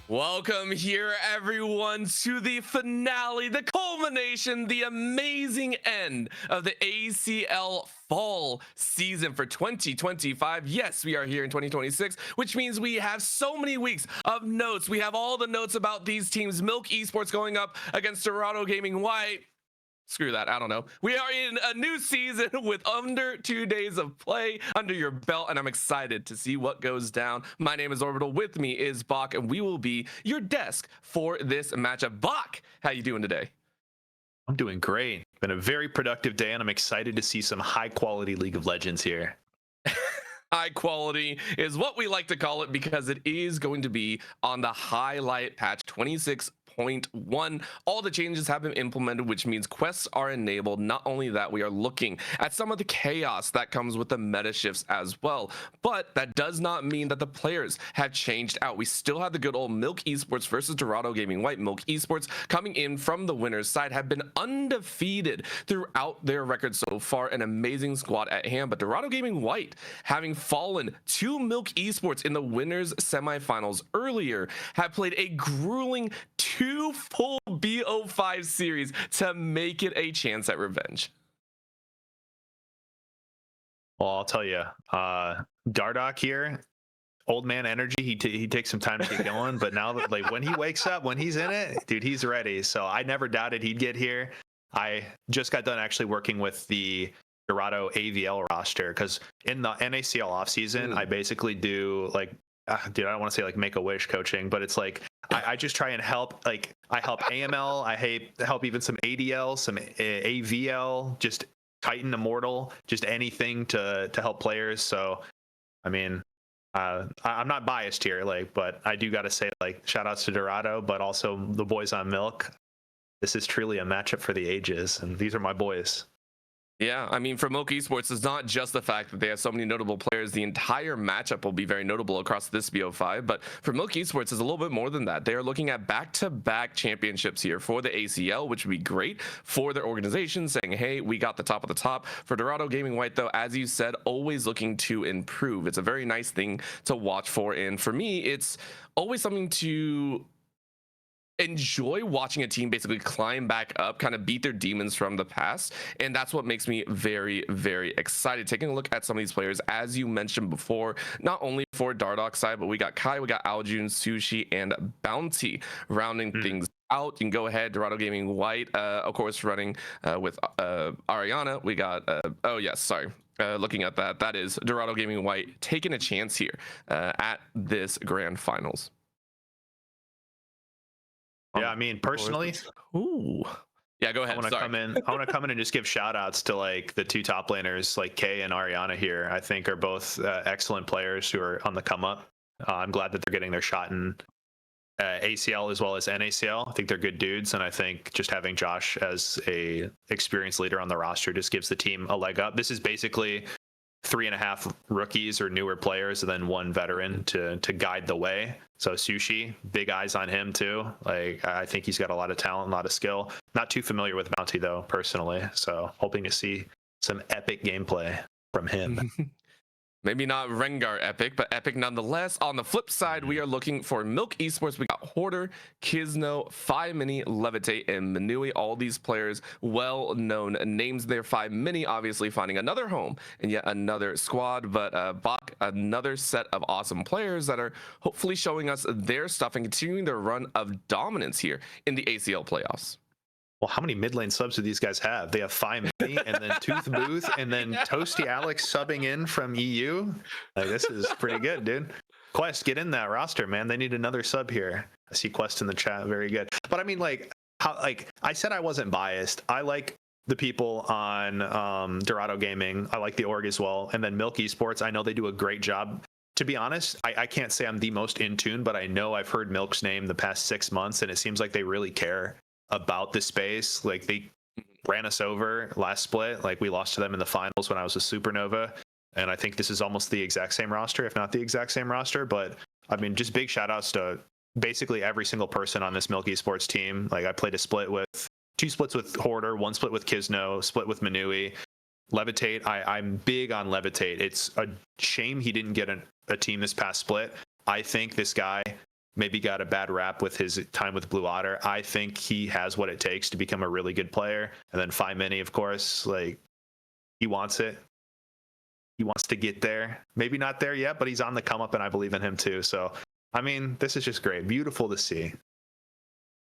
Welcome here, everyone, to the finale, the culmination, the amazing end of the ACL fall season for 2025. Yes, we are here in 2026, which means we have so many weeks of notes. We have all the notes about these teams. Milk Esports going up against Dorado Gaming White. Screw that, I don't know. We are in a new season with under 2 days of play under your belt, and I'm excited to see what goes down. My name is Orbital. With me is Bach, and we will be your desk for this matchup. Bach, how you doing today? I'm doing great. Been a very productive day, and I'm excited to see some high-quality League of Legends here. High quality is what we like to call it because it is going to be on the highlight patch 26.1. All the changes have been implemented, which means quests are enabled. Not only that, we are looking at some of the chaos that comes with the meta shifts as well, but that does not mean that the players have changed out. We still have the good old Milk Esports versus Dorado Gaming White. Milk Esports coming in from the winner's side have been undefeated throughout their record so far, an amazing squad at hand, but Dorado Gaming White having fallen to Milk Esports in the winners semifinals earlier have played a grueling 2 full Bo5 series to make it a chance at revenge. Well, I'll tell you, Dardock here, old man energy. He takes some time to get going, but now that when he wakes up, when he's in it, dude, he's ready. So I never doubted he'd get here. I just got done actually working with the Dorado AVL roster because in the NACL offseason, I basically do dude, I don't want to say make a wish coaching, but it's I just try and help. I help AML, I help even some ADL, some AVL, just Titan Immortal, just anything to help players. So, I mean, I'm not biased here, but I do got to say, shout outs to Dorado, but also the boys on Milk. This is truly a matchup for the ages, and these are my boys. Yeah, I mean, for Milk Esports, it's not just the fact that they have so many notable players. The entire matchup will be very notable across this Bo5. But for Milk Esports, it's a little bit more than that. They are looking at back-to-back championships here for the ACL, which would be great for their organization, saying, hey, we got the top of the top. For Dorado Gaming White, though, as you said, always looking to improve. It's a very nice thing to watch for. And for me, it's always something to enjoy watching a team basically climb back up, kind of beat their demons from the past, and that's what makes me very, very excited. Taking a look at some of these players, as you mentioned before, not only for Dardock's side, but we got Kai, we got Aljun, Sushi, and Bounty rounding things out. You can go ahead. Dorado Gaming White, of course, running with Ariana. We got oh yes, sorry. Looking at that is Dorado Gaming White taking a chance here at this grand finals. Yeah, I mean, personally, ooh, yeah, go ahead. I want to come in and just give shout outs to the two top laners, Kay and Ariana here. I think are both excellent players who are on the come up. I'm glad that they're getting their shot in ACL as well as NACL. I think they're good dudes, and I think just having Josh as a experienced leader on the roster just gives the team a leg up. This is basically 3.5 rookies or newer players and then 1 veteran to guide the way. So Sushi, big eyes on him too. I think he's got a lot of talent, a lot of skill. Not too familiar with Bounty though, personally. So hoping to see some epic gameplay from him. Maybe not Rengar epic, but epic nonetheless. On the flip side, we are looking for Milk Esports. We got Hoarder, Kizno, 5 Mini, Levitate, and Manui. All these players, well-known names there. 5 Mini, obviously finding another home and yet another squad. But Bach, another set of awesome players that are hopefully showing us their stuff and continuing their run of dominance here in the ACL playoffs. Well, how many mid lane subs do these guys have? They have 5 Mini and then Tooth Booth and then Toasty Alex subbing in from EU. This is pretty good, dude. Quest, get in that roster, man. They need another sub here. I see Quest in the chat. Very good. But I mean, I said I wasn't biased. I like the people on Dorado Gaming. I like the org as well. And then Milk Esports, I know they do a great job. To be honest, I can't say I'm the most in tune, but I know I've heard Milk's name the past 6 months, and it seems like they really care about the space. They ran us over last split. We lost to them in the finals when I was a Supernova, and I think this is almost the exact same roster, if not the exact same roster. But I mean, just big shout outs to basically every single person on this Milk Esports team. I played a split with 2 splits with Hoarder, 1 split with Kizno, split with Manui. Levitate, I'm big on Levitate. It's a shame he didn't get a team this past split. I think this guy maybe got a bad rap with his time with Blue Otter. I think he has what it takes to become a really good player. And then Fi Mini, of course, like he wants it. He wants to get there. Maybe not there yet, but he's on the come up, and I believe in him too. So, I mean, this is just great. Beautiful to see.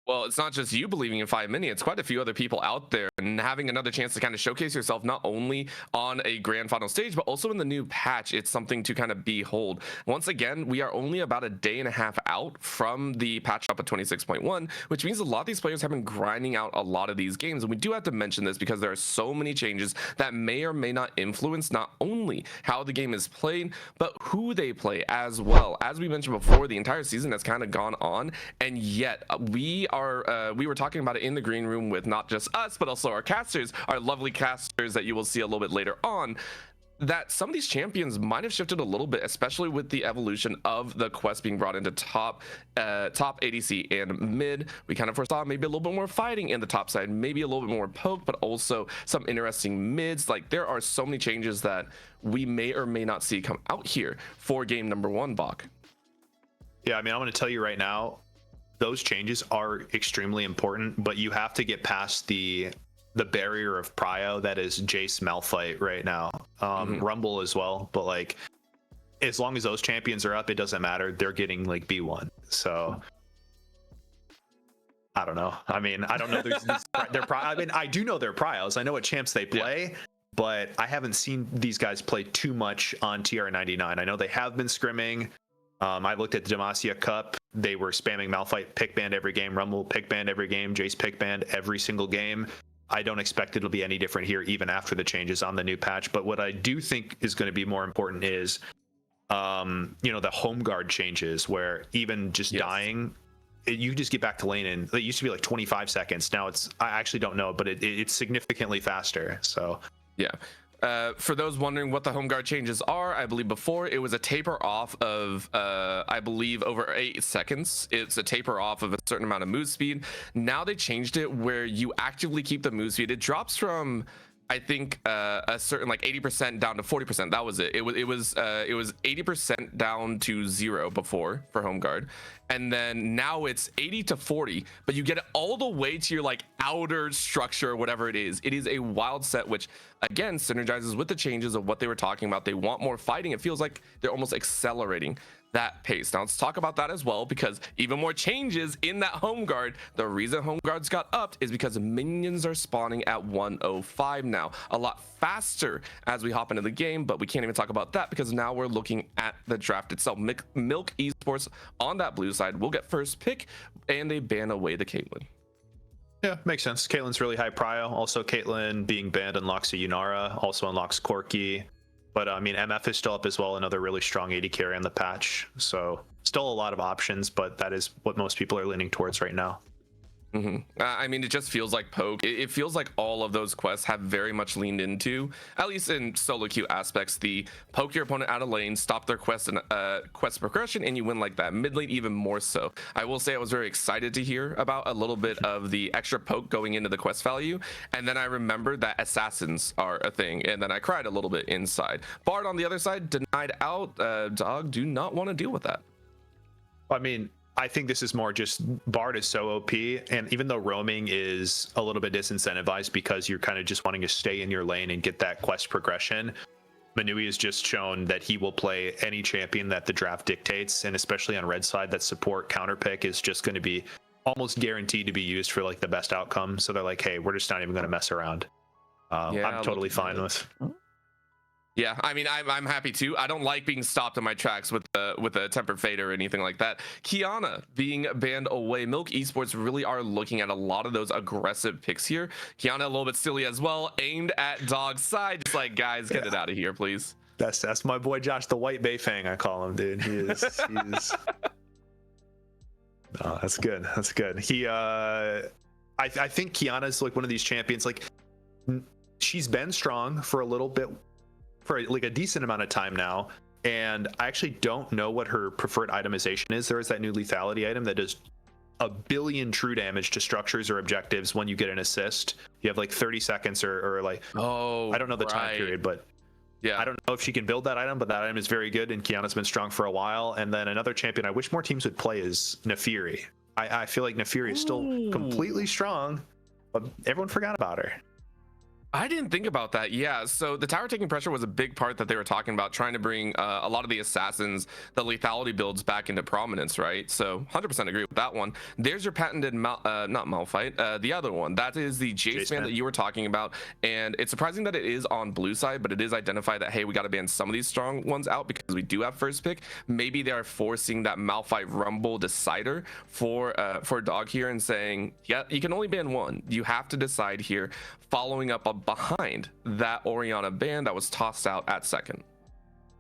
Well, it's not just you believing in 5 Mini, it's quite a few other people out there, and having another chance to kind of showcase yourself not only on a grand final stage, but also in the new patch. It's something to kind of behold. Once again, we are only about a day and a half out from the patch up at 26.1, which means a lot of these players have been grinding out a lot of these games. And we do have to mention this because there are so many changes that may or may not influence not only how the game is played, but who they play as well. As we mentioned before, the entire season has kind of gone on, and yet we were talking about it in the green room with not just us, but also our casters, our lovely casters that you will see a little bit later on, that some of these champions might have shifted a little bit, especially with the evolution of the quest being brought into top ADC and mid. We kind of foresaw maybe a little bit more fighting in the top side, maybe a little bit more poke, but also some interesting mids. Like, there are so many changes that we may or may not see come out here for game number 1, Bach. Yeah, I mean, I'm going to tell you right now, those changes are extremely important, but you have to get past the barrier of prio that is Jace Malphite right now. Rumble as well, but like as long as those champions are up, it doesn't matter. They're getting like B1. So I don't know. I mean, I don't know. I mean, I do know their prios. I know what champs they play, but I haven't seen these guys play too much on TR99. I know they have been scrimming. I looked at the Demacia Cup. They were spamming Malphite pick band every game, Rumble pick band every game, Jace pick band every single game. I don't expect it'll be any different here, even after the changes on the new patch. But what I do think is going to be more important is, the home guard changes, where even just dying, you just get back to lane, and it used to be like 25 seconds. Now I actually don't know, but it's significantly faster. So yeah. For those wondering what the home guard changes are, I believe before it was a taper off of, I believe, over 8 seconds. It's a taper off of a certain amount of move speed. Now they changed it where you actively keep the move speed. It drops from, I think, a certain like 80% down to 40%. That was it. It was 80% down to 0 before for home guard, and then now it's 80 to 40. But you get it all the way to your like outer structure or whatever it is. It is a wild set, which again synergizes with the changes of what they were talking about. They want more fighting. It feels like they're almost accelerating that pace. Now let's talk about that as well, because even more changes in that home guard. The reason home guards got upped is because minions are spawning at 105 now, a lot faster as we hop into the game. But we can't even talk about that because now we're looking at the draft itself. Milk Esports on that blue side will get first pick, and they ban away the Caitlyn. yeah, makes sense. Caitlyn's really high prio. Also, Caitlyn being banned unlocks a Yunara, also unlocks Corki. But I mean, MF is still up as well, another really strong AD carry on the patch. So still a lot of options, but that is what most people are leaning towards right now. I mean, it just feels like poke. It feels like all of those quests have very much leaned into, at least in solo queue aspects, the poke your opponent out of lane, stop their quest and quest progression, and you win like that. Mid lane even more so. I will say I was very excited to hear about a little bit of the extra poke going into the quest value, and then I remembered that assassins are a thing, and then I cried a little bit inside. Bard on the other side, denied out. Dog, do not want to deal with that. I mean, I think this is more just Bard is so OP, and even though roaming is a little bit disincentivized because you're kind of just wanting to stay in your lane and get that quest progression, Manui has just shown that he will play any champion that the draft dictates, and especially on red side, that support counter pick is just going to be almost guaranteed to be used for like the best outcome. So they're like, hey, we're just not even going to mess around. I'm totally fine with. Yeah, I mean, I'm happy too. I don't like being stopped in my tracks with a tempered fade or anything like that. Kiana being banned away. Milk Esports really are looking at a lot of those aggressive picks here. Kiana a little bit silly as well, aimed at Dog's side. Just like, guys, get it out of here, please. That's my boy Josh, the White Bay Fang, I call him, dude. He's Oh, that's good. That's good. I think Kiana's like one of these champions. Like, she's been strong for a little bit, for like a decent amount of time now, and I actually don't know what her preferred itemization is. There is that new lethality item that does 1 billion true damage to structures or objectives when you get an assist. You have like 30 seconds or like, I don't know the time period, but Yeah. I don't know if she can build that item, but that item is very good, and Kiana's been strong for a while. And then another champion I wish more teams would play is Nefiri. I feel like Nefiri is still completely strong, but everyone forgot about her. I didn't think about that. Yeah, so the tower taking pressure was a big part that they were talking about, trying to bring a lot of the assassins, the lethality builds back into prominence, right? So 100% agree with that one. There's your patented, not Malphite, the other one. That is the Jace ban that you were talking about. And it's surprising that it is on blue side, but it is identified that, hey, we got to ban some of these strong ones out because we do have first pick. Maybe they are forcing that Malphite Rumble decider for Dog here and saying, yeah, you can only ban one. You have to decide here, following up behind that Orianna ban that was tossed out at second.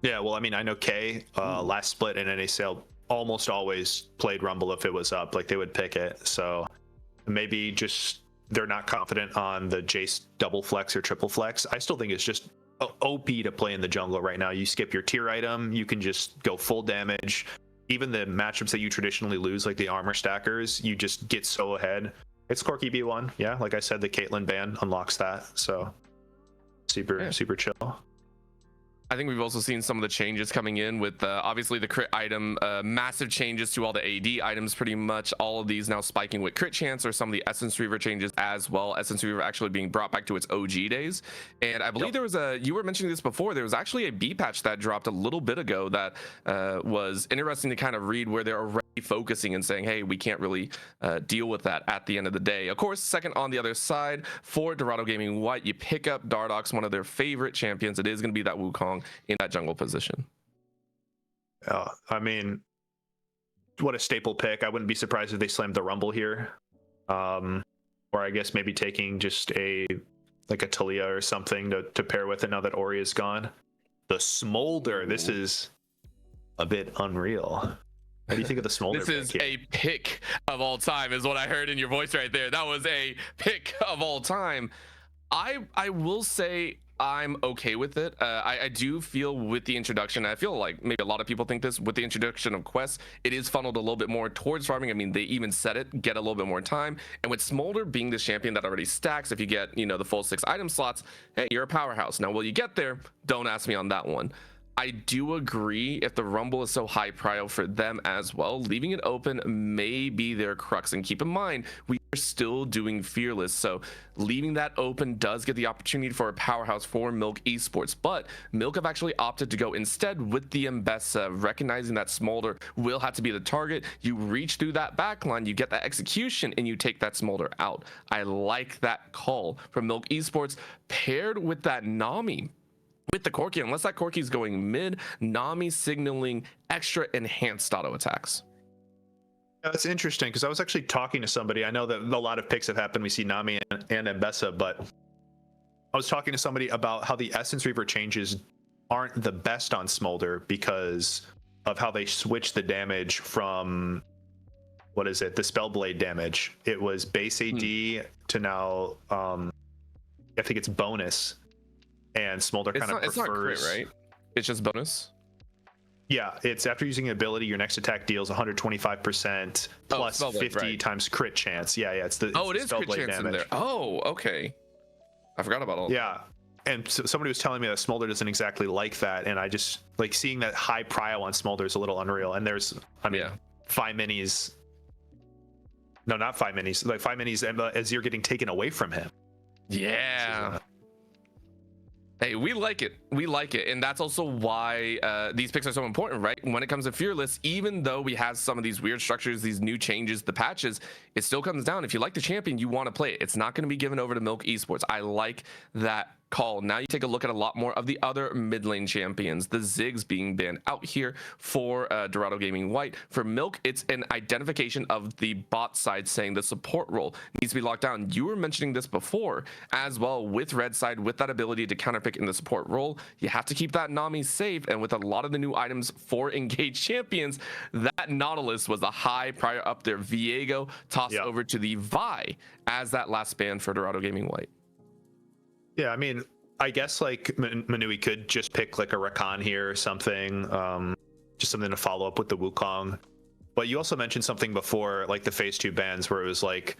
Yeah, well, I mean, I know Kay last split in ACL almost always played Rumble if it was up, like they would pick it. So maybe just they're not confident on the Jace double flex or triple flex. I still think it's just OP to play in the jungle right now. You skip your tier item, you can just go full damage. Even the matchups that you traditionally lose, like the armor stackers, you just get so ahead. It's Corki B1. Yeah, like I said, the Caitlyn ban unlocks that. So super chill. I think we've also seen some of the changes coming in with obviously the crit item, massive changes to all the AD items, pretty much all of these now spiking with crit chance, or some of the Essence Reaver changes as well. Essence Reaver actually being brought back to its OG days. And I believe there was you were mentioning this before, there was actually a B patch that dropped a little bit ago that was interesting to kind of read, where they're already focusing and saying, hey, we can't really deal with that at the end of the day. Of course, second on the other side for Dorado Gaming White, you pick up Dardox, one of their favorite champions. It is going to be that Wukong in that jungle position. I mean, what a staple pick. I wouldn't be surprised if they slammed the Rumble here. Or I guess maybe taking just a Talia or something to pair with it now that Ori is gone. The Smolder, this is a bit unreal. What do you think of the Smolder? This is a pick of all time, is what I heard in your voice right there. That was a pick of all time. I will say I'm okay with it. I do feel with the introduction, I feel like maybe a lot of people think this, with the introduction of quests, it is funneled a little bit more towards farming. I mean, they even said it, get a little bit more time. And with Smolder being this champion that already stacks, if you get, the full 6 item slots, hey, you're a powerhouse. Now, will you get there? Don't ask me on that one. I do agree, if the Rumble is so high prio for them as well, leaving it open may be their crux. And keep in mind, we are still doing Fearless, so leaving that open does get the opportunity for a powerhouse for Milk Esports. But Milk have actually opted to go instead with the Mbessa, recognizing that Smolder will have to be the target. You reach through that backline, you get that execution, and you take that Smolder out. I like that call from Milk Esports, paired with that Nami. With the Corki, unless that Corki is going mid, Nami signaling extra enhanced auto attacks. That's interesting, because I was actually talking to somebody. I know that a lot of picks have happened. We see Nami and Mbessa, but I was talking to somebody about how the Essence Reaver changes aren't the best on Smolder because of how they switch the damage from, what is it, the Spellblade damage. It was base AD to now, I think it's bonus. And Smolder kind of prefers. It's not crit, right? It's just bonus. Yeah, it's after using an ability, your next attack deals 125% plus 50 times crit chance. Yeah, it's the it is crit chance damage in there. Oh, okay. I forgot about all that. Yeah, and so somebody was telling me that Smolder doesn't exactly like that, and I just like seeing that high prio on Smolder is a little unreal. And there's, 5 minis. No, not 5 minis. Like 5 minis as you're getting taken away from him. Yeah. Hey, we like it. We like it. And that's also why these picks are so important, right? When it comes to Fearless, even though we have some of these weird structures, these new changes, the patches, it still comes down. If you like the champion, you want to play it. It's not going to be given over to Milk Esports. I like that call. Now you take a look at a lot more of the other mid lane champions, the Ziggs being banned out here for Dorado Gaming White. For Milk, it's an identification of the bot side saying the support role needs to be locked down. You were mentioning this before as well with red side, with that ability to counterpick in the support role. You have to keep that Nami safe, and with a lot of the new items for engaged champions, that Nautilus was a high prior up there. Viego tossed over to the Vi as that last ban for Dorado Gaming White. Yeah, I mean, I guess like Manui could just pick like a Rakan here or something, just something to follow up with the Wukong. But you also mentioned something before, like the phase 2 bans, where it was like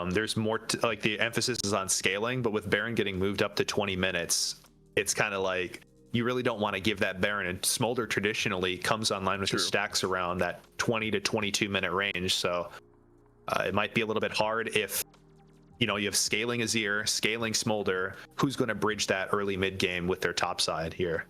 there's more like the emphasis is on scaling, but with Baron getting moved up to 20 minutes, it's kind of like you really don't want to give that Baron. And Smolder traditionally comes online with his stacks around that 20 to 22 minute range. So it might be a little bit hard if, you know, you have scaling Azir, scaling Smolder. Who's going to bridge that early mid game with their top side here?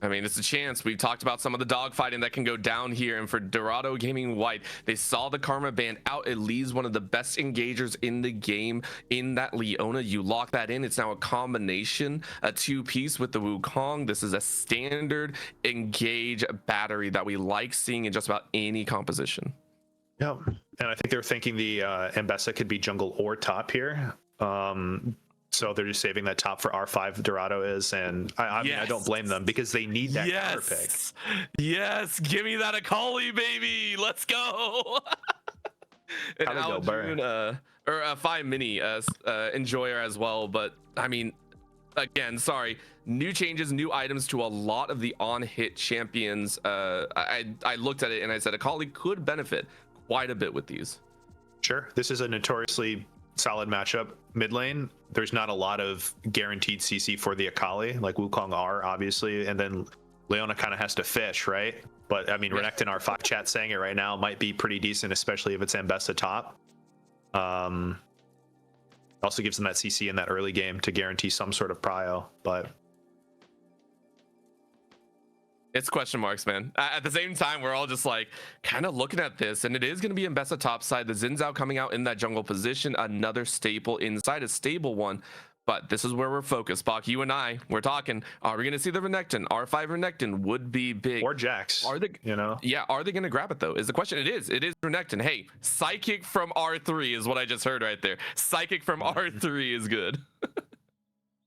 I mean, it's a chance. We've talked about some of the dogfighting that can go down here. And for Dorado Gaming White, they saw the Karma ban out. It leaves one of the best engagers in the game in that Leona. You lock that in. It's now a combination, a two-piece with the Wukong. This is a standard engage battery that we like seeing in just about any composition. Yeah, and I think they're thinking the Mbessa could be jungle or top here. So they're just saving that top for R5 Dorado is, and I mean, I don't blame them because they need that counter pick. Yes, give me that Akali, baby. Let's go. And Aljun, or 5 Mini enjoyer as well. But I mean, again, sorry, new changes, new items to a lot of the on-hit champions. I looked at it and I said Akali could benefit quite a bit with these. Sure, this is a notoriously solid matchup mid lane. There's not a lot of guaranteed CC for the Akali, like Wukong are obviously, and then Leona kind of has to fish, right? But I mean, Renekton R5 chat saying it right now might be pretty decent, especially if it's Mbessa top. Also gives them that CC in that early game to guarantee some sort of prio, but it's question marks, man. At the same time, we're all just like kind of looking at this, and it is going to be Mbessa top side. The Xin Zhao coming out in that jungle position, another staple inside, a stable one. But this is where we're focused. Bach, you and I, we're talking. Are we going to see the Renekton? R5 Renekton would be big. Or Jax. Are they? You know? Yeah. Are they going to grab it though? Is the question. It is. It is Renekton. Hey, psychic from R3 is what I just heard right there. Psychic from R3 is good.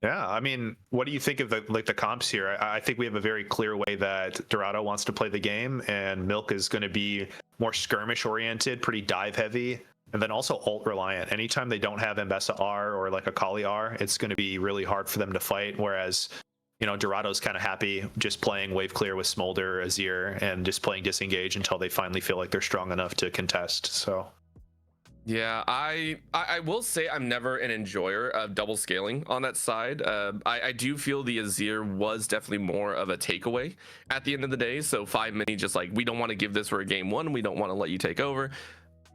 Yeah, I mean, what do you think of the comps here? I think we have a very clear way that Dorado wants to play the game, and Milk is going to be more skirmish oriented, pretty dive heavy, and then also ult reliant. Anytime they don't have Mbessa R or like Akali R, it's going to be really hard for them to fight. Whereas, you know, Dorado's kind of happy just playing wave clear with Smolder, Azir, and just playing disengage until they finally feel like they're strong enough to contest. So. Yeah, I will say I'm never an enjoyer of double scaling on that side. I do feel the Azir was definitely more of a takeaway at the end of the day. So 5 Mini just like, we don't want to give this for a game one. We don't want to let you take over.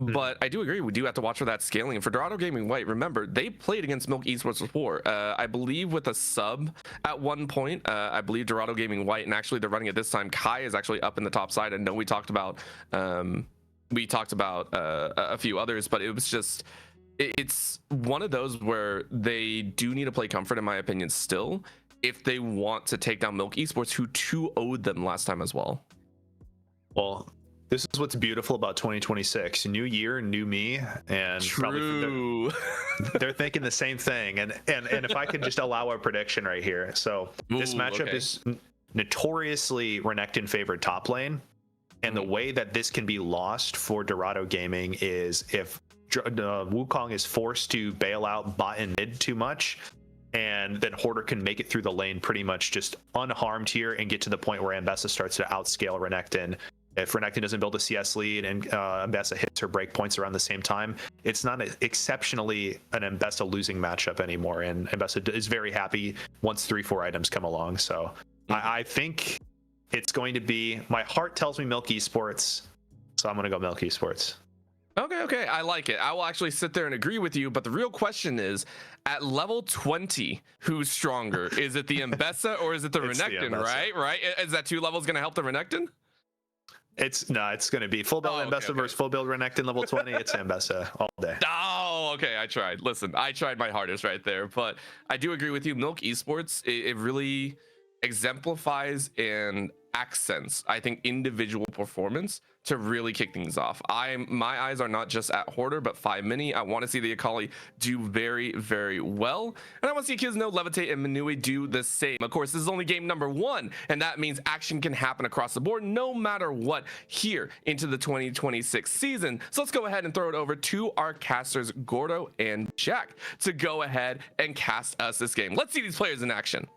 But I do agree. We do have to watch for that scaling. And for Dorado Gaming White, remember, they played against Milk Esports before. I believe with a sub at one point. I believe Dorado Gaming White, and actually they're running it this time. Kai is actually up in the top side. I know we talked about... a few others, but it was just, it's one of those where they do need to play comfort, in my opinion, still, if they want to take down Milk Esports, who 2-0'd them last time as well. Well, this is what's beautiful about 2026. New year, new me, and True. They're thinking the same thing. And if I could just allow a prediction right here. So this matchup is notoriously Renekton favored top lane. And the way that this can be lost for Dorado Gaming is if Wukong is forced to bail out bot and mid too much, and then Hoarder can make it through the lane pretty much just unharmed here and get to the point where Mbessa starts to outscale Renekton. If Renekton doesn't build a CS lead and Mbessa hits her breakpoints around the same time, it's not exceptionally an Mbessa losing matchup anymore. And Mbessa is very happy once 3-4 items come along. So I think... it's going to be, my heart tells me Milk Esports, so I'm going to go Milk Esports. Okay, I like it. I will actually sit there and agree with you, but the real question is, at level 20, who's stronger? Is it the Mbessa or is it the Renekton, right? Is that 2 levels going to help the Renekton? It's going to be full build Mbessa versus full build Renekton level 20. It's Mbessa all day. Oh, okay, I tried. Listen, I tried my hardest right there, but I do agree with you. Milk Esports, it really exemplifies and accents, I think, individual performance to really kick things off. My eyes are not just at Hoarder, but 5 Mini. I want to see the Akali do very, very well, and I want to see Kizno, Levitate, and Manui do the same. Of course, this is only game number 1, and that means action can happen across the board no matter what here into the 2026 season. So let's go ahead and throw it over to our casters, Gordo and Jack, to go ahead and cast us this game. Let's see these players in action.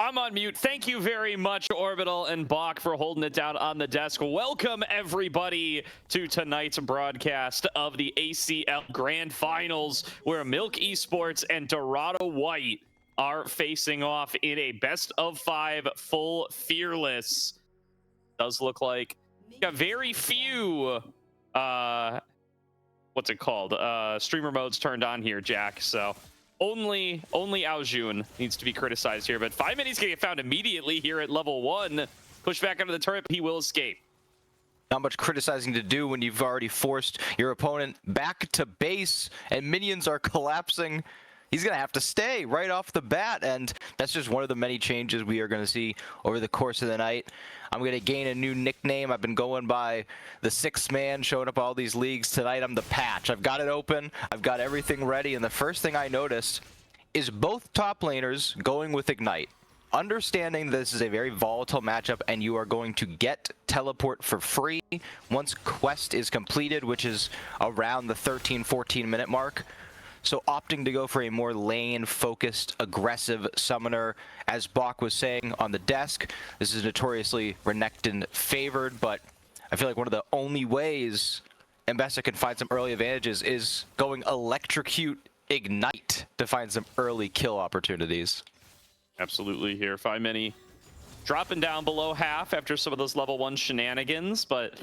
I'm on mute. Thank you very much, Orbital and Bach, for holding it down on the desk. Welcome, everybody, to tonight's broadcast of the ACL Grand Finals, where Milk Esports and Dorado White are facing off in a best-of-5 full fearless. Does look like got very few, what's it called? Streamer modes turned on here, Jack, so... Only Aojun needs to be criticized here, but 5 minutes gonna get found immediately here at level 1. Push back under the turret, but he will escape. Not much criticizing to do when you've already forced your opponent back to base and minions are collapsing. He's gonna have to stay right off the bat, and that's just one of the many changes we are gonna see over the course of the night. I'm gonna gain a new nickname. I've been going by the sixth man, showing up all these leagues. Tonight I'm the Patch. I've got it open, I've got everything ready, and the first thing I noticed is both top laners going with Ignite. Understanding this is a very volatile matchup and you are going to get teleport for free once quest is completed, which is around the 13-14 minute mark. So opting to go for a more lane-focused, aggressive summoner, as Bach was saying on the desk, this is notoriously Renekton favored, but I feel like one of the only ways Mbessa can find some early advantages is going Electrocute Ignite to find some early kill opportunities. Absolutely here. 5 mini dropping down below half after some of those level 1 shenanigans, but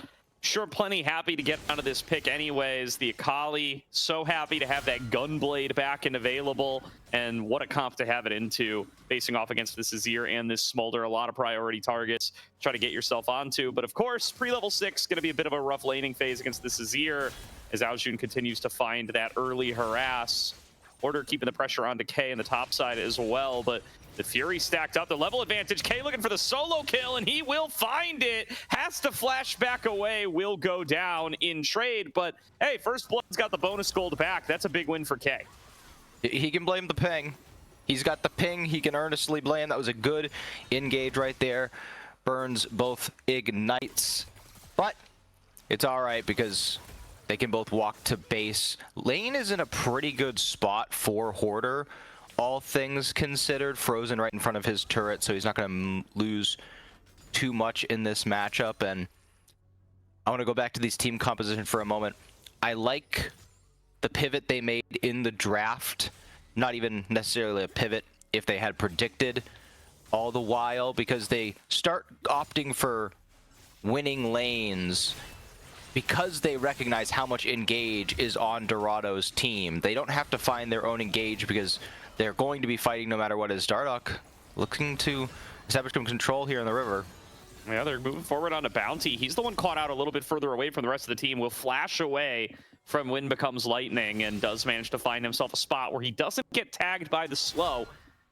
sure, plenty happy to get out of this pick anyways. The Akali, so happy to have that Gunblade back and available, and what a comp to have it into, facing off against this Azir and this Smolder. A lot of priority targets try to get yourself onto, but of course, pre-level 6 going to be a bit of a rough laning phase against this Azir, as Aojun continues to find that early harass. Order keeping the pressure onto K in the top side as well, but the Fury stacked up, the level advantage. K looking for the solo kill, and he will find it. Has to flash back away, will go down in trade. But hey, First Blood's got the bonus gold back. That's a big win for K. He can blame the ping. He's got the ping he can earnestly blame. That was a good engage right there. Burns both ignites, but it's all right because they can both walk to base. Lane is in a pretty good spot for Hoarder, all things considered. Frozen right in front of his turret, so he's not going to lose too much in this matchup. And I want to go back to these team composition for a moment. I like the pivot they made in the draft. Not even necessarily a pivot if they had predicted all the while, because they start opting for winning lanes because they recognize how much engage is on Dorado's team. They don't have to find their own engage because they're going to be fighting no matter what. Is Dardoch looking to establish some control here in the river? Yeah, they're moving forward on a bounty. He's the one caught out a little bit further away from the rest of the team. Will flash away from Wind Becomes Lightning and does manage to find himself a spot where he doesn't get tagged by the slow,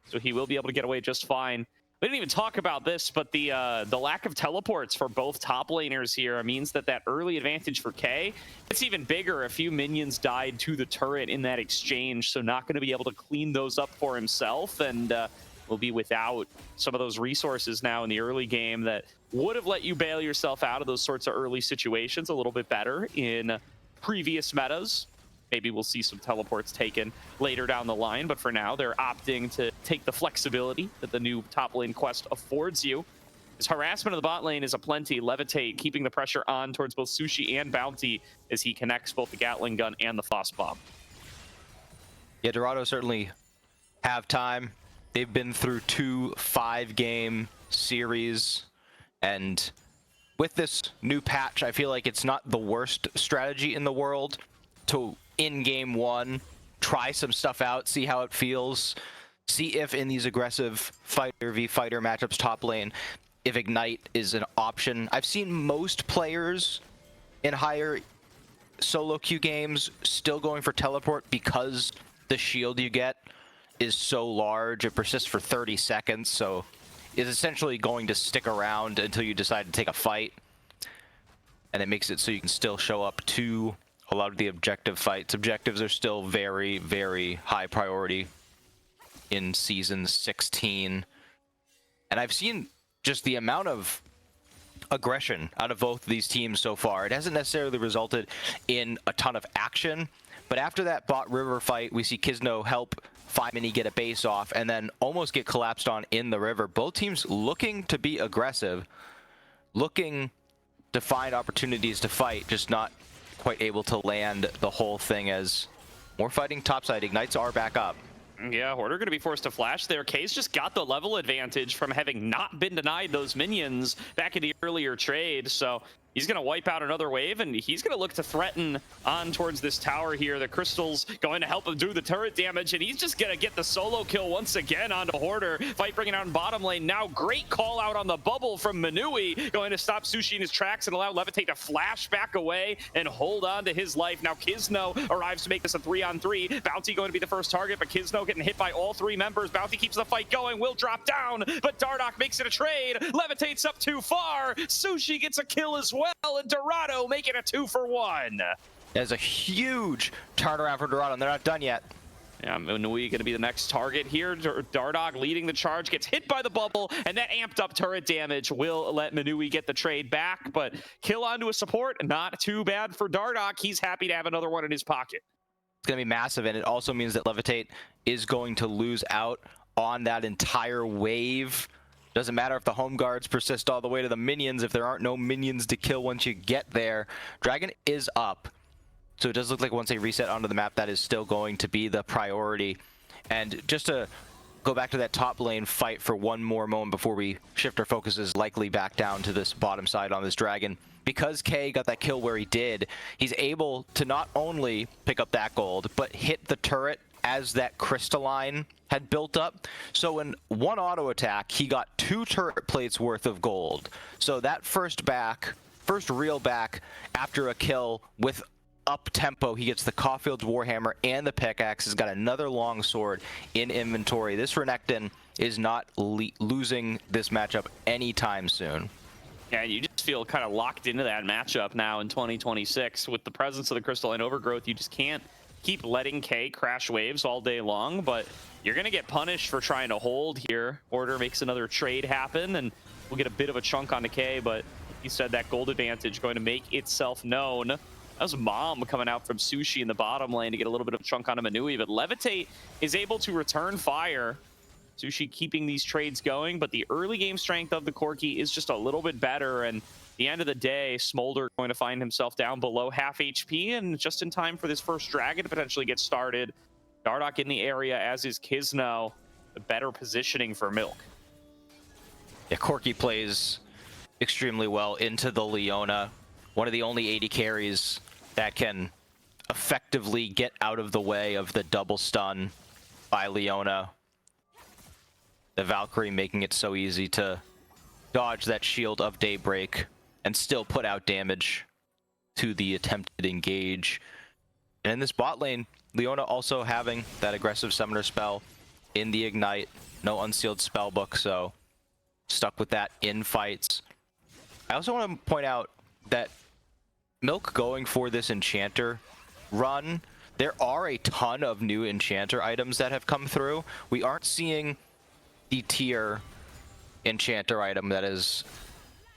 so he will be able to get away just fine. We didn't even talk about this, but the lack of teleports for both top laners here means that early advantage for K, it's even bigger. A few minions died to the turret in that exchange, so not going to be able to clean those up for himself, and will be without some of those resources now in the early game that would have let you bail yourself out of those sorts of early situations a little bit better in previous metas. Maybe we'll see some teleports taken later down the line, but for now, they're opting to take the flexibility that the new top lane quest affords you. His harassment of the bot lane is aplenty. Levitate keeping the pressure on towards both Sushi and Bounty as he connects both the Gatling gun and the Frost Bomb. Yeah, Dorado certainly have time. They've been through 2 5-game series, and with this new patch, I feel like it's not the worst strategy in the world to, in game 1, try some stuff out, see how it feels, see if in these aggressive fighter v fighter matchups top lane, if Ignite is an option. I've seen most players in higher solo queue games still going for teleport because the shield you get is so large. It persists for 30 seconds, so it's essentially going to stick around until you decide to take a fight. And it makes it so you can still show up to a lot of the objective fights. Objectives are still very, very high priority in Season 16. And I've seen just the amount of aggression out of both of these teams so far. It hasn't necessarily resulted in a ton of action, but after that bot river fight, we see Kisno help Mini get a base off, and then almost get collapsed on in the river. Both teams looking to be aggressive, looking to find opportunities to fight, just not quite able to land the whole thing as more fighting topside. Ignites are back up. Yeah, Hoarder going to be forced to flash there. K's just got the level advantage from having not been denied those minions back in the earlier trade. So he's going to wipe out another wave, and he's going to look to threaten on towards this tower here. The Crystal's going to help him do the turret damage, and he's just going to get the solo kill once again onto Hoarder. Fight bringing out in bottom lane. Now great call out on the bubble from Manui, going to stop Sushi in his tracks and allow Levitate to flash back away and hold on to his life. Now Kizno arrives to make this a 3-on-3. Bounty going to be the first target, but Kizno getting hit by all three members. Bounty keeps the fight going, will drop down, but Dardoch makes it a trade. Levitate's up too far. Sushi gets a kill as well, and Dorado make it a 2-for-1. There's a huge turnaround for Dorado, and they're not done yet. Yeah, Manui going to be the next target here. Dardoch leading the charge, gets hit by the bubble, and that amped up turret damage will let Manui get the trade back, but kill onto a support, not too bad for Dardoch. He's happy to have another one in his pocket. It's going to be massive, and it also means that Levitate is going to lose out on that entire wave. Doesn't matter if the home guards persist all the way to the minions, if there aren't no minions to kill once you get there. Dragon is up, so it does look like once they reset onto the map, that is still going to be the priority. And just to go back to that top lane fight for one more moment before we shift our focuses likely back down to this bottom side on this Dragon. Because K got that kill where he did, he's able to not only pick up that gold, but hit the turret as that crystalline had built up. So in one auto attack, he got 2 turret plates worth of gold. So that first real back after a kill with up tempo, he gets the Caulfield's Warhammer and the pickaxe. He's got another long sword in inventory. This Renekton is not losing this matchup anytime soon. Yeah, you just feel kind of locked into that matchup now in 2026 with the presence of the Crystalline Overgrowth. You just can't keep letting K crash waves all day long, but you're going to get punished for trying to hold here. Order makes another trade happen, and we'll get a bit of a chunk onto K, but he said that gold advantage going to make itself known. That was Mom coming out from Sushi in the bottom lane to get a little bit of a chunk onto Manui, but Levitate is able to return fire. Sushi keeping these trades going, but the early game strength of the Corki is just a little bit better, and at the end of the day, Smolder going to find himself down below half HP, and just in time for this first Dragon to potentially get started. Dardoch in the area, as is Kizno. The better positioning for Milk. Yeah, Corki plays extremely well into the Leona. One of the only AD carries that can effectively get out of the way of the double stun by Leona. The Valkyrie making it so easy to dodge that shield of Daybreak and still put out damage to the attempted engage. And in this bot lane, Leona also having that aggressive summoner spell in the Ignite. No unsealed spellbook, so stuck with that in fights. I also want to point out that Milk going for this Enchanter run, there are a ton of new Enchanter items that have come through. We aren't seeing the tier Enchanter item that has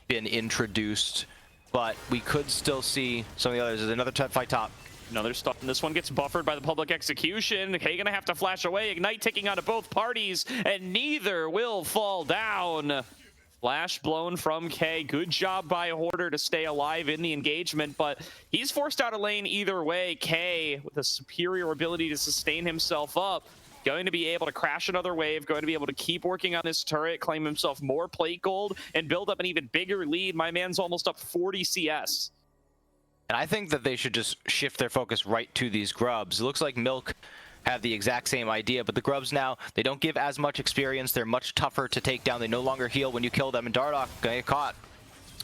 been introduced, but we could still see some of the others. There's another fight top. Another stun. This one gets buffered by the public execution. K gonna have to flash away. Ignite taking onto both parties, and neither will fall down. Flash blown from K. Good job by Hoarder to stay alive in the engagement, but he's forced out of lane either way. K, with a superior ability to sustain himself up, going to be able to crash another wave, going to be able to keep working on this turret, claim himself more plate gold, and build up an even bigger lead. My man's almost up 40 CS. And I think that they should just shift their focus right to these grubs. It looks like Milk have the exact same idea, but the grubs now, they don't give as much experience. They're much tougher to take down. They no longer heal when you kill them, and Dardoch gonna get caught.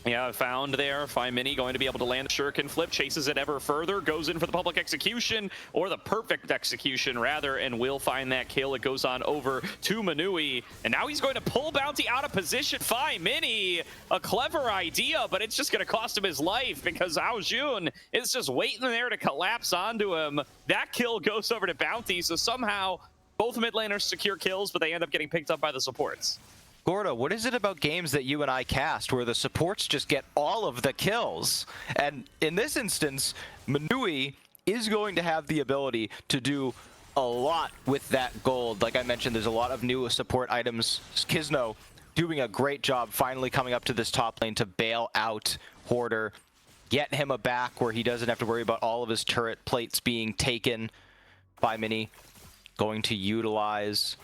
Yeah, found there. 5 Mini going to be able to land the shuriken flip, chases it ever further, goes in for the public execution, or the perfect execution, rather, and will find that kill. It goes on over to Manui, and now he's going to pull Bounty out of position. 5 Mini, a clever idea, but it's just going to cost him his life because Ao Jun is just waiting there to collapse onto him. That kill goes over to Bounty, so somehow both mid laners secure kills, but they end up getting picked up by the supports. Gordo, what is it about games that you and I cast where the supports just get all of the kills? And in this instance, Manui is going to have the ability to do a lot with that gold. Like I mentioned, there's a lot of new support items. Kizno doing a great job finally coming up to this top lane to bail out Hoarder, get him a back where he doesn't have to worry about all of his turret plates being taken by Mini. Going to utilize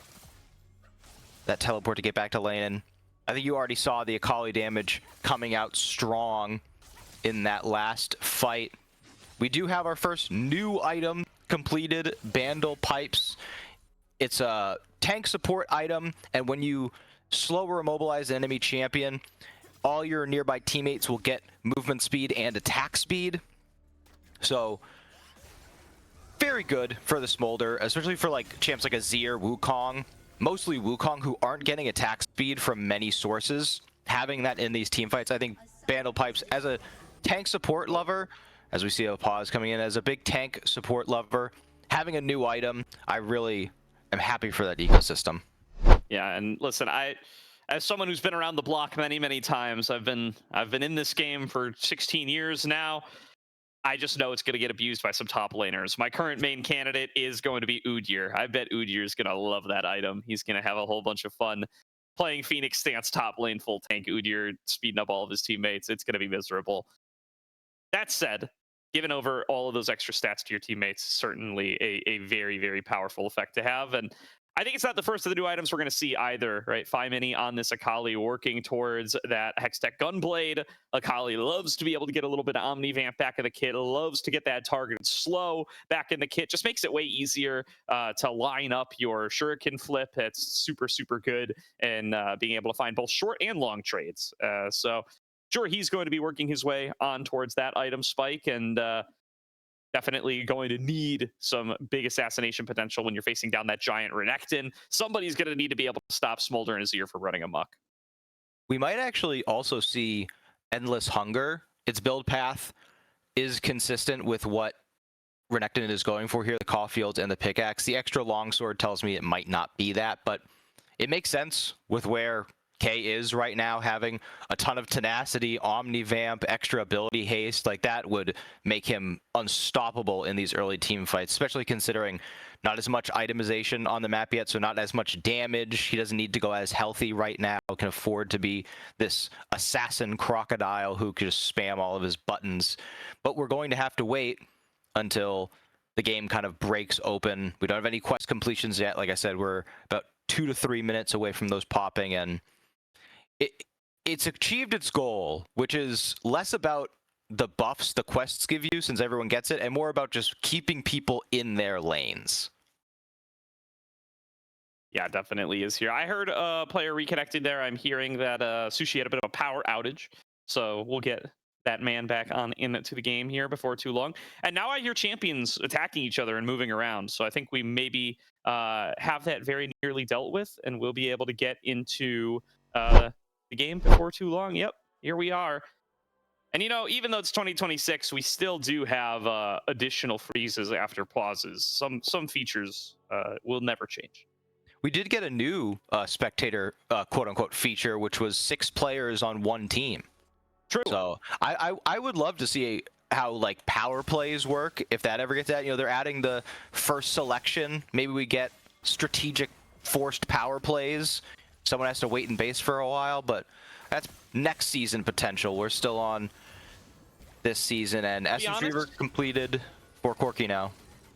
that teleport to get back to lane. I think you already saw the Akali damage coming out strong in that last fight. We do have our first new item completed, Bandle Pipes. It's a tank support item, and when you slow or immobilize an enemy champion, all your nearby teammates will get movement speed and attack speed. So very good for the Smolder, especially for like champs like Azir, Wukong, mostly Wukong, who aren't getting attack speed from many sources. Having that in these team fights, I think Bandle Pipes, as a tank support lover, as we see a pause coming in, as a big tank support lover, having a new item, I really am happy for that ecosystem. Yeah, and listen, as someone who's been around the block many times, I've been in this game for 16 years now. I just know it's going to get abused by some top laners. My current main candidate is going to be Udyr. I bet Udyr is going to love that item. He's going to have a whole bunch of fun playing Phoenix stance top lane full tank Udyr, speeding up all of his teammates. It's going to be miserable. That said, giving over all of those extra stats to your teammates is certainly a very powerful effect to have. And I think it's not the first of the new items we're going to see either, right? Mini on this Akali working towards that Hextech Gunblade. Akali loves to be able to get a little bit of Omni-Vamp back in the kit, loves to get that targeted slow back in the kit. Just makes it way easier to line up your Shuriken flip. It's super good, and being able to find both short and long trades. So sure, he's going to be working his way on towards that item spike, and definitely going to need some big assassination potential when you're facing down that giant Renekton. Somebody's going to need to be able to stop Smolder and Azir from running amok. We might actually also see Endless Hunger. Its build path is consistent with what Renekton is going for here, the Caulfields and the pickaxe. The extra longsword tells me it might not be that, but it makes sense with where K is right now, having a ton of tenacity, Omni-Vamp, extra ability haste. Like, that would make him unstoppable in these early team fights, especially considering not as much itemization on the map yet, so not as much damage. He doesn't need to go as healthy right now, can afford to be this assassin crocodile who can just spam all of his buttons. But we're going to have to wait until the game kind of breaks open. We don't have any quest completions yet. Like I said, we're about 2 to 3 minutes away from those popping, and it's achieved its goal, which is less about the buffs the quests give you, since everyone gets it, and more about just keeping people in their lanes. Yeah, definitely is here. I heard a player reconnecting there. I'm hearing that Sushi had a bit of a power outage, so we'll get that man back on into the game here before too long. And now I hear champions attacking each other and moving around, so I think we maybe have that very nearly dealt with, and we'll be able to get into the game before too long. Yep, here we are. And, you know, even though it's 2026, we still do have additional freezes after pauses. Some features will never change. We did get a new spectator, quote-unquote, feature, which was 6 players on one team. True. So I would love to see how, like, power plays work, if that ever gets that. You know, they're adding the first selection. Maybe we get strategic forced power plays. Someone has to wait in base for a while, but that's next season potential. We're still on this season, and Essence Reaver completed for Corki now.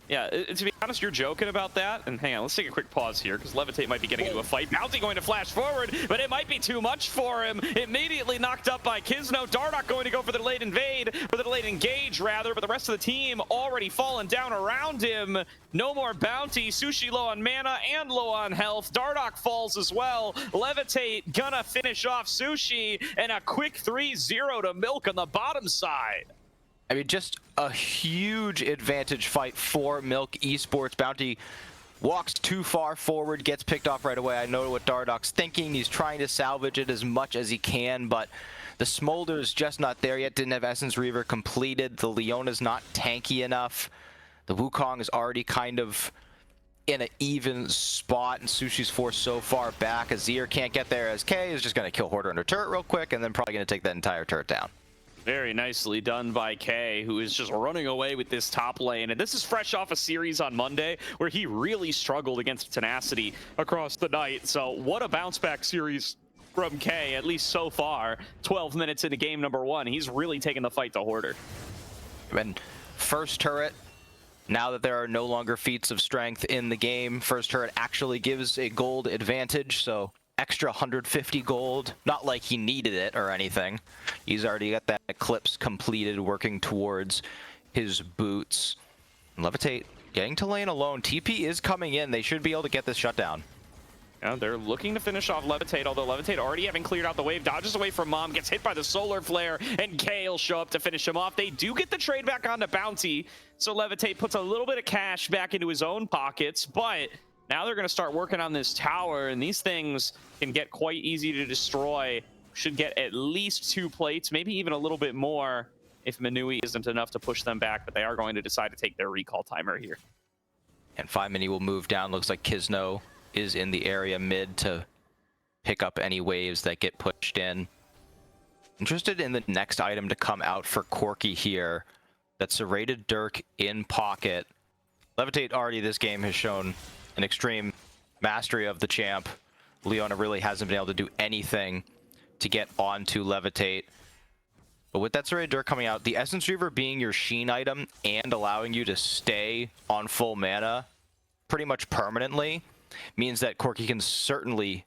Yeah, to be honest, you're joking about that. And hang on, let's take a quick pause here, because Levitate might be getting into a fight. Bounty going to flash forward, but it might be too much for him. Immediately knocked up by Kizno. Dardoch going to go for the delayed invade, or the delayed engage, rather, but the rest of the team already fallen down around him. No more Bounty. Sushi low on mana and low on health. Dardoch falls as well. Levitate gonna finish off Sushi, and a quick 3-0 to Milk on the bottom side. I mean, just a huge advantage fight for Milk Esports. Bounty walks too far forward, gets picked off right away. I know what Dardoch's thinking. He's trying to salvage it as much as he can, but the Smolder's just not there yet. Didn't have Essence Reaver completed. The Leona's not tanky enough. The Wukong is already kind of in an even spot, and Sushi's forced so far back. Azir can't get there, as K is just going to kill Hoarder under turret real quick, and then probably going to take that entire turret down. Very nicely done by Kay, who is just running away with this top lane. And this is fresh off a series on Monday where he really struggled against Tenacity across the night. So what a bounce back series from Kay, at least so far. 12 minutes into game number 1. He's really taken the fight to Hoarder. And first turret, now that there are no longer feats of strength in the game, first turret actually gives a gold advantage. So extra 150 gold, not like he needed it or anything. He's already got that eclipse completed, working towards his boots. Levitate getting to lane alone. TP is coming in. They should be able to get this shutdown. Yeah, they're looking to finish off Levitate, although Levitate already having cleared out the wave, dodges away from Mom, gets hit by the solar flare, and Kay will show up to finish him off. They do get the trade back onto Bounty, so Levitate puts a little bit of cash back into his own pockets, but now they're going to start working on this tower, and these things can get quite easy to destroy. Should get at least 2 plates, maybe even a little bit more if Manui isn't enough to push them back, but they are going to decide to take their recall timer here. And 5 Mini will move down. Looks like Kisno is in the area mid to pick up any waves that get pushed in. Interested in the next item to come out for Corki here. That's Serrated Dirk in pocket. Levitate already this game has shown an extreme mastery of the champ. Leona really hasn't been able to do anything to get onto Levitate. But with that Serrated Dirk coming out, the Essence Reaver being your Sheen item and allowing you to stay on full mana pretty much permanently means that Corki can certainly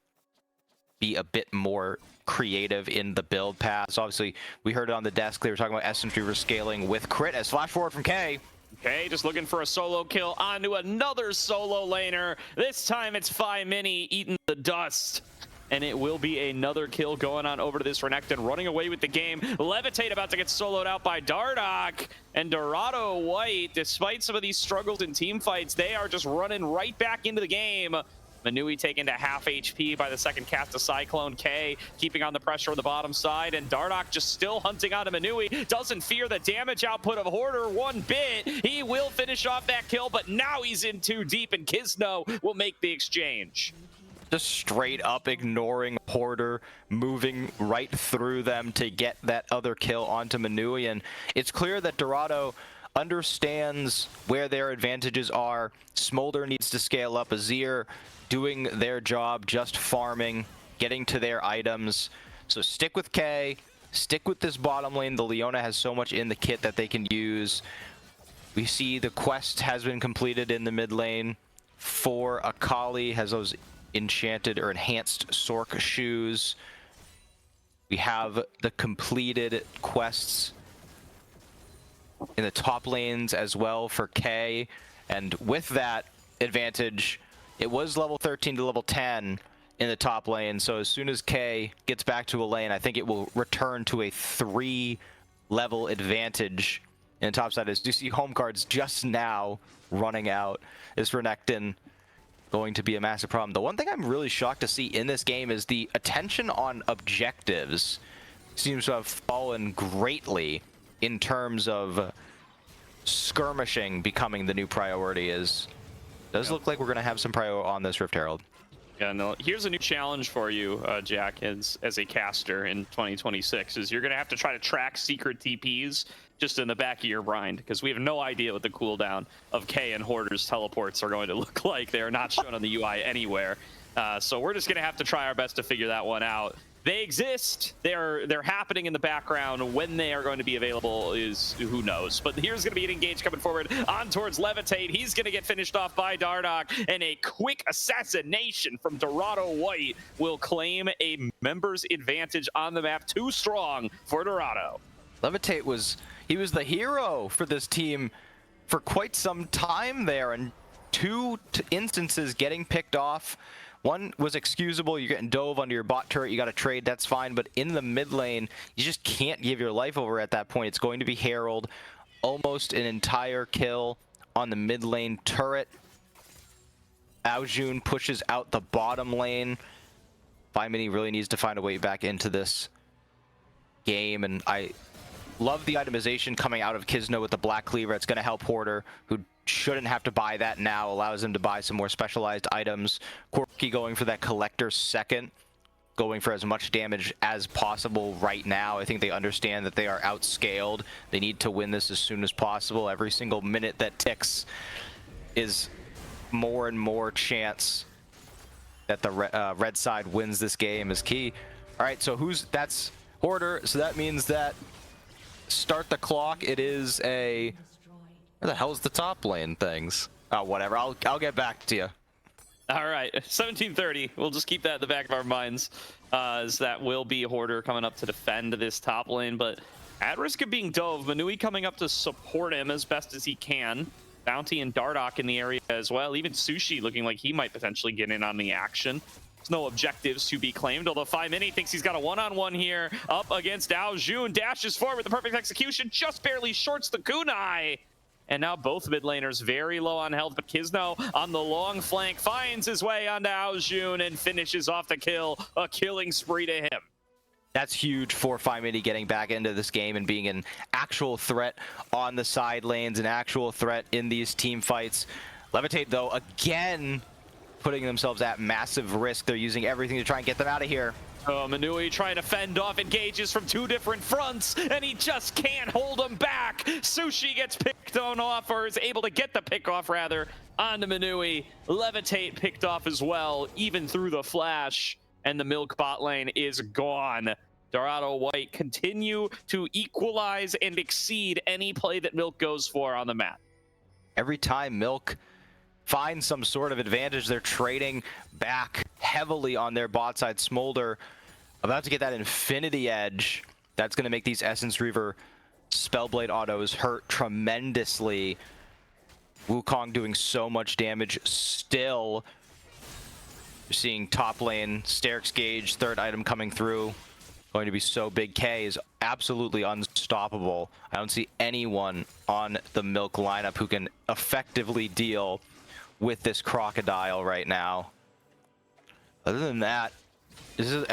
be a bit more creative in the build paths. Obviously, we heard it on the desk. They were talking about Essence Reaver scaling with crit as flash forward from Kay. Okay, just looking for a solo kill onto another solo laner. This time it's 5 Mini eating the dust. And it will be another kill going on over to this Renekton, running away with the game. Levitate about to get soloed out by Dardock. And Dorado White, despite some of these struggles in team fights, they are just running right back into the game. Manui taken to half HP by the second cast of Cyclone. K keeping on the pressure on the bottom side, and Dardock just still hunting onto Manui. Doesn't fear the damage output of Hoarder one bit. He will finish off that kill, but now he's in too deep, and Kisno will make the exchange. Just straight up ignoring Hoarder, moving right through them to get that other kill onto Manui. And it's clear that Dorado understands where their advantages are. Smolder needs to scale up. Azir doing their job, just farming, getting to their items. So stick with K, stick with this bottom lane. The Leona has so much in the kit that they can use. We see the quest has been completed in the mid lane for Akali, has those enchanted or enhanced Sork shoes. We have the completed quests in the top lanes as well for K, and with that advantage, it was level 13 to level 10 in the top lane. So as soon as K gets back to a lane, I think it will return to a 3-level advantage in the top side. As you see home cards just now running out, is Renekton going to be a massive problem. The one thing I'm really shocked to see in this game is the attention on objectives seems to have fallen greatly in terms of skirmishing becoming the new priority. Does look like we're going to have some priority on this Rift Herald. Yeah, no, here's a new challenge for you, Jack, as a caster in 2026, is you're going to have to try to track secret TPs just in the back of your mind, because we have no idea what the cooldown of K and Hoarder's teleports are going to look like. They are not shown on the UI anywhere. So we're just going to have to try our best to figure that one out. They exist. They're happening in the background. When they are going to be available is who knows. But here's going to be an engage coming forward on towards Levitate. He's going to get finished off by Dardock, and a quick assassination from Dorado White will claim a member's advantage on the map. Too strong for Dorado. Levitate was the hero for this team for quite some time there, and 2 instances getting picked off. One was excusable. You're getting dove under your bot turret. You got to trade. That's fine. But in the mid lane, you just can't give your life over at that point. It's going to be Herald. Almost an entire kill on the mid lane turret. Aojun pushes out the bottom lane. 5 Mini really needs to find a way back into this game. And I love the itemization coming out of Kisno with the Black Cleaver. It's going to help Hoarder, who shouldn't have to buy that now. Allows him to buy some more specialized items. Corki going for that collector second. going for as much damage as possible right now. I think they understand that they are outscaled. They need to win this as soon as possible. Every single minute that ticks is more and more chance that the red side wins this game is key. All right, so that's Hoarder, so that means that start the clock. It is a, where the hell is the top lane things? Oh, whatever, I'll get back to you. All right, 17:30. We'll just keep that in the back of our minds, as that will be Hoarder coming up to defend this top lane, but at risk of being dove, Manui coming up to support him as best as he can. Bounty and Dardoch in the area as well. Even Sushi looking like he might potentially get in on the action. There's no objectives to be claimed, although 5mini thinks he's got a one-on-one here up against Ao Jun. Dashes forward with the perfect execution, just barely shorts the kunai. And now both mid laners very low on health, but Kizno on the long flank finds his way onto Ao Jun and finishes off the kill. A killing spree to him. That's huge for 5mini getting back into this game and being an actual threat on the side lanes, an actual threat in these team fights. Levitate, though, again, putting themselves at massive risk. They're using everything to try and get them out of here. Oh, Manui trying to fend off engages from two different fronts, and he just can't hold them back. Sushi gets picked on off, or is able to get the pick off, rather, onto Manui. Levitate picked off as well, even through the flash, and the Milk bot lane is gone. Dorado White continue to equalize and exceed any play that Milk goes for on the map. Every time Milk finds some sort of advantage, they're trading back heavily on their bot side. Smolder about to get that Infinity Edge. That's going to make these Essence Reaver Spellblade autos hurt tremendously. Wukong doing so much damage still. You're seeing top lane, Sterix Gauge, third item coming through. Going to be so big. K is absolutely unstoppable. I don't see anyone on the Milk lineup who can effectively deal with this crocodile right now. Other than that, this is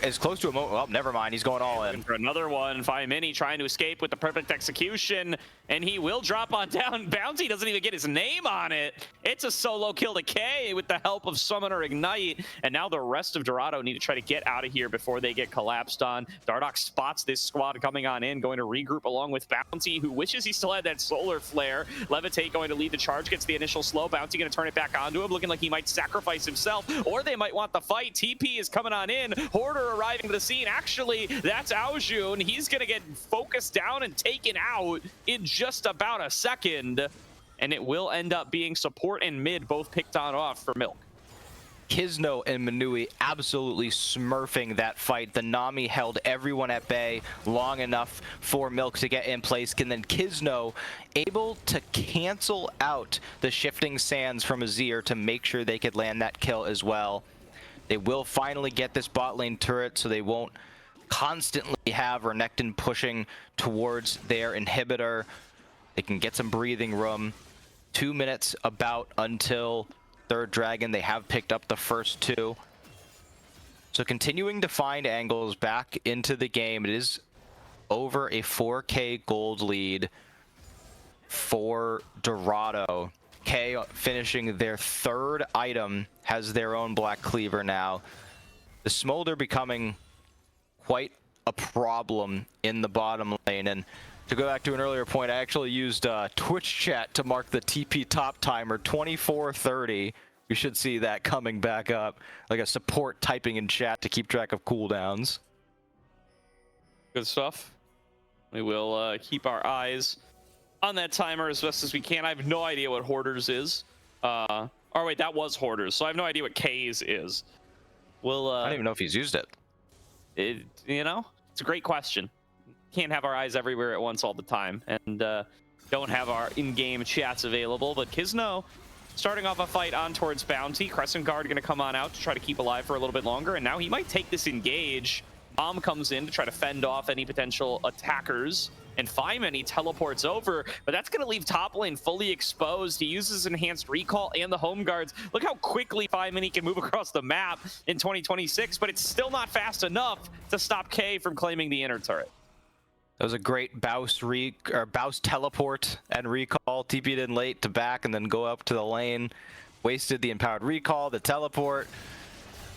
as close to a moment. Well, never mind. He's going all in. For another one, 5mini trying to escape with the perfect execution, and he will drop on down. Bounty doesn't even get his name on it. It's a solo kill to K with the help of Summoner Ignite, and now the rest of Dorado need to try to get out of here before they get collapsed on. Dardoch spots this squad coming on in, going to regroup along with Bounty, who wishes he still had that solar flare. Levitate going to lead the charge, gets the initial slow. Bounty going to turn it back onto him, looking like he might sacrifice himself, or they might want the fight. TP is coming on in. Hoarder arriving to the scene. Actually, that's Ao Jun. He's going to get focused down and taken out in just about a second, and it will end up being support and mid both picked on off for Milk. Kizno and Manui absolutely smurfing that fight. The Nami held everyone at bay long enough for Milk to get in place, and then Kizno able to cancel out the shifting sands from Azir to make sure they could land that kill as well. They will finally get this bot lane turret, so they won't constantly have Renekton pushing towards their inhibitor. They can get some breathing room. 2 minutes about until third dragon. They have picked up the first two. So continuing to find angles back into the game. It is over a 4K gold lead for Dorado. K finishing their third item, has their own Black Cleaver now. The Smolder becoming quite a problem in the bottom lane. And to go back to an earlier point, I actually used Twitch chat to mark the TP top timer, 24:30. You should see that coming back up, like a support typing in chat to keep track of cooldowns. Good stuff. We will keep our eyes on that timer as best as we can. I have no idea what Hoarders is. Or wait, that was Hoarders, so I have no idea what K's is. We'll, I don't even know if he's used it. You know, it's a great question. Can't have our eyes everywhere at once all the time, and don't have our in-game chats available. But Kizno starting off a fight on towards Bounty. Crescent Guard going to come on out to try to keep alive for a little bit longer, and now he might take this engage. Bomb comes in to try to fend off any potential attackers, and 5mini teleports over, but that's going to leave top lane fully exposed. He uses enhanced recall and the home guards. Look how quickly 5mini can move across the map in 2026, but it's still not fast enough to stop K from claiming the inner turret. That was a great Baus teleport and recall. TP'd in late to back and then go up to the lane. Wasted the empowered recall, the teleport.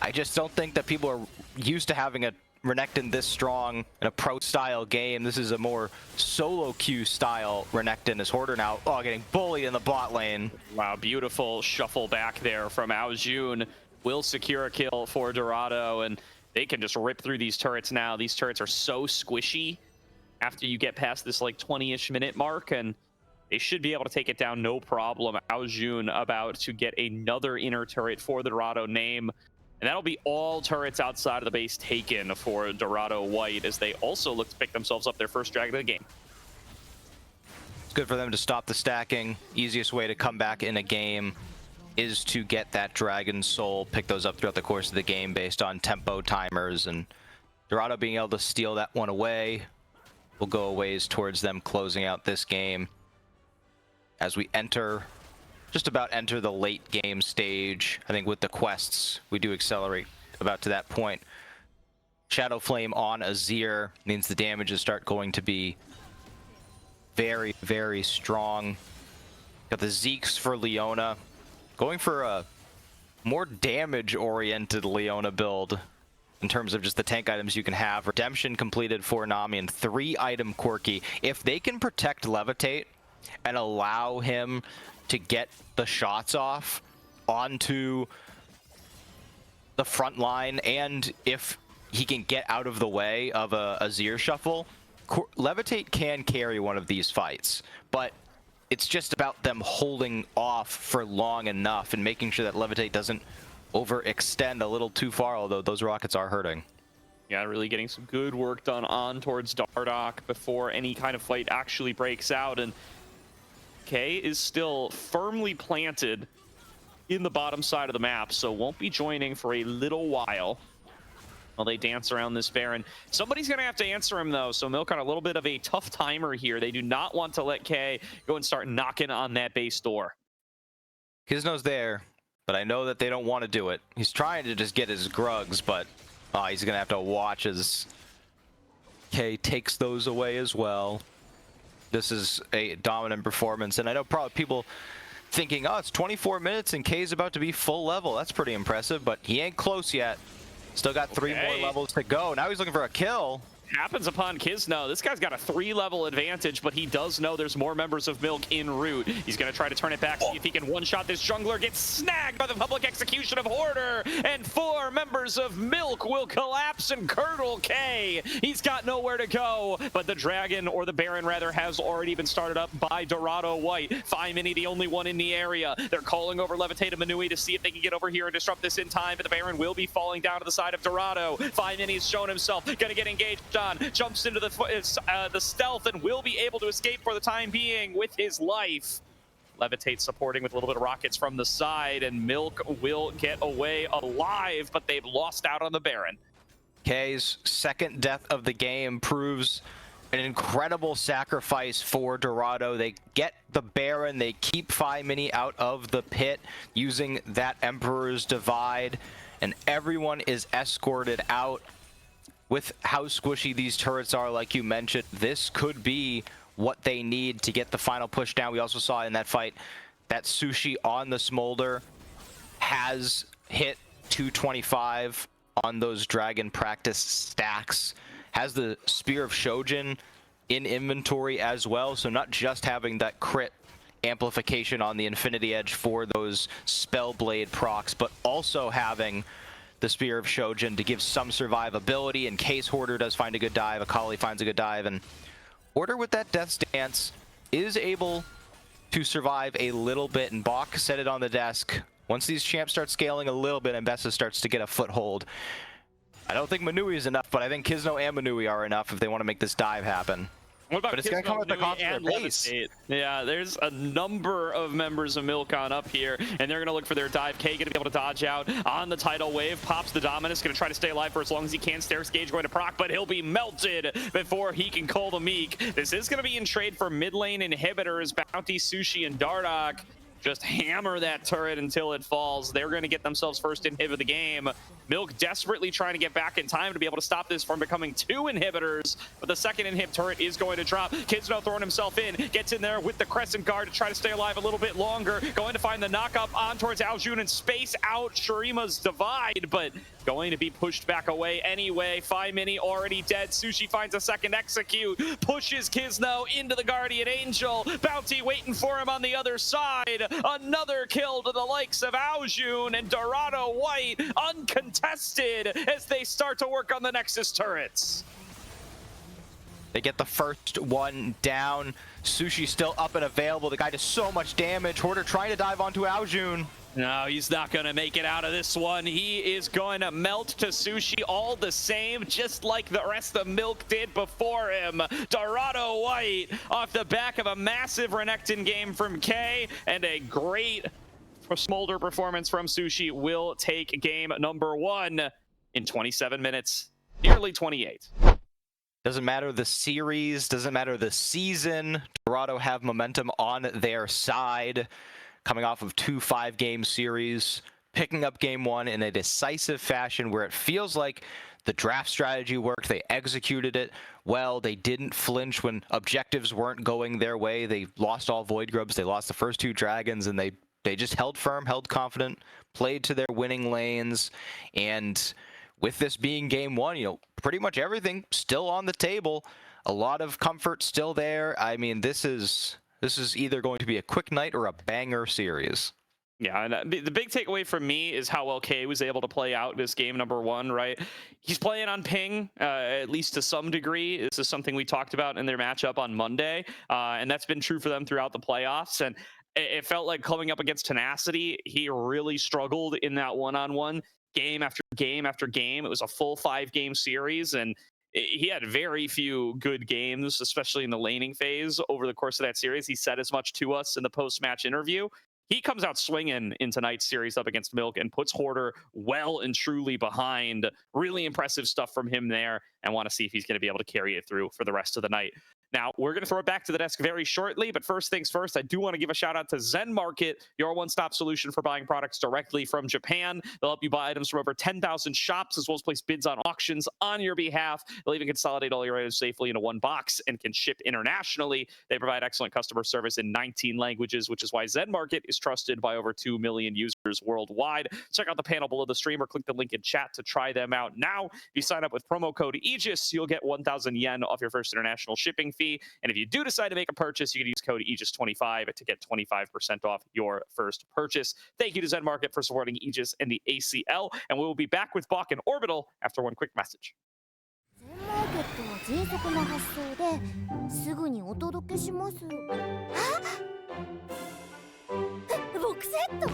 I just don't think that people are used to having a Renekton this strong in a pro-style game. This is a more solo queue style Renekton as Hoarder now. Oh, getting bullied in the bot lane. Wow, beautiful shuffle back there from Aojun. Will secure a kill for Dorado, and they can just rip through these turrets now. These turrets are so squishy after you get past this like 20-ish minute mark, and they should be able to take it down no problem. Aojun about to get another inner turret for the Dorado name. And that'll be all turrets outside of the base taken for Dorado White, as they also look to pick themselves up their first drag of the game. It's good for them to stop the stacking. Easiest way to come back in a game is to get that Dragon Soul, pick those up throughout the course of the game based on tempo timers, and Dorado being able to steal that one away will go a ways towards them closing out this game. As we just about enter the late game stage. I think with the quests, we do accelerate about to that point. Shadow Flame on Azir means the damages start going to be very, very strong. Got the Zeeks for Leona. Going for a more damage-oriented Leona build in terms of just the tank items you can have. Redemption completed for Nami and 3-item Quirky. If they can protect Levitate and allow him to get the shots off onto the front line, and if he can get out of the way of a Azir shuffle, Levitate can carry one of these fights, but it's just about them holding off for long enough and making sure that Levitate doesn't overextend a little too far, although those rockets are hurting. Yeah, really getting some good work done on towards Dardoch before any kind of fight actually breaks out, and K is still firmly planted in the bottom side of the map, so won't be joining for a little while they dance around this Baron. Somebody's going to have to answer him, though, so Milk on a little bit of a tough timer here. They do not want to let K go and start knocking on that base door. Kisno's there, but I know that they don't want to do it. He's trying to just get his Grugs, but he's going to have to watch as K takes those away as well. This is a dominant performance, and I know probably people thinking, oh, it's 24 minutes and K's about to be full level. That's pretty impressive, but he ain't close yet. Still got 3 more levels to go. Now he's looking for a kill. Happens upon Kisno. This guy's got a 3-level advantage, but he does know there's more members of Milk en route. He's going to try to turn it back, see if he can one-shot this jungler. Gets snagged by the public execution of Hoarder, and 4 members of Milk will collapse and curdle K. He's got nowhere to go, but the Dragon, or the Baron rather, has already been started up by Dorado White. 5mini, the only one in the area. They're calling over Levitate and Manui to see if they can get over here and disrupt this in time, but the Baron will be falling down to the side of Dorado. 5mini has shown himself, going to get engaged on, jumps into the stealth and will be able to escape for the time being with his life. Levitate supporting with a little bit of rockets from the side, and Milk will get away alive, but they've lost out on the Baron. K's second death of the game proves an incredible sacrifice for Dorado. They get the Baron, they keep 5mini out of the pit using that Emperor's Divide, and everyone is escorted out. With how squishy these turrets are, like you mentioned, this could be what they need to get the final push down. We also saw in that fight that Sushi on the Smolder has hit 225 on those Dragon practice stacks, has the Spear of Shojin in inventory as well, so not just having that crit amplification on the Infinity Edge for those Spellblade procs, but also having the Spear of Shojin to give some survivability in case Hoarder does find a good dive, Akali finds a good dive, and Hoarder with that Death's Dance is able to survive a little bit, and Bach set it on the desk. Once these champs start scaling a little bit and Bessa starts to get a foothold, I don't think Manui is enough, but I think Kisno and Manui are enough if they want to make this dive happen. What about but it's going to come at the cost of their base. Yeah, there's a number of members of Milcon up here, and they're going to look for their dive. K going to be able to dodge out on the tidal wave. Pops the Dominus, going to try to stay alive for as long as he can. Stairs Gauge going to proc, but he'll be melted before he can call the Meek. This is going to be in trade for mid lane inhibitors, Bounty, Sushi, and Dardoch. just hammer that turret until it falls. They're going to get themselves first inhib of the game. Milk desperately trying to get back in time to be able to stop this from becoming 2 inhibitors, but the second inhib turret is going to drop. Kizno throwing himself in, gets in there with the Crescent Guard to try to stay alive a little bit longer, going to find the knock-up on towards Aljun and space out Shurima's Divide, but going to be pushed back away anyway. 5 Mini already dead. Sushi finds a second execute, pushes Kizno into the Guardian Angel. Bounty waiting for him on the other side. Another kill to the likes of Aljun and Dorado White, uncontested as they start to work on the Nexus turrets. They get the first one down. Sushi still up and available. The guy does so much damage. Hoarder trying to dive onto Aljun. No, he's not going to make it out of this one. He is going to melt to Sushi all the same, just like the rest of Milk did before him. Dorado White off the back of a massive Renekton game from K and a great Smolder performance from Sushi will take game number 1 in 27 minutes, nearly 28. Doesn't matter the series, doesn't matter the season. Dorado have momentum on their side, coming off of 2 5-game series, picking up game 1 in a decisive fashion where it feels like the draft strategy worked. They executed it well. They didn't flinch when objectives weren't going their way. They lost all Void Grubs. They lost the first 2 Dragons, and they just held firm, held confident, played to their winning lanes. And with this being game 1, you know, pretty much everything still on the table. A lot of comfort still there. I mean, this is either going to be a quick night or a banger series. Yeah, and the big takeaway from me is how well K was able to play out this game number 1, right? He's playing on ping, at least to some degree. This is something we talked about in their matchup on Monday, and that's been true for them throughout the playoffs. And it felt like coming up against Tenacity, he really struggled in that one-on-one game after game after game. It was a full 5-game series, and he had very few good games, especially in the laning phase over the course of that series. He said as much to us in the post-match interview. He comes out swinging in tonight's series up against Milk and puts Hoarder well and truly behind. Really impressive stuff from him there, and want to see if he's going to be able to carry it through for the rest of the night. Now, we're going to throw it back to the desk very shortly, but first things first, I do want to give a shout out to Zen Market, your one-stop solution for buying products directly from Japan. They'll help you buy items from over 10,000 shops, as well as place bids on auctions on your behalf. They'll even consolidate all your items safely into one box and can ship internationally. They provide excellent customer service in 19 languages, which is why Zen Market is trusted by over 2 million users worldwide. Check out the panel below the stream or click the link in chat to try them out now. If you sign up with promo code Aegis, you'll get 1,000 yen off your first international shipping fee. And if you do decide to make a purchase, you can use code Aegis25 to get 25% off your first purchase. Thank you to Zen Market for supporting Aegis and the ACL. And we will be back with Bach and Orbital after one quick message. 全マーケットは迅速な発送ですぐにお届けします。ボクセット？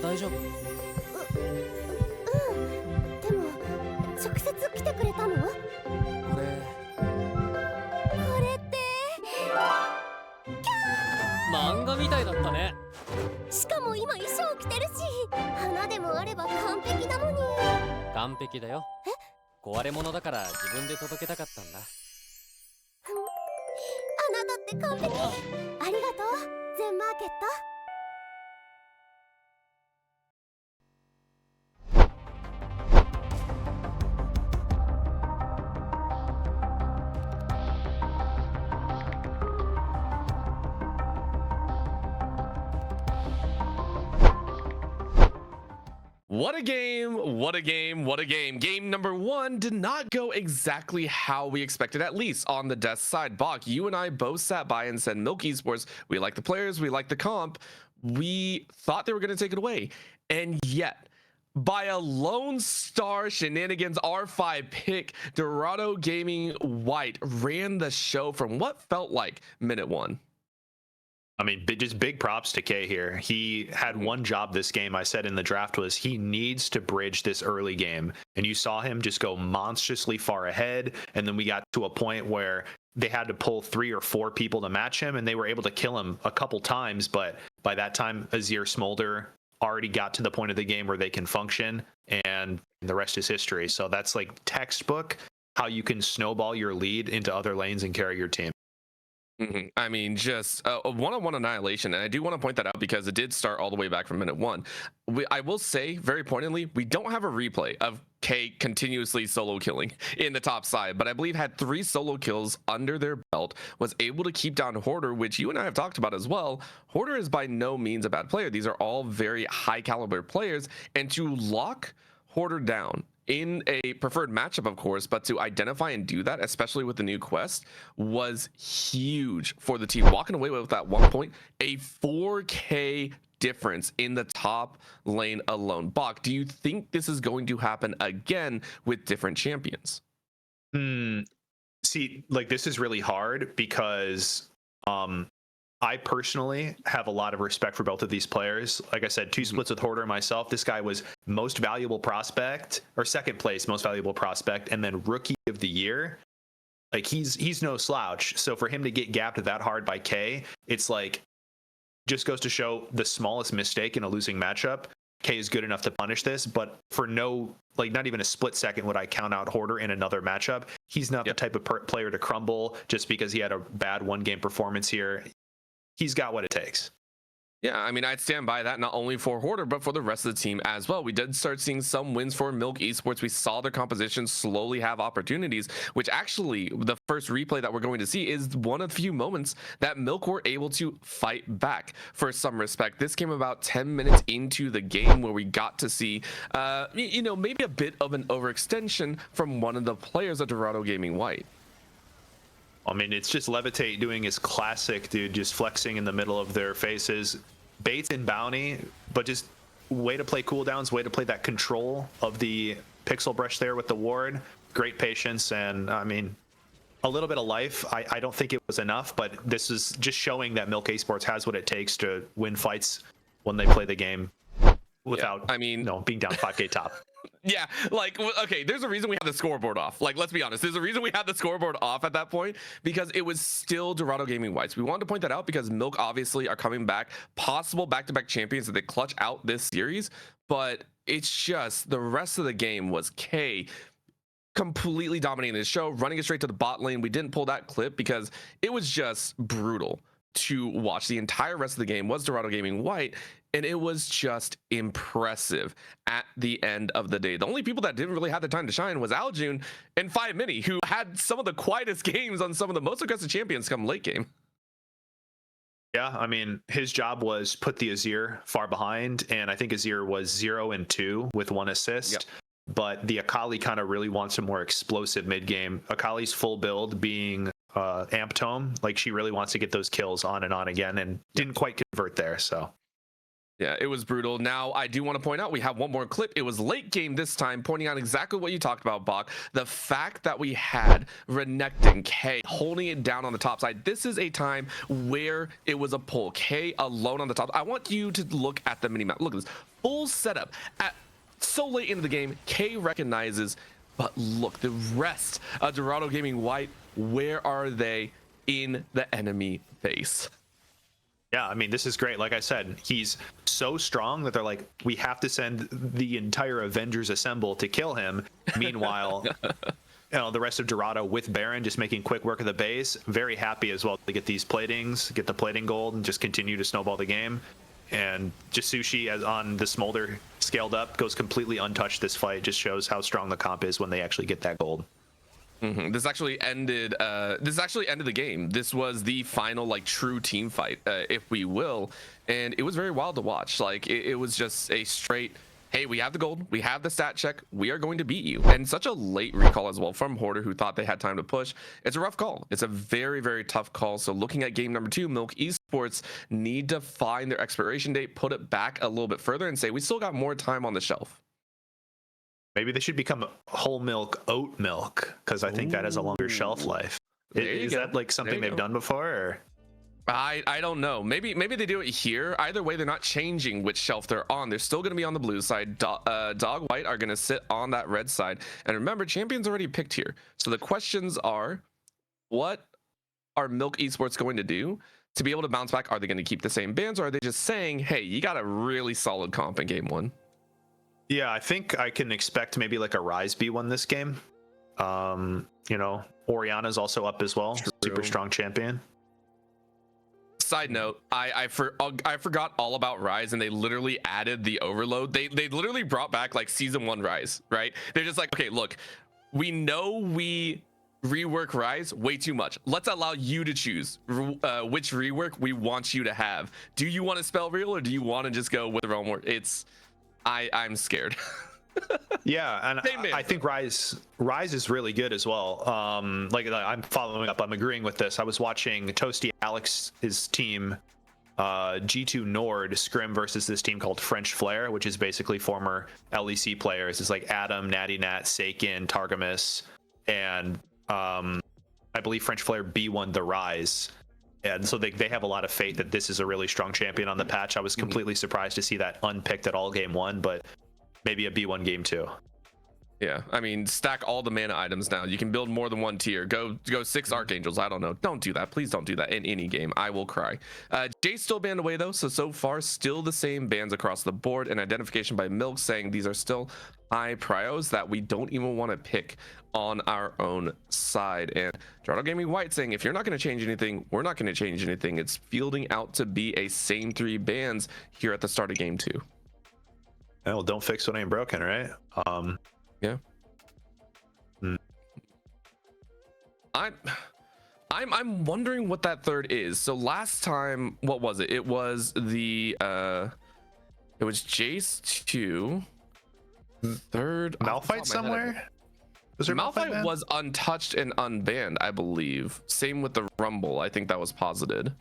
大丈夫？でも直接来てくれたの？これって漫画みたいだったね。しかも今衣装着てるし、花でもあれば完璧なのに。完璧だよ。壊れ物だから自分で届けたかったんだ。あなたって完璧。ありがとう、全マーケット。What a game, what a game, what a game. Game number 1 did not go exactly how we expected, at least on the desk side. Bach, you and I both sat by and said, Milk Esports, we like the players, we like the comp. We thought they were going to take it away. And yet, by a Lone Star Shenanigans R5 pick, Dorado Gaming White ran the show from what felt like minute 1. I mean, just big props to K here. He had one job this game, I said in the draft, was he needs to bridge this early game. And you saw him just go monstrously far ahead. And then we got to a point where they had to pull 3 or 4 people to match him, and they were able to kill him a couple times. But by that time, Azir Smolder already got to the point of the game where they can function, and the rest is history. So that's like textbook how you can snowball your lead into other lanes and carry your team. I mean, just a one-on-one annihilation, and I do want to point that out because it did start all the way back from minute one. I will say very pointedly, we don't have a replay of K continuously solo killing in the top side, but I believe had 3 solo kills under their belt, was able to keep down Hoarder, which you and I have talked about as well. Hoarder is by no means a bad player. These are all very high caliber players, and to lock Hoarder down in a preferred matchup, of course, but to identify and do that, especially with the new quest, was huge for the team. Walking away with that 1 point, a 4K difference in the top lane alone. Bach, do you think this is going to happen again with different champions? See, like, this is really hard because I personally have a lot of respect for both of these players. Like I said, 2 splits with Hoarder myself. This guy was most valuable prospect, or second place most valuable prospect, and then rookie of the year. Like, he's no slouch. So for him to get gapped that hard by K, it's like, just goes to show the smallest mistake in a losing matchup, K is good enough to punish this. But for no, like, not even a split second would I count out Hoarder in another matchup. He's not the type of player to crumble just because he had a bad 1-game performance here. He's got what it takes. Yeah, I mean, I'd stand by that, not only for Hoarder, but for the rest of the team as well. We did start seeing some wins for Milk Esports. We saw their composition slowly have opportunities, which actually, the first replay that we're going to see is one of the few moments that Milk were able to fight back for some respect. This came about 10 minutes into the game where we got to see, maybe a bit of an overextension from one of the players of Dorado Gaming White. I mean, it's just Levitate doing his classic, dude, just flexing in the middle of their faces. Baits and bounty, but just way to play cooldowns, way to play that control of the pixel brush there with the ward. Great patience, and I mean, a little bit of life. I don't think it was enough, but this is just showing that Milk Esports has what it takes to win fights when they play the game without, being down 5K top. Yeah, like, okay, there's a reason we had the scoreboard off. Like, let's be honest, there's a reason we had the scoreboard off at that point, because it was still Dorado Gaming Whites. We wanted to point that out because Milk obviously are coming back, possible back-to-back champions that they clutch out this series, but it's just the rest of the game was K completely dominating the show, running it straight to the bot lane. We didn't pull that clip because it was just brutal to watch. The entire rest of the game was Dorado Gaming White, and it was just impressive at the end of the day. The only people that didn't really have the time to shine was Aljun and 5 Mini, who had some of the quietest games on some of the most aggressive champions come late game. Yeah, I mean, his job was put the Azir far behind, and I think Azir was 0 and 2 with 1 assist. Yep. But the Akali kind of really wants a more explosive mid game. Akali's full build being Amp Tome, like, she really wants to get those kills on and on again, and didn't quite convert there. So yeah, it was brutal. Now, I do want to point out we have one more clip. It was late game this time, pointing out exactly what you talked about, Bach. The fact that we had Renekton K holding it down on the top side. This is a time where it was a pull. K alone on the top. I want you to look at the minimap. Look at this. Full setup. At so late into the game, K recognizes, but look, the rest of Dorado Gaming White, where are they in the enemy base? yeah, I mean, this is great. Like I said, he's so strong that they're like, we have to send the entire Avengers Assemble to kill him. Meanwhile, the rest of Dorado with Baron just making quick work of the base. Very happy as well to get these platings, get the plating gold, and just continue to snowball the game. And just Sushi, as on the Smolder scaled up, goes completely untouched this fight. Just shows how strong the comp is when they actually get that gold. This actually ended the game. This was the final, like, true team fight, if we will, and it was very wild to watch. Like, it was just a straight, hey, we have the gold, we have the stat check, we are going to beat you. And such a late recall as well from Hoarder, who thought they had time to push. It's a rough call. It's a very, very tough call. So looking at game number 2, Milk Esports need to find their expiration date, put it back a little bit further, and say we still got more time on the shelf. Maybe they should become whole milk oat milk, because I think that has a longer shelf life. Is that like something they've done before? Or? I don't know. Maybe they do it here. Either way, they're not changing which shelf they're on. They're still going to be on the blue side. Dog White are going to sit on that red side. And remember, champions already picked here. So the questions are, what are Milk Esports going to do to be able to bounce back? Are they going to keep the same bans, or are they just saying, hey, you got a really solid comp in game 1? Yeah, I think I can expect maybe like a Rise B1 this game. Oriana's also up as well. True. Super strong champion. side note, I forgot all about Rise, and they literally added the overload. They literally brought back like season 1 Rise, right? They're just like, okay, look, we know we rework Rise way too much. Let's allow you to choose which rework we want you to have. Do you want to spell real, or do you want to just go with the realm war? I'm scared. Yeah, and I think Rise is really good as well. Like I'm following up, I'm agreeing with this. I was watching Toasty Alex's team, G2 Nord, scrim versus this team called French Flair, which is basically former LEC players. It's like Adam, Natty Nat, Sakin, Targamas, and I believe French Flair B1 the Rise. And so they have a lot of faith that this is a really strong champion on the patch. I was completely surprised to see that unpicked at all game 1, but maybe a B1 game 2. Yeah, I mean, stack all the mana items now. You can build more than one tier. Go 6 Archangels. I don't know. Don't do that. Please don't do that in any game. I will cry. Jay's still banned away, though. So far, still the same bans across the board. And identification by Milk saying these are still high prios that we don't even want to pick on our own side. And Dorado Gaming White saying, if you're not going to change anything, we're not going to change anything. It's fielding out to be a same 3 bans here at the start of game 2. Well, don't fix what ain't broken, right? Yeah. I'm wondering what that third is. So last time, what was it? It was the it was Jace 2. Third Malphite somewhere? Was there Malphite was untouched and unbanned, I believe. Same with the Rumble. I think that was posited.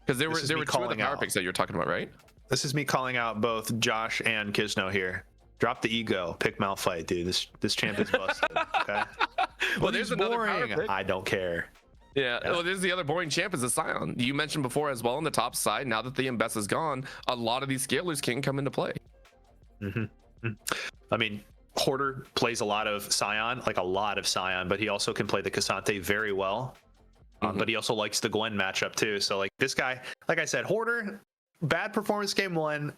Because there were 2 of the power picks that you're talking about, right? This is me calling out both Josh and Kisno here. Drop the ego. Pick Malphite, dude. This champ is busted. Okay. Well, there's another power pick. I don't care. Yeah. Well, there's the other boring champ is a Scion. You mentioned before as well on the top side. Now that the Mbess is gone, a lot of these scalers can come into play. I mean, Hoarder plays a lot of Scion, but he also can play the Cassante very well. But he also likes the Gwen matchup too. So like this guy, like I said, Hoarder, bad performance game 1,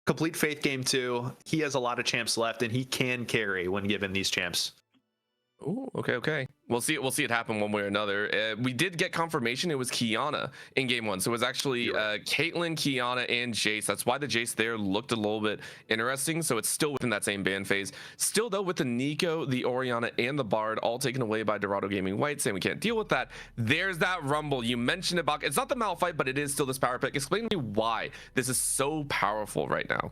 complete faith game 2. He has a lot of champs left, and he can carry when given these champs. Oh, okay. We'll see it happen one way or another. We did get confirmation it was Kiana in game 1, so it was actually Caitlyn, Kiana, and Jace. That's why the Jace there looked a little bit interesting. So it's still within that same ban phase. Still though, with the Nico, the Orianna, and the Bard all taken away by Dorado Gaming White, saying we can't deal with that. There's that Rumble. You mentioned it, Bach. It's not the Malphite, but it is still this power pick. Explain to me why this is so powerful right now.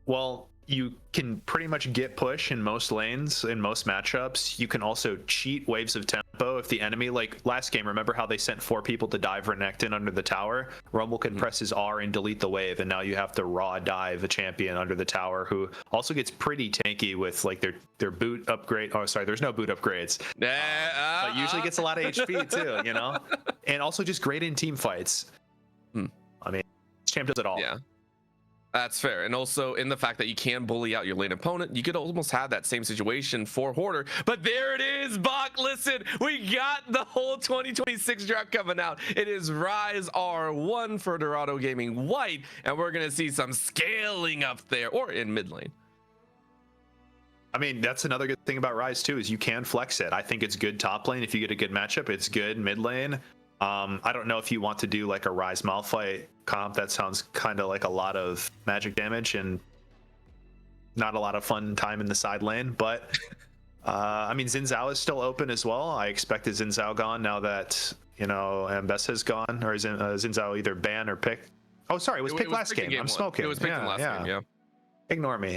Well, you can pretty much get push in most lanes, in most matchups. You can also cheat waves of tempo if the enemy, like last game, remember how they sent 4 people to dive Renekton under the tower? Rumble can press his R and delete the wave, and now you have to raw dive a champion under the tower, who also gets pretty tanky with like their boot upgrade. Oh, sorry, there's no boot upgrades. But usually gets a lot of HP too, you know? And also just great in team fights. I mean, this champ does it all. Yeah. That's fair. And also in the fact that you can bully out your lane opponent, you could almost have that same situation for Hoarder. But there it is, Bach. Listen, we got the whole 2026 draft coming out. It is Rise R1 for Dorado Gaming White, and we're going to see some scaling up there or in mid lane. I mean, that's another good thing about Rise too, is you can flex it. I think it's good top lane. If you get a good matchup, it's good mid lane. I don't know if you want to do like a Rise Malphite comp. That sounds kind of like a lot of magic damage and not a lot of fun time in the side lane. But I mean, Xin Zhao is still open as well. I expected Xin Zhao gone now that, you know, Mbessa's gone, or is Xin Zhao either banned or picked? Oh, sorry, it was picked last game. I'm smoking. It was picked last game, yeah. Ignore me.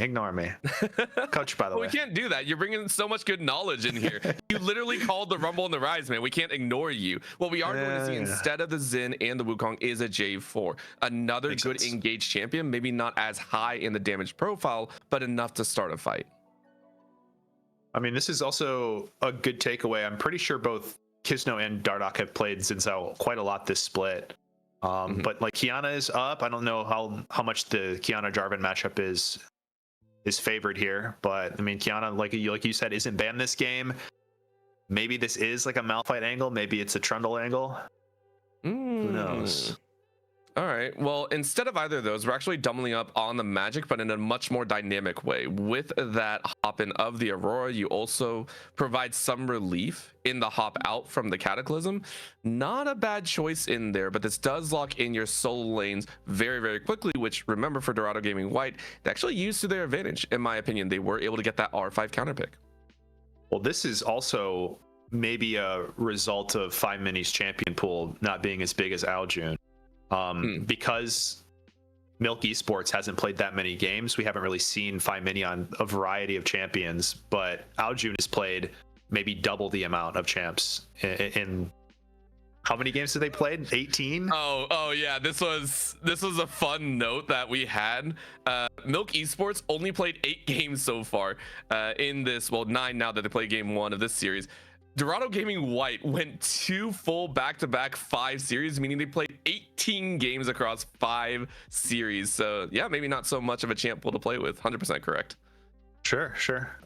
Coach, by the way. We can't do that. You're bringing so much good knowledge in here. You literally called the Rumble and the Rise, man. We can't ignore you. What we are going to see instead of the Xin and the Wukong is a J4. Another Makes good sense. Engaged champion, maybe not as high in the damage profile, but enough to start a fight. I mean, this is also a good takeaway. I'm pretty sure both Kisno and Dardoch have played Xin Zhao quite a lot this split. But like Kiana is up. I don't know how much the Kiana Jarvan matchup is favored here, but I mean, Kiana, like you said, isn't banned this game. Maybe this is like a Malphite angle. Maybe it's a Trundle angle. Who knows? All right. Well, instead of either of those, we're actually doubling up on the Magic, but in a much more dynamic way. With that hop in of the Aurora, you also provide some relief in the hop out from the Cataclysm. Not a bad choice in there, but this does lock in your solo lanes very, very quickly, which, remember, for Dorado Gaming White, they actually used to their advantage, in my opinion. They were able to get that R5 counter pick. Well, this is also maybe a result of Five Minis champion pool not being as big as Aljun. Because Milk Esports hasn't played that many games, we haven't really seen Five Mini on a variety of champions, but Aljun has played maybe double the amount of champs in how many games did they play? 18? Oh yeah, this was a fun note that we had. Milk Esports only played 8 games so far in this, well, 9 now that they play game 1 of this series. Dorado Gaming White went 2 full back-to-back 5 series, meaning they played 18 games across 5 series. So yeah, maybe not so much of a champ pool to play with. 100% correct. Sure.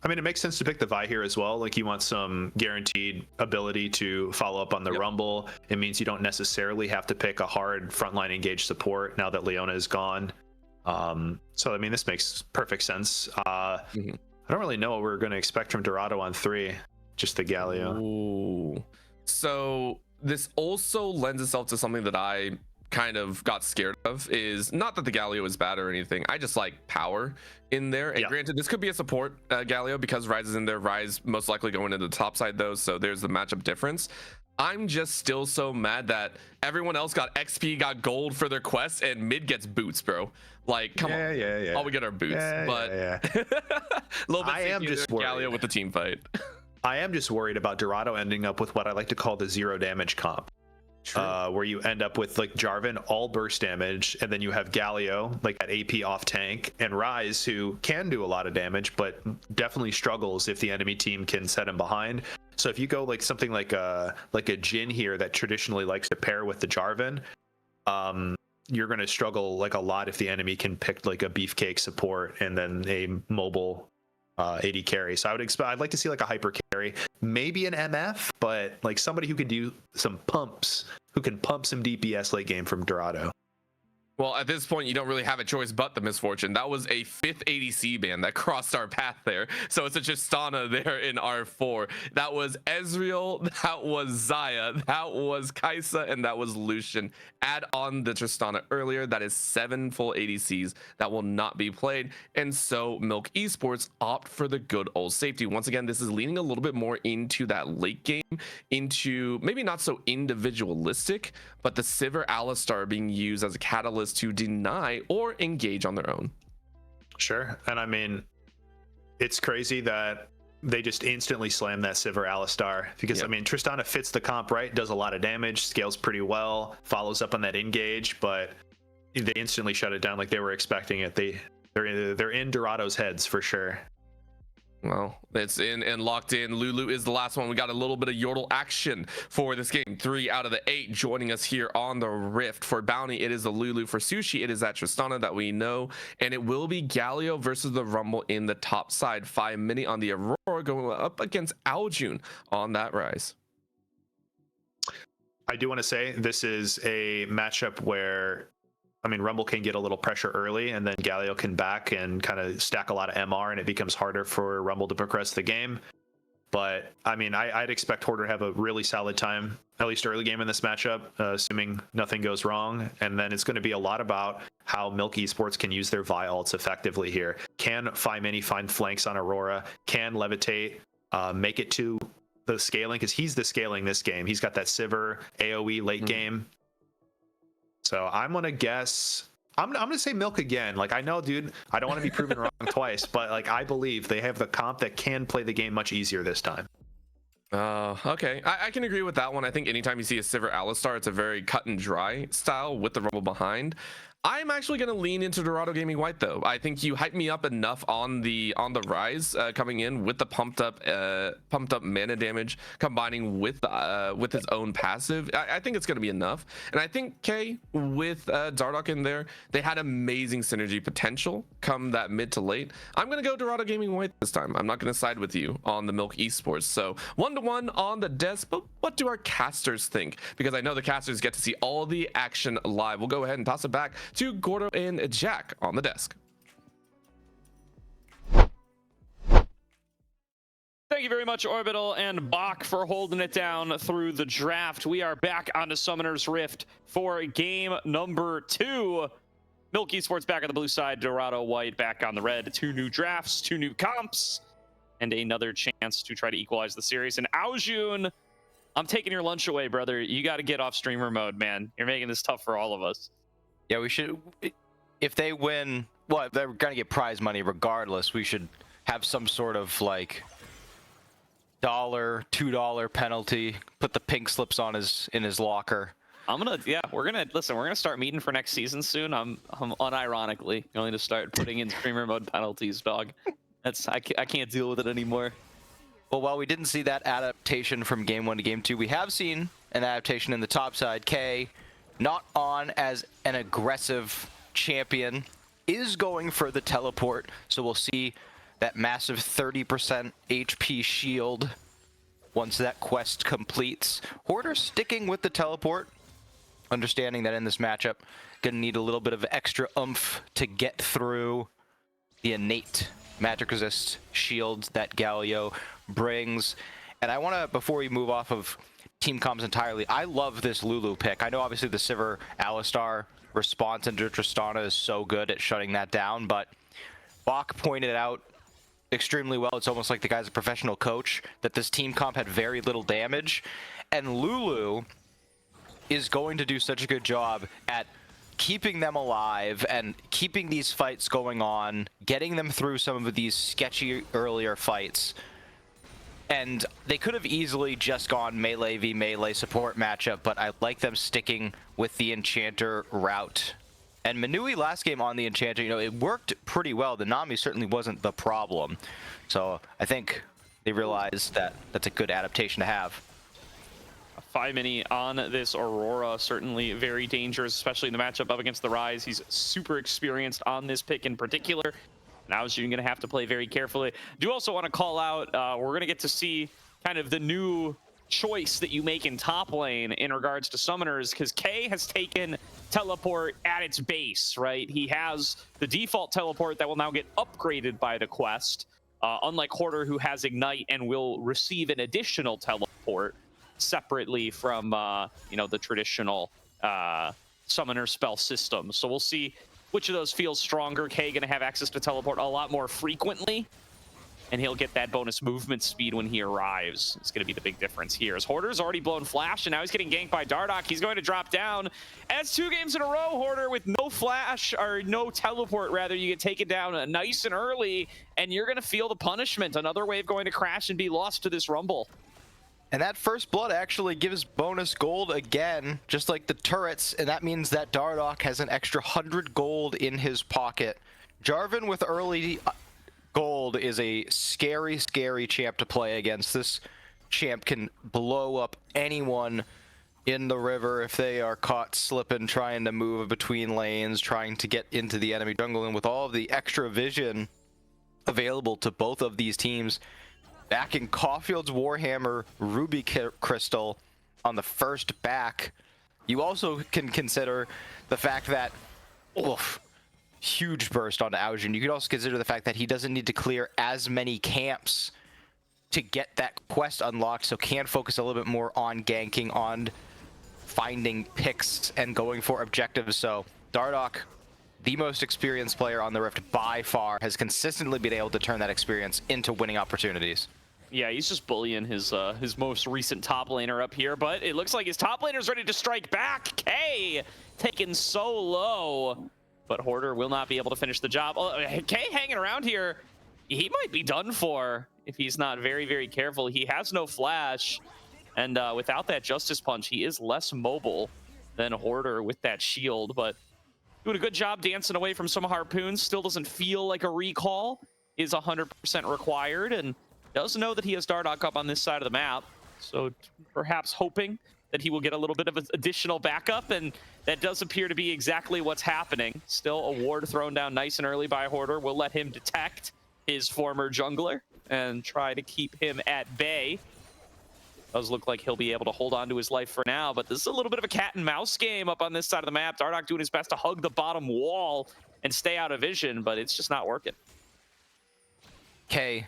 I mean, it makes sense to pick the Vi here as well. Like, you want some guaranteed ability to follow up on the Rumble. It means you don't necessarily have to pick a hard frontline engaged support now that Leona is gone. So I mean, this makes perfect sense. I don't really know what we're going to expect from Dorado on 3. Just the Galio. Ooh. So this also lends itself to something that I kind of got scared of. Is not that the Galio is bad or anything. I just like power in there. And granted, this could be a support Galio because Ryze is in there. Ryze most likely going into the top side though. So there's the matchup difference. I'm just still so mad that everyone else got XP, got gold for their quests, and mid gets boots, bro. Like, come on. Yeah. All we get are boots. But a little bit I am just Galio with the team fight. I am just worried about Dorado ending up with what I like to call the 0 damage comp. Where you end up with like Jarvan all burst damage, and then you have Galio like at AP off tank, and Ryze, who can do a lot of damage but definitely struggles if the enemy team can set him behind. So if you go like something like a Jhin here that traditionally likes to pair with the Jarvan, you're going to struggle like a lot if the enemy can pick like a beefcake support and then a mobile AD carry. So I'd like to see like a hyper carry, maybe an MF, but like somebody who can do some pumps, who can pump some DPS late game from Dorado. Well, at this point, you don't really have a choice but the Misfortune. That was a 5th ADC ban that crossed our path there. So it's a Tristana there in R4. That was Ezreal, that was Xayah, that was Kai'Sa, and that was Lucian. Add on the Tristana earlier, that is 7 full ADCs that will not be played. And so Milk Esports opt for the good old safety. Once again, this is leaning a little bit more into that late game, into maybe not so individualistic, but the Sivir Alistar being used as a catalyst to deny or engage on their own. Sure. And I mean, it's crazy that they just instantly slam that Sivir Alistar because I mean, Tristana fits the comp, right? Does a lot of damage, scales pretty well, follows up on that engage, but they instantly shut it down like they were expecting it. They're in Dorado's heads for sure. Well, it's in and locked in. Lulu is the last one. We got a little bit of Yordle action for this game. 3 out of the 8 joining us here on the Rift. For Bounty, it is the Lulu. For Sushi, it is that Tristana that we know. And it will be Galio versus the Rumble in the top side. 5 Mini on the Aurora going up against Aljun on that Ryze. I do want to say this is a matchup where, I mean, Rumble can get a little pressure early, and then Galio can back and kind of stack a lot of MR, and it becomes harder for Rumble to progress the game. But, I mean, I'd expect Hoarder to have a really solid time, at least early game in this matchup, assuming nothing goes wrong. And then it's going to be a lot about how Milk Esports can use their Vi ults effectively here. Can Five Mini find flanks on Aurora? Can Levitate make it to the scaling? Because he's the scaling this game. He's got that Sivir AoE late game. So I'm gonna guess. I'm gonna say Milk again. Like, I know, dude, I don't want to be proven wrong twice, but like, I believe they have the comp that can play the game much easier this time. Okay, I can agree with that one. I think anytime you see a Sivir Alistar, it's a very cut and dry style with the Rumble behind. I'm actually going to lean into Dorado Gaming White though. I think you hyped me up enough on the rise coming in with the pumped up mana damage combining with his own passive. I think it's going to be enough. And I think K with Dardoch in there, they had amazing synergy potential come that mid to late. I'm going to go Dorado Gaming White this time. I'm not going to side with you on the Milk Esports. So 1-1 on the desk. But what do our casters think? Because I know the casters get to see all the action live. We'll go ahead and toss it back to Gordo and Jack on the desk. Thank you very much, Orbital and Bach, for holding it down through the draft. We are back onto Summoner's Rift for game number 2. Milk Esports back on the blue side, Dorado White back on the red. 2 new drafts, 2 new comps, and another chance to try to equalize the series. And Aojun, I'm taking your lunch away, brother. You got to get off streamer mode, man. You're making this tough for all of us. Yeah, we should. If they win, well, they're gonna get prize money regardless. We should have some sort of like $2 penalty. Put the pink slips on in his locker. We're gonna start meeting for next season soon. I'm unironically going to start putting in streamer mode penalties, dog. I can't deal with it anymore. Well, while we didn't see that adaptation from game 1 to game 2, we have seen an adaptation in the top side. K, not on as an aggressive champion, is going for the teleport, so we'll see that massive 30% HP shield once that quest completes. Hoarder sticking with the teleport, understanding that in this matchup, gonna need a little bit of extra oomph to get through the innate magic resist shield that Galio brings. And I want to, before we move off of team comms entirely, I love this Lulu pick. I know obviously the Sivir Alistar response into Tristana is so good at shutting that down, but Bach pointed out extremely well, it's almost like the guy's a professional coach, that this team comp had very little damage, and Lulu is going to do such a good job at keeping them alive and keeping these fights going on, getting them through some of these sketchy earlier fights. And they could have easily just gone melee v melee support matchup, but I like them sticking with the Enchanter route. And Manui last game on the Enchanter, it worked pretty well. The Nami certainly wasn't the problem. So I think they realized that that's a good adaptation to have. 5 mini on this Aurora, certainly very dangerous, especially in the matchup up against the Rise. He's super experienced on this pick in particular. Now you're going to have to play very carefully. Do also want to call out, we're going to get to see kind of the new choice that you make in top lane in regards to summoners, because K has taken teleport at its base, right? He has the default teleport that will now get upgraded by the quest, unlike Hoarder, who has Ignite and will receive an additional teleport separately from the traditional summoner spell system. So we'll see which of those feels stronger. K gonna have access to teleport a lot more frequently, and he'll get that bonus movement speed when he arrives. It's gonna be the big difference here. As Hoarder's already blown flash, and now he's getting ganked by Dardoch. He's going to drop down. And it's 2 games in a row, Hoarder, with no flash, or no teleport, rather. You get taken down nice and early, and you're gonna feel the punishment. Another wave going to crash and be lost to this Rumble. And that first blood actually gives bonus gold again, just like the turrets, and that means that Dardoch has an extra 100 gold in his pocket. Jarvan with early gold is a scary, scary champ to play against. This champ can blow up anyone in the river if they are caught slipping, trying to move between lanes, trying to get into the enemy jungle, and with all of the extra vision available to both of these teams, back in Caulfield's Warhammer Ruby Crystal on the first back, you also can consider the fact that, huge burst onto Aojun. You could also consider the fact that he doesn't need to clear as many camps to get that quest unlocked, so can focus a little bit more on ganking, on finding picks and going for objectives. So Dardoch, the most experienced player on the Rift by far, has consistently been able to turn that experience into winning opportunities. Yeah, he's just bullying his most recent top laner up here, but it looks like his top laner's ready to strike back. K taken so low, but Hoarder will not be able to finish the job. K hanging around here, he might be done for if he's not very, very careful. He has no flash, and without that Justice Punch, he is less mobile than Hoarder with that shield, but doing a good job dancing away from some harpoons. Still doesn't feel like a recall is 100% required, and does know that he has Dardock up on this side of the map. So perhaps hoping that he will get a little bit of an additional backup, and that does appear to be exactly what's happening. Still a ward thrown down nice and early by Hoarder. We'll let him detect his former jungler and try to keep him at bay. Does look like he'll be able to hold on to his life for now, but this is a little bit of a cat and mouse game up on this side of the map. Dardock doing his best to hug the bottom wall and stay out of vision, but it's just not working. Okay,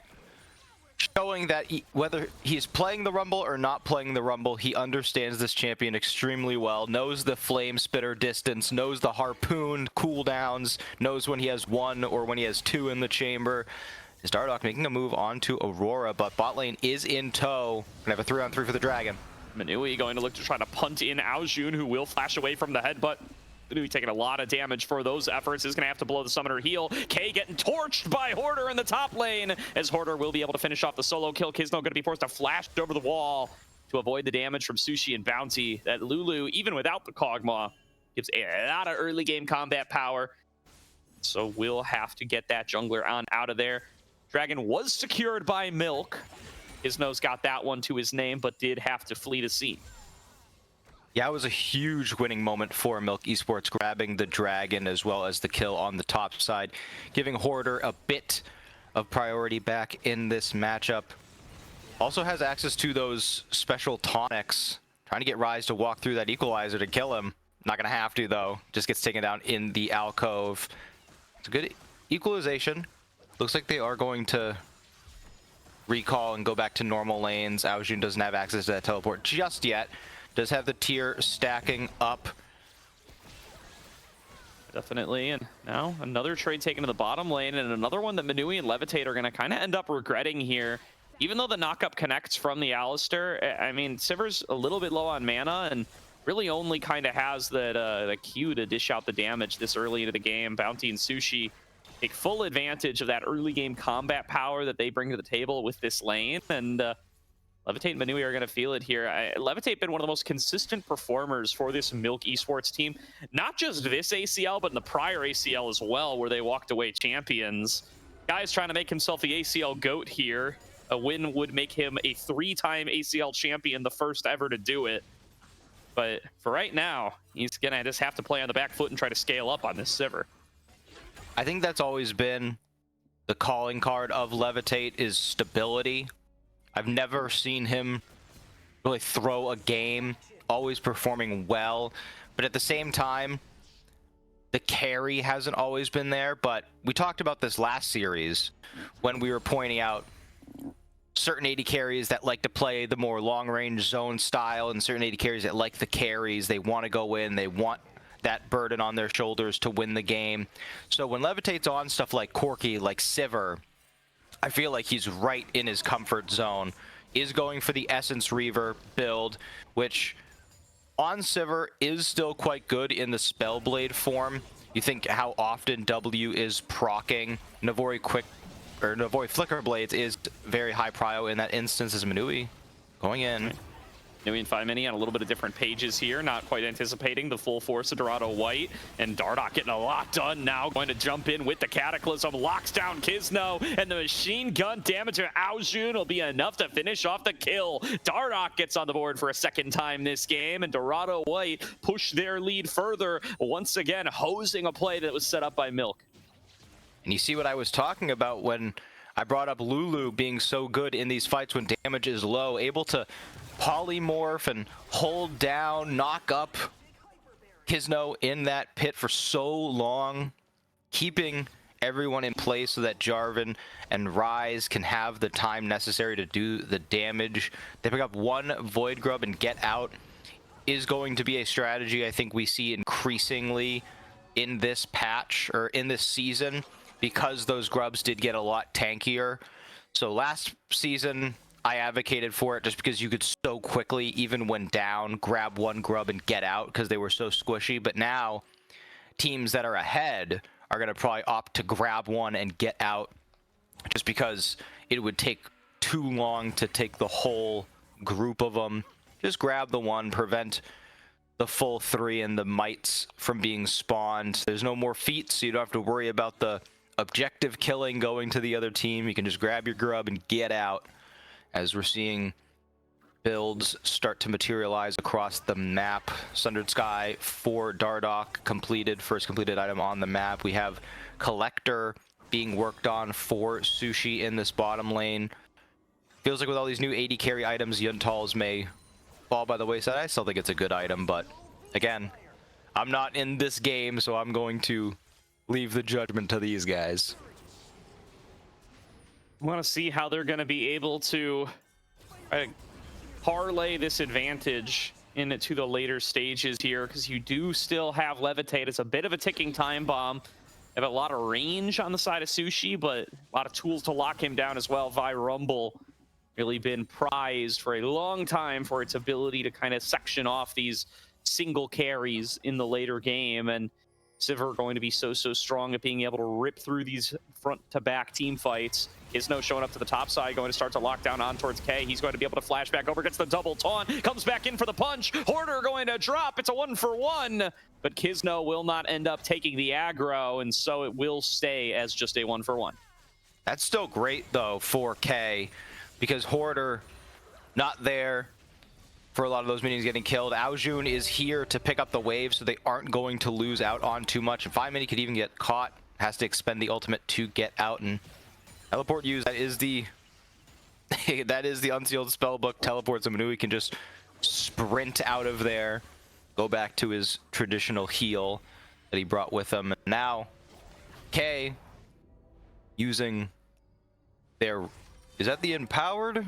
showing that whether he's playing the Rumble or not playing the Rumble, he understands this champion extremely well, knows the flame spitter distance, knows the harpoon cooldowns, knows when he has 1 or when he has 2 in the chamber. Is Dardock making a move onto Aurora, but bot lane is in tow. Gonna have a 3-on-3 for the Dragon. Manui going to look to try to punt in Aojun, who will flash away from the headbutt. Manui taking a lot of damage for those efforts. Is going to have to blow the summoner heal. K getting torched by Hoarder in the top lane, as Hoarder will be able to finish off the solo kill. Kisno going to be forced to flash over the wall to avoid the damage from Sushi and Bounty. That Lulu, even without the Kog'Maw, gives a lot of early game combat power. So we'll have to get that jungler on out of there. Dragon was secured by Milk. Kisno's got that one to his name, but did have to flee the scene. Yeah, it was a huge winning moment for Milk Esports, grabbing the Dragon as well as the kill on the top side, giving Hoarder a bit of priority back in this matchup. Also has access to those special tonics, trying to get Rise to walk through that equalizer to kill him. Not gonna have to though, just gets taken down in the alcove. It's a good equalization. Looks like they are going to recall and go back to normal lanes. Aojun doesn't have access to that teleport just yet. Does have the tier stacking up. Definitely, and now another trade taken to the bottom lane, and another one that Manui and Levitate are going to kind of end up regretting here. Even though the knockup connects from the Alistar, I mean, Sivir's a little bit low on mana, and really only kind of has that the Q to dish out the damage this early into the game. Bounty and Sushi take full advantage of that early game combat power that they bring to the table with this lane, and Levitate and Manui are going to feel it here. Levitate been one of the most consistent performers for this Milk Esports team, not just this ACL, but in the prior ACL as well, where they walked away champions. Guy's trying to make himself the ACL GOAT here. A win would make him a 3-time ACL champion, the first ever to do it. But for right now, he's going to just have to play on the back foot and try to scale up on this Sivir. I think that's always been the calling card of Levitate, is stability. I've never seen him really throw a game, always performing well. But at the same time, the carry hasn't always been there. But we talked about this last series when we were pointing out certain AD carries that like to play the more long-range zone style, and certain AD carries that like the carries. They want to go in, they want that burden on their shoulders to win the game. So when Levitate's on stuff like Corki, like Sivir, I feel like he's right in his comfort zone. Is going for the Essence Reaver build, which on Sivir is still quite good in the Spellblade form. You think how often W is proccing Navori Flicker Blades is very high prio in that instance as Manui going in. Manui and 5 Mini on a little bit of different pages here, not quite anticipating the full force of Dorado White, and Dardock getting a lot done now, going to jump in with the Cataclysm, locks down Kisno, and the machine gun damage of Aojun will be enough to finish off the kill. Dardock gets on the board for a second time this game, and Dorado White push their lead further, once again hosing a play that was set up by Milk. And you see what I was talking about when I brought up Lulu being so good in these fights when damage is low, able to polymorph and hold down, knock up Kisno in that pit for so long, keeping everyone in place so that Jarvan and Rise can have the time necessary to do the damage. They pick up one Void Grub and get out is going to be a strategy I think we see increasingly in this patch, or in this season, because those grubs did get a lot tankier. So last season, I advocated for it just because you could so quickly, even when down, grab one grub and get out because they were so squishy. But now, teams that are ahead are going to probably opt to grab one and get out just because it would take too long to take the whole group of them. Just grab the one, prevent the full 3 and the mites from being spawned. There's no more feats, so you don't have to worry about the objective killing going to the other team. You can just grab your grub and get out, as we're seeing builds start to materialize across the map. Sundered Sky for Dardoch completed, first completed item on the map. We have Collector being worked on for Sushi in this bottom lane. Feels like with all these new AD carry items, Yuntals may fall by the wayside. I still think it's a good item, but again, I'm not in this game, so I'm going to leave the judgment to these guys. I want to see how they're going to be able to parlay this advantage into the later stages here, because you do still have Levitate. It's a bit of a ticking time bomb. Have a lot of range on the side of Sushi, but a lot of tools to lock him down as well. Vi Rumble really been prized for a long time for its ability to kind of section off these single carries in the later game, and Sivir going to be so strong at being able to rip through these front to back team fights. Kisno showing up to the top side, going to start to lock down on towards K. He's going to be able to flash back over, gets the double taunt, comes back in for the punch. Hoarder going to drop. It's a 1-for-1, but Kisno will not end up taking the aggro, and so it will stay as just a 1-for-1. That's still great though for K, because Hoarder not there for a lot of those minions getting killed. Aojun is here to pick up the wave, so they aren't going to lose out on too much. If 5 Mini could even get caught, has to expend the ultimate to get out and teleport use. That is the that is the unsealed spellbook teleport, so Manui can just sprint out of there, go back to his traditional heal that he brought with him. And now K using their, is that the empowered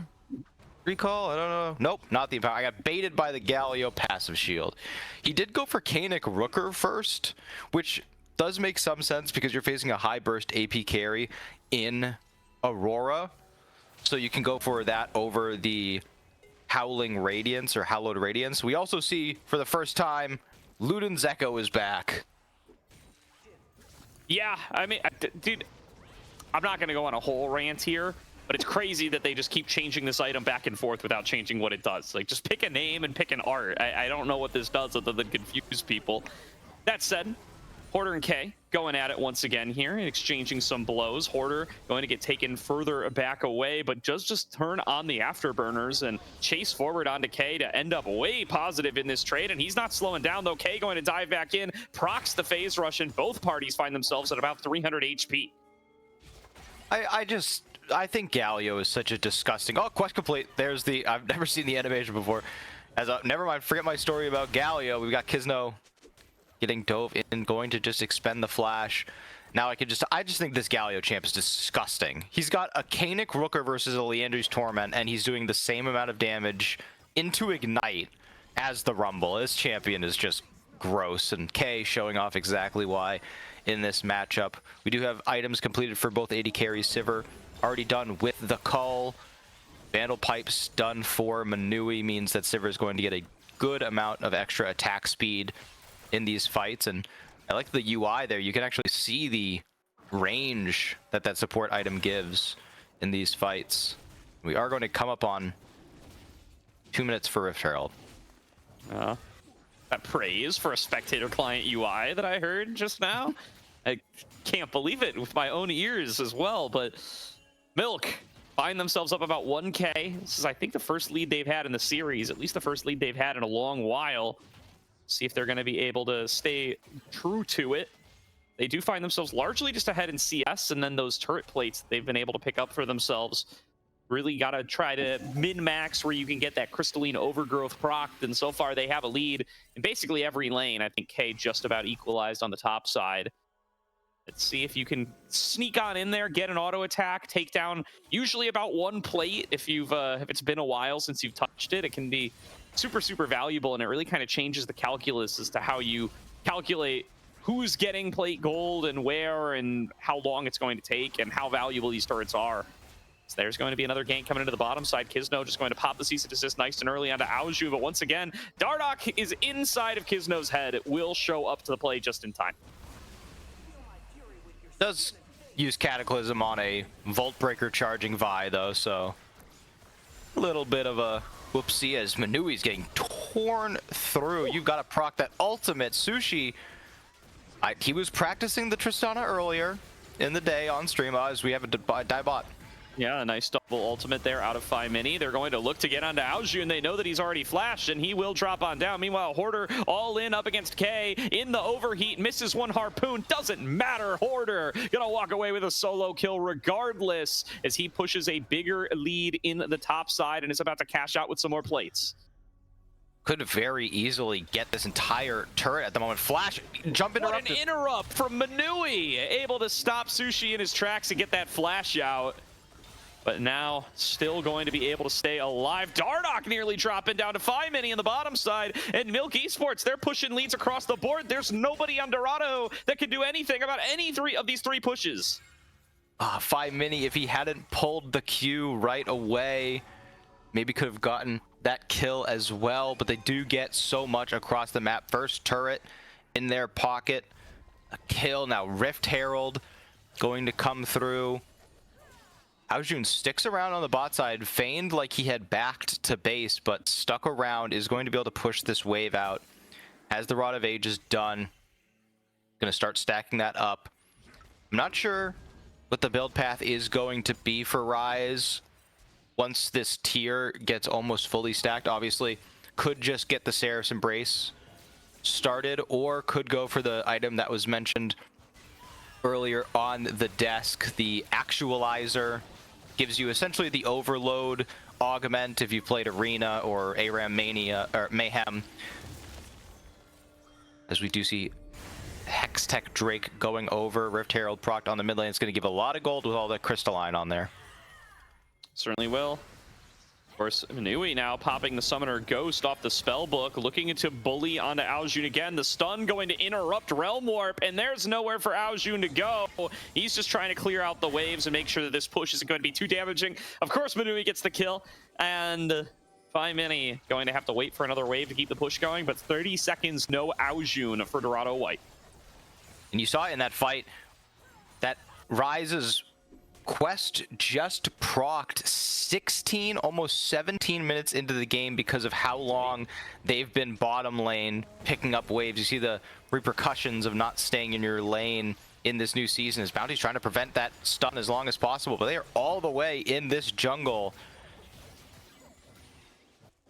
recall? I don't know. Nope, not the empowered. I got baited by the Galio passive shield. He did go for Kanik Rooker first, which does make some sense because you're facing a high burst AP carry in Aurora, so you can go for that over the Howling Radiance or Hallowed Radiance. We also see for the first time Luden's Echo is back. Yeah, I mean, dude, I'm not going to go on a whole rant here, but it's crazy that they just keep changing this item back and forth without changing what it does. Like, just pick a name and pick an art. I don't know what this does other than confuse people. That said, Hoarder and K going at it once again here and exchanging some blows. Hoarder going to get taken further back away, but just turn on the afterburners and chase forward onto K to end up way positive in this trade. And he's not slowing down though. K going to dive back in, procs the phase rush, and both parties find themselves at about 300 HP. I think Galio is such a disgusting. Oh, quest complete. There's the, I've never seen the animation before. Never mind, forget my story about Galio. We've got Kisno getting dove in, going to just expend the flash. Now I just think this Galio champ is disgusting. He's got a Kanik Rooker versus a Leandry's Torment, and he's doing the same amount of damage into Ignite as the Rumble. This champion is just gross, and K showing off exactly why in this matchup. We do have items completed for both AD carries. Sivir already done with the Cull. Vandal Pipes done for Manui, means that Sivir is going to get a good amount of extra attack speed in these fights. And I like the UI there. You can actually see the range that that support item gives in these fights. We are going to come up on 2 minutes for Rift Herald. That praise for a spectator client UI that I heard just now. I can't believe it with my own ears as well, but Milk find themselves up about 1K. This is, I think, the first lead they've had in the series, at least the first lead they've had in a long while. See if they're going to be able to stay true to it. They do find themselves largely just ahead in CS, and then those turret plates they've been able to pick up for themselves. Really got to try to min-max where you can get that crystalline overgrowth procced, and so far they have a lead in basically every lane. I think K just about equalized on the top side. Let's see if you can sneak on in there, get an auto attack, take down usually about 1 plate. If it's been a while since you've touched it, it can be super valuable, and it really kind of changes the calculus as to how you calculate who's getting plate gold and where and how long it's going to take and how valuable these turrets are. So there's going to be another gank coming into the bottom side. Kisno just going to pop the cease and desist nice and early onto Aoju, but once again, Dardoch is inside of Kisno's head. It will show up to the play just in time. Does use Cataclysm on a Vault Breaker charging Vi though, so a little bit of a whoopsie as Manui's getting torn through. You've got to proc that ultimate. Sushi, he was practicing the Tristana earlier in the day on stream as we have a die bot. Yeah, a nice double ultimate there out of 5 mini. They're going to look to get onto Aoju, and they know that he's already flashed, and he will drop on down. Meanwhile, Hoarder all in up against K in the overheat, misses one harpoon. Doesn't matter. Hoarder gonna walk away with a solo kill regardless as he pushes a bigger lead in the top side and is about to cash out with some more plates. Could very easily get this entire turret at the moment. Flash, jump interrupt. What an interrupt from Manui, able to stop Sushi in his tracks and get that flash out. But now still going to be able to stay alive. Dardock nearly dropping down to 5 mini on the bottom side. And Milk Esports, they're pushing leads across the board. There's nobody on Dorado that can do anything about any three of these 3 pushes. 5 mini, if he hadn't pulled the Q right away, maybe could have gotten that kill as well. But they do get so much across the map. First turret in their pocket. A kill. Now Rift Herald going to come through. Aojun sticks around on the bot side, feigned like he had backed to base, but stuck around, is going to be able to push this wave out. As the Rod of Age is done, going to start stacking that up. I'm not sure what the build path is going to be for Ryze once this tier gets almost fully stacked. Obviously, could just get the Seraph's Embrace started, or could go for the item that was mentioned earlier on the desk, the Actualizer. Gives you essentially the overload augment if you played Arena or ARAM Mania or Mayhem. As we do see Hextech Drake going over, Rift Herald procced on the mid lane. It's going to give a lot of gold with all the crystalline on there. Certainly will. Of course, Manui now popping the Summoner Ghost off the spell book, looking to bully onto Aojun again. The stun going to interrupt Realm Warp, and there's nowhere for Aojun to go. He's just trying to clear out the waves and make sure that this push isn't going to be too damaging. Of course, Manui gets the kill, and 5 mini going to have to wait for another wave to keep the push going, but 30 seconds, no Aojun for Dorado White. And you saw in that fight that Ryze's Quest just procced 16, almost 17 minutes into the game because of how long they've been bottom lane picking up waves. You see the repercussions of not staying in your lane in this new season as Bounty's trying to prevent that stun as long as possible, but they are all the way in this jungle.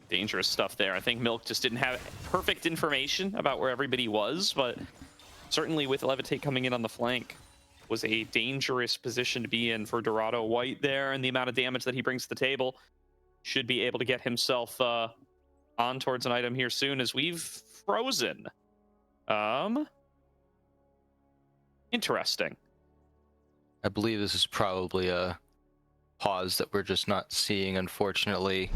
Dangerous stuff there. I think Milk just didn't have perfect information about where everybody was, but certainly with Levitate coming in on the flank, was a dangerous position to be in for Dorado White there, and the amount of damage that he brings to the table. Should be able to get himself on towards an item here soon as we've frozen. Interesting. I believe this is probably a pause that we're just not seeing, unfortunately.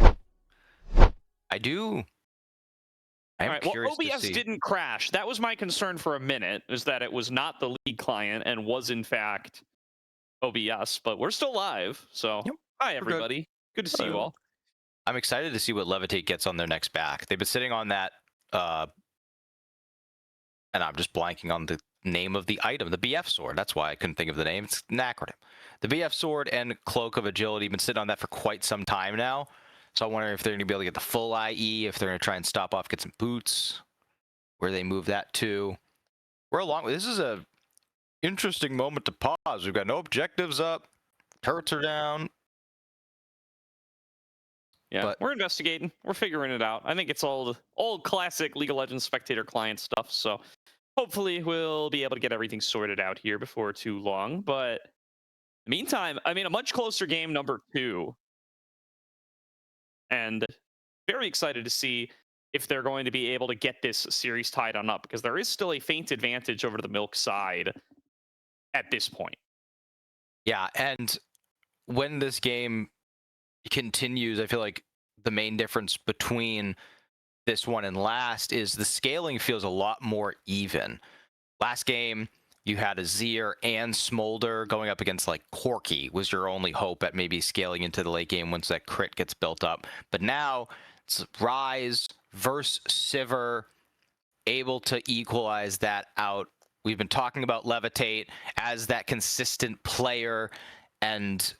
All right, well, OBS didn't crash. That was my concern for a minute, is that it was not the league client and was in fact OBS, but we're still live. So yep, hi everybody. Good to see you all. I'm excited to see what Levitate gets on their next back. They've been sitting on that, and I'm just blanking on the name of the item, the BF sword. That's why I couldn't think of the name. It's an acronym. The BF sword and Cloak of Agility have been sitting on that for quite some time now. So I wonder if they're going to be able to get the full IE, if they're going to try and stop off, get some boots, where they move that to. We're along. This is a interesting moment to pause. We've got no objectives up. Turrets are down. Yeah, but we're investigating. We're figuring it out. I think it's old classic League of Legends spectator client stuff. So hopefully we'll be able to get everything sorted out here before too long. But in the meantime, I mean, a much closer game number 2. And very excited to see if they're going to be able to get this series tied on up, because there is still a faint advantage over the Milk side at this point. Yeah, and when this game continues, I feel like the main difference between this one and last is the scaling feels a lot more even. Last game, you had Azir and Smolder going up against like Corki was your only hope at maybe scaling into the late game once that crit gets built up. But now it's Ryze versus Sivir, able to equalize that out. We've been talking about Levitate as that consistent player, and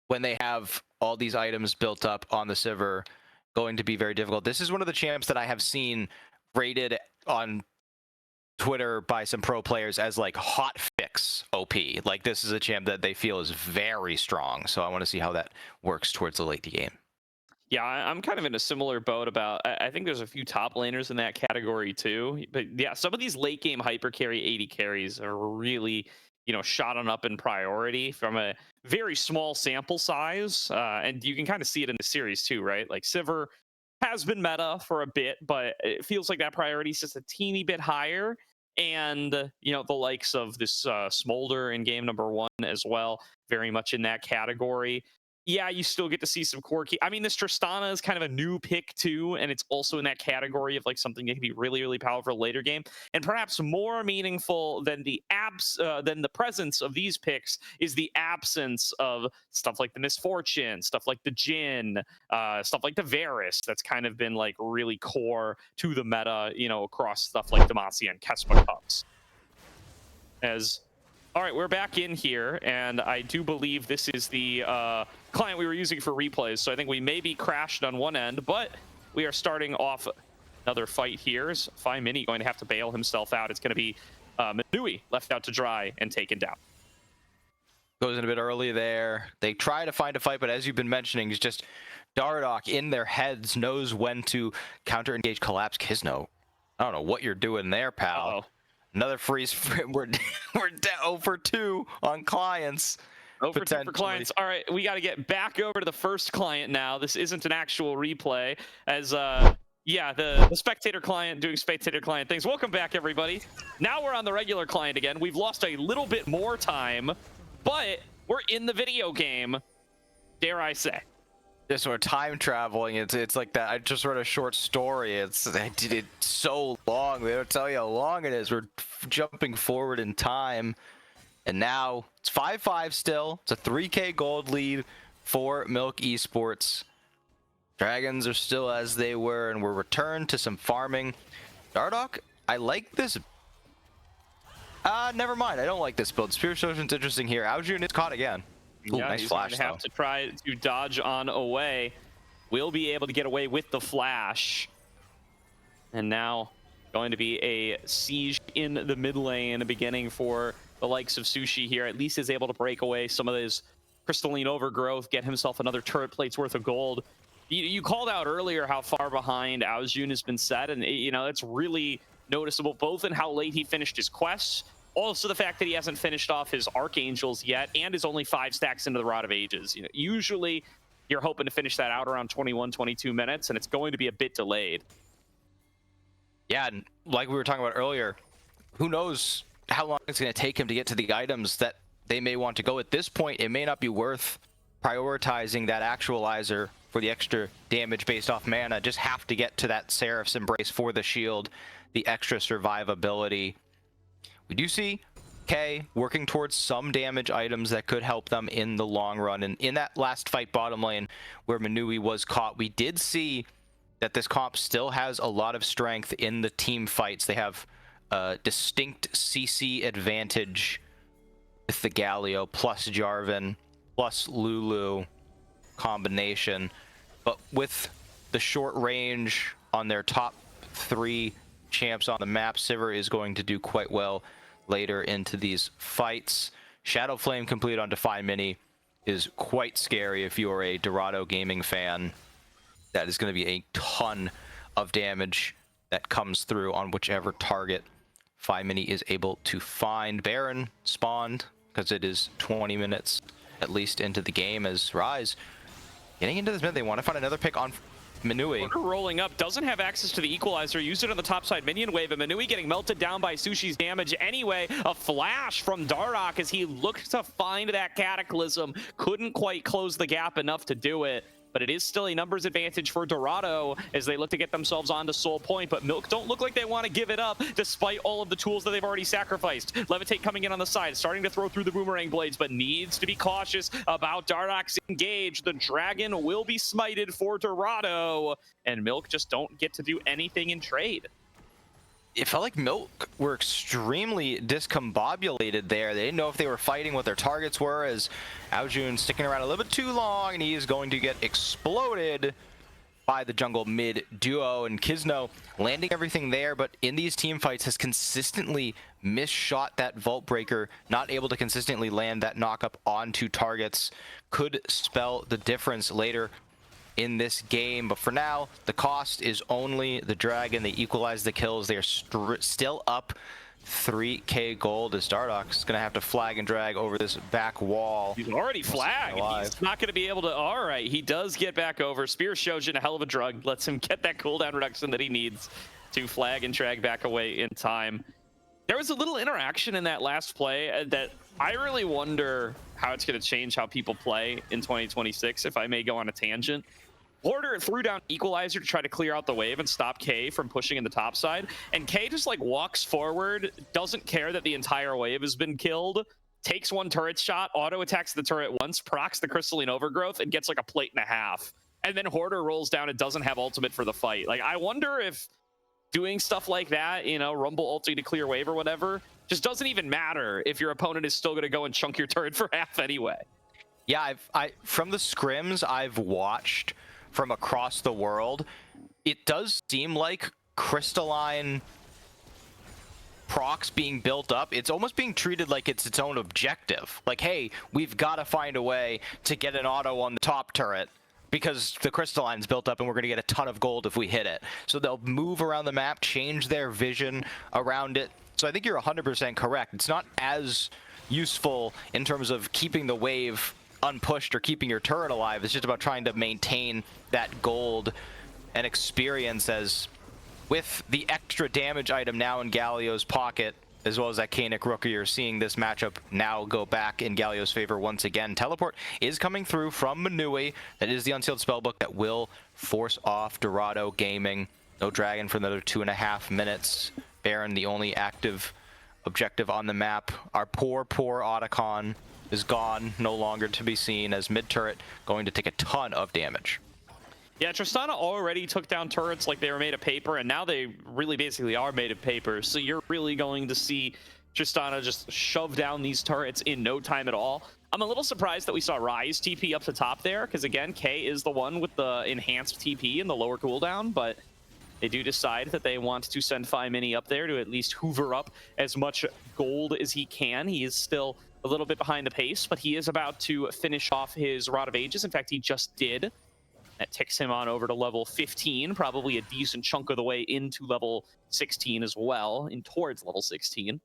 when they have all these items built up on the Sivir, going to be very difficult. This is one of the champs that I have seen rated on Twitter by some pro players as like hot fix OP. Like this is a champ that they feel is very strong. So I want to see how that works towards the late game. Yeah, I'm kind of in a similar boat about, I think there's a few top laners in that category too. But yeah, some of these late game hyper carry 80 carries are really, shot on up in priority from a very small sample size. And you can kind of see it in the series too, right? Like Sivir has been meta for a bit, but it feels like that priority is just a teeny bit higher. And, the likes of this Smolder in game number 1 as well, very much in that category. Yeah, you still get to see some quirky. I mean, this Tristana is kind of a new pick too, and it's also in that category of like something that can be really, really powerful later game, and perhaps more meaningful than the presence of these picks is the absence of stuff like the Misfortune, stuff like the Jhin, stuff like the Varus. That's kind of been like really core to the meta, across stuff like Demacia and Kespa Cups. All right, we're back in here, and I do believe this is the client we were using for replays, so I think we may be crashed on one end, but we are starting off another fight here. Is Mini going to have to bail himself out? It's going to be Manui left out to dry and taken down. Goes in a bit early there. They try to find a fight, but as you've been mentioning, it's just Dorado in their heads knows when to counter-engage Collapse Kisno. I don't know what you're doing there, pal. Uh-oh. Another freeze. We're 0 for 2 on clients. 0 for 2 for clients. All right, we got to get back over to the first client now. This isn't an actual replay, as the spectator client doing spectator client things. Welcome back, everybody. Now we're on the regular client again. We've lost a little bit more time, but we're in the video game, dare I say. Just sort of time traveling. It's like that. I just wrote a short story. I did it so long. They don't tell you how long it is. We're jumping forward in time, and now it's 5-5 still. It's a 3K gold lead for Milk Esports. Dragons are still as they were, and we're returned to some farming. Dardock, I like this. Never mind. I don't like this build. Spear Ocean's interesting here. Aojun is caught again. Ooh, yeah, nice he's flash, going to have to try to dodge on away. Will be able to get away with the flash. And now going to be a siege in the mid lane beginning for the likes of Sushi here. At least is able to break away some of his crystalline overgrowth, get himself another turret plate's worth of gold. You called out earlier how far behind Aojun has been set, and it's really noticeable both in how late he finished his quests, also the fact that he hasn't finished off his Archangels yet, and is only 5 stacks into the Rod of Ages. Usually you're hoping to finish that out around 21, 22 minutes, and it's going to be a bit delayed. Yeah, and like we were talking about earlier, who knows how long it's going to take him to get to the items that they may want to go. At this point, it may not be worth prioritizing that actualizer for the extra damage based off mana. Just have to get to that Seraph's Embrace for the shield, the extra survivability. We do see K working towards some damage items that could help them in the long run. And in that last fight bottom lane where Manui was caught, we did see that this comp still has a lot of strength in the team fights. They have a distinct CC advantage with the Galio plus Jarvan plus Lulu combination. But with the short range on their top 3 champs on the map, Sivir is going to do quite well later into these fights. Shadow Flame complete on Defy Mini is quite scary if you are a Dorado gaming fan. That is going to be a ton of damage that comes through on whichever target Defy Mini is able to find. Baron spawned because it is 20 minutes at least into the game as Rise getting into this mid. They want to find another pick on Manui. Rolling up, doesn't have access to the equalizer, used it on the top side minion wave, and Manui getting melted down by Sushi's damage anyway. A flash from Dardock as he looked to find that Cataclysm, couldn't quite close the gap enough to do it, but it is still a numbers advantage for Dorado as they look to get themselves onto Soul Point. But Milk don't look like they want to give it up despite all of the tools that they've already sacrificed. Levitate coming in on the side, starting to throw through the boomerang blades, but needs to be cautious about Dardock's engage. The dragon will be smited for Dorado, and Milk just don't get to do anything in trade. It felt like Milk were extremely discombobulated there. They didn't know if they were fighting, what their targets were, as Aojun sticking around a little bit too long, and he is going to get exploded by the jungle mid duo, and Kizno landing everything there, but in these team fights has consistently misshot that Vault Breaker, not able to consistently land that knock-up onto targets. Could spell the difference later in this game, but for now, the cost is only the Dragon. They equalize the kills. They are still up 3k gold as Dardock's gonna have to flag and drag over this back wall. He's already flagged. He's not going to be able to. All right, he does get back over. Spear Shojin, a hell of a drug, lets him get that cooldown reduction that he needs to flag and drag back away in time. There was a little interaction in that last play that I really wonder how it's going to change how people play in 2026, if I may go on a tangent. Hoarder threw down Equalizer to try to clear out the wave and stop K from pushing in the top side. And K just like walks forward, doesn't care that the entire wave has been killed, takes one turret shot, auto attacks the turret once, procs the Crystalline Overgrowth, and gets like a plate and a half. And then Hoarder rolls down and doesn't have ultimate for the fight. Like, I wonder if doing stuff like that, you know, Rumble ulti to clear wave or whatever, just doesn't even matter if your opponent is still going to go and chunk your turret for half anyway. Yeah, from the scrims I've watched from across the world, it does seem like crystalline procs being built up, it's almost being treated like it's its own objective. Like, hey, we've got to find a way to get an auto on the top turret because the crystalline's built up and we're going to get a ton of gold if we hit it. So they'll move around the map, change their vision around it. So I think you're 100% correct. It's not as useful in terms of keeping the wave unpushed or keeping your turret alive. It's just about trying to maintain that gold and experience, as with the extra damage item now in Galio's pocket, as well as that Kanik Rookie, you're seeing this matchup now go back in Galio's favor once again. Teleport is coming through from Manui. That is the unsealed spellbook that will force off Dorado Gaming. No Dragon for another 2.5 minutes. Baron, the only active objective on the map. Our poor Otacon is gone, no longer to be seen, as mid-turret going to take a ton of damage. Yeah, Tristana already took down turrets like they were made of paper, and now they really basically are made of paper. So you're really going to see Tristana just shove down these turrets in no time at all. I'm a little surprised that we saw Ryze TP up the top there, because again, K is the one with the enhanced TP and the lower cooldown, but they do decide that they want to send Fi Mini up there to at least hoover up as much gold as he can. He is still a little bit behind the pace, but he is about to finish off his Rod of Ages. In fact, he just did. That ticks him on over to level 15, probably a decent chunk of the way into level 16 as well, and towards level 16.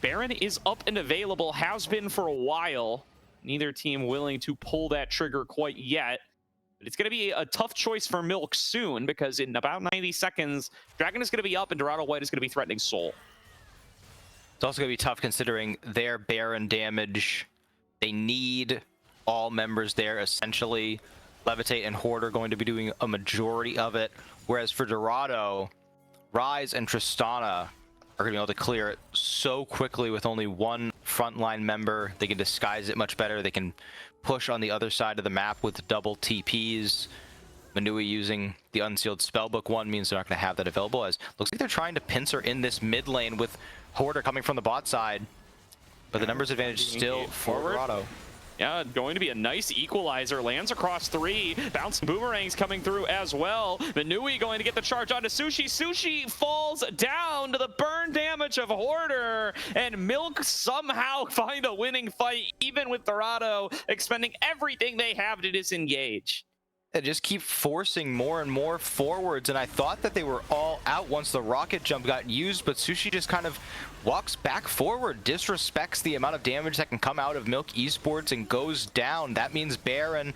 Baron is up and available, has been for a while. Neither team willing to pull that trigger quite yet. But it's going to be a tough choice for Milk soon, because in about 90 seconds, Dragon is going to be up and Dorado White is going to be threatening Soul. It's also going to be tough considering their Baron damage. They need all members there, essentially. Levitate and Horde are going to be doing a majority of it. Whereas for Dorado, Ryze and Tristana are going to be able to clear it so quickly with only one frontline member. They can disguise it much better. They can push on the other side of the map with double TPs. Manui using the unsealed spellbook one means they're not going to have that available, as looks like they're trying to pincer in this mid lane with Hoarder coming from the bot side. But the numbers advantage still for Dorado. Yeah, going to be a nice equalizer. Lands across 3. Bouncing boomerangs coming through as well. Manui going to get the charge onto Sushi. Sushi falls down to the burn damage of Hoarder. And Milk somehow find a winning fight, even with Dorado expending everything they have to disengage. They just keep forcing more and more forwards, and I thought that they were all out once the rocket jump got used, but Sushi just kind of walks back forward, disrespects the amount of damage that can come out of Milk Esports, and goes down. That means Baron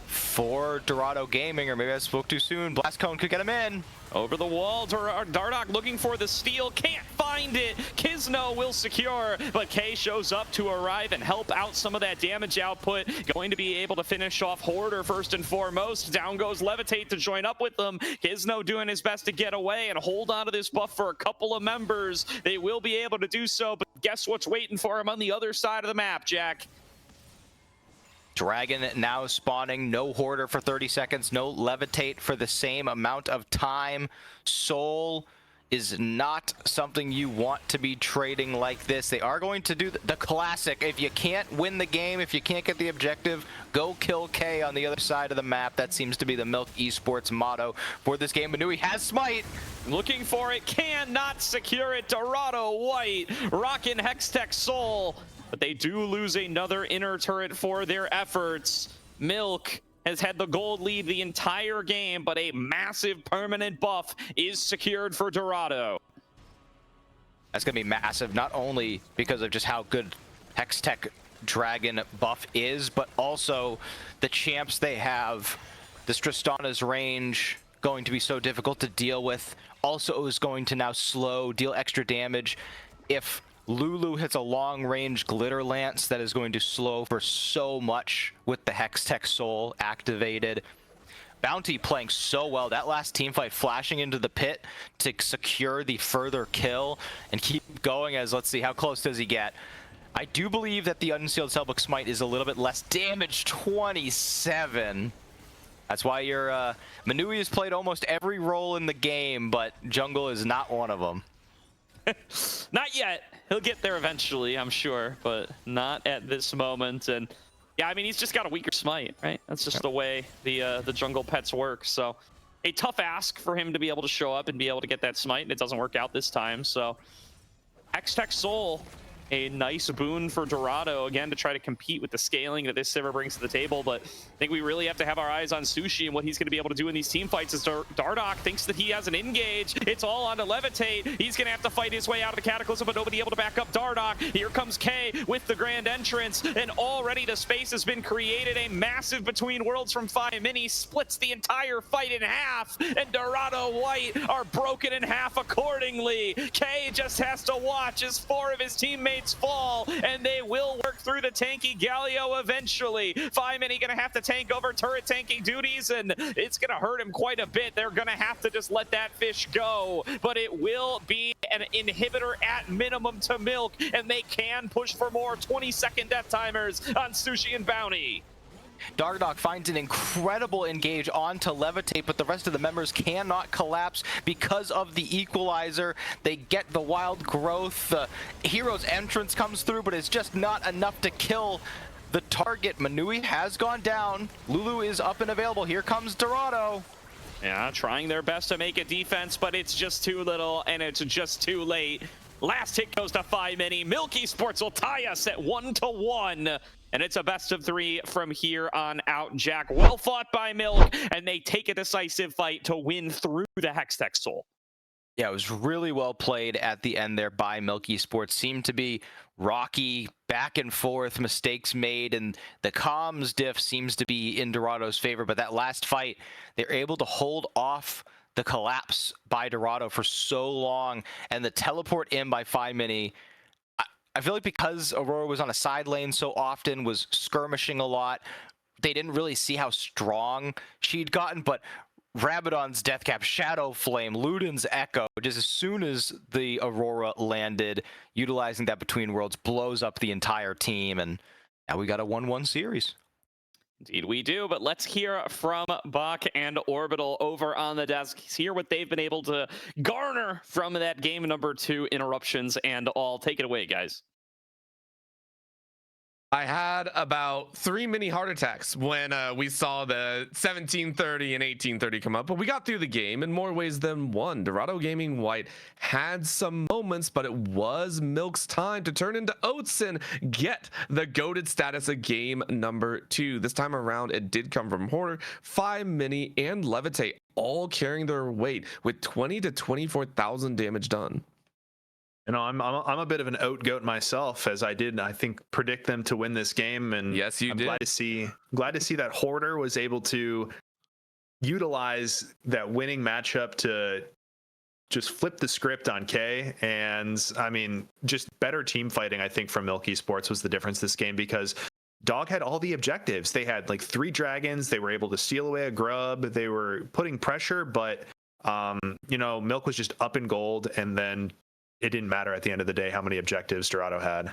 for Dorado Gaming, or maybe I spoke too soon. Blast Cone could get him in. Over the wall, Dardock looking for the steal, can't find it. Kizno will secure, but K shows up to arrive and help out some of that damage output. Going to be able to finish off Hoarder first and foremost. Down goes Levitate to join up with them. Kizno doing his best to get away and hold on to this buff for a couple of members. They will be able to do so, but guess what's waiting for him on the other side of the map, Jack? Dragon now spawning, no Hoarder for 30 seconds, no Levitate for the same amount of time. Soul is not something you want to be trading like this. They are going to do the classic. If you can't win the game, if you can't get the objective, go kill K on the other side of the map. That seems to be the Milk Esports motto for this game. Manui has Smite. Looking for it, cannot secure it. Dorado White, rockin' Hextech Soul. But they do lose another inner turret for their efforts. Milk has had the gold lead the entire game, but a massive permanent buff is secured for Dorado. That's going to be massive, not only because of just how good Hextech Dragon buff is, but also the champs they have. This Tristana's range going to be so difficult to deal with. Also is going to now deal extra damage. If Lulu hits a long-range Glitter Lance, that is going to slow for so much with the Hextech Soul activated. Bounty playing so well. That last team fight, flashing into the pit to secure the further kill and keep going as, let's see, how close does he get? I do believe that the Unsealed Cellbook Smite is a little bit less damage, 27. That's why your Manui has played almost every role in the game, but jungle is not one of them. Not yet. He'll get there eventually, I'm sure, but not at this moment. And yeah, I mean, he's just got a weaker smite, right? That's just the way the jungle pets work. So a tough ask for him to be able to show up and be able to get that smite, and it doesn't work out this time. So Hextech Soul, a nice boon for Dorado, again, to try to compete with the scaling that this Sivir brings to the table. But I think we really have to have our eyes on Sushi and what he's going to be able to do in these team fights. As Dardoch thinks that he has an engage. It's all on to Levitate. He's going to have to fight his way out of the Cataclysm, but nobody able to back up Dardoch. Here comes K with the grand entrance, and already the space has been created. A massive between worlds from 5 Mini splits the entire fight in half, and Dorado White are broken in half accordingly. K just has to watch as 4 of his teammates fall, and they will work through the tanky Galio eventually. 5 Mini gonna have to tank over turret tanking duties, and it's gonna hurt him quite a bit. They're gonna have to just let that fish go, but it will be an inhibitor at minimum to Milk, and they can push for more 20-second death timers on Sushi and Bounty. Dardoch finds an incredible engage onto Levitate, but the rest of the members cannot collapse because of the equalizer. They get the wild growth. The hero's entrance comes through, but it's just not enough to kill the target. Manui has gone down. Lulu is up and available. Here comes Dorado. Yeah, trying their best to make a defense, but it's just too little, and it's just too late. Last hit goes to 5 Mini. Milk Esports will tie us at 1-1. And it's a best of 3 from here on out, Jack. Well fought by Milk, and they take a decisive fight to win through the Hextech Soul. Yeah, it was really well played at the end there by Milk Esports. Seemed to be rocky, back and forth, mistakes made, and the comms diff seems to be in Dorado's favor. But that last fight, they're able to hold off the collapse by Dorado for so long, and the teleport in by 5 Mini. I feel like because Aurora was on a side lane so often, was skirmishing a lot, they didn't really see how strong she'd gotten, but Rabadon's Deathcap, Shadow Flame, Luden's Echo, just as soon as the Aurora landed, utilizing that Between Worlds blows up the entire team, and now we got a 1-1 series. Indeed we do, but let's hear from Bach and Orbital over on the desk. Hear what they've been able to garner from that game number 2, interruptions and all. Take it away, guys. I had about 3 mini heart attacks when we saw the 1730 and 1830 come up, but we got through the game in more ways than one. Dorado Gaming White had some moments, but it was Milk's time to turn into oats and get the goated status of game number 2. This time around, it did come from Hoarder, 5 Mini, and Levitate, all carrying their weight with 20 to 24,000 damage done. You know, I'm a bit of an oat goat myself, as I think, predict them to win this game, and yes, you did. Glad to see that Hoarder was able to utilize that winning matchup to just flip the script on K. And I mean, just better team fighting, I think, from Milk Esports was the difference this game, because Dog had all the objectives. They had like 3 dragons. They were able to steal away a grub. They were putting pressure, but you know, Milk was just up in gold, and then it didn't matter at the end of the day how many objectives Dorado had.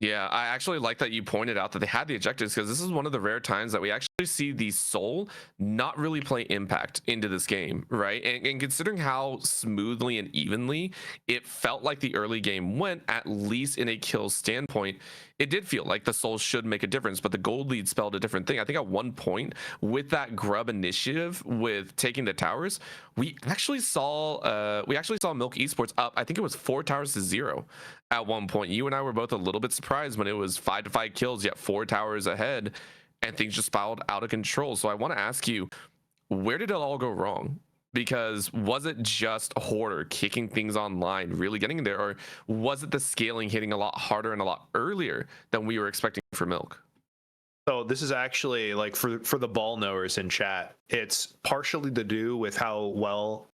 Yeah, I actually like that you pointed out that they had the objectives, because this is one of the rare times that we actually see the Soul not really play impact into this game, right? And considering how smoothly and evenly it felt like the early game went, at least in a kill standpoint, it did feel like the Soul should make a difference, but the gold lead spelled a different thing. I think at one point with that grub initiative with taking the towers, we actually saw Milk Esports up. I think it was 4 towers to 0 at one point. You and I were both a little bit surprised when it was 5 to 5 kills, yet 4 towers ahead, and things just spiraled out of control. So I want to ask you, where did it all go wrong? Because was it just Hoarder kicking things online, really getting there, or was it the scaling hitting a lot harder and a lot earlier than we were expecting for Milk? So this is actually, like, for the ball knowers in chat, it's partially to do with how well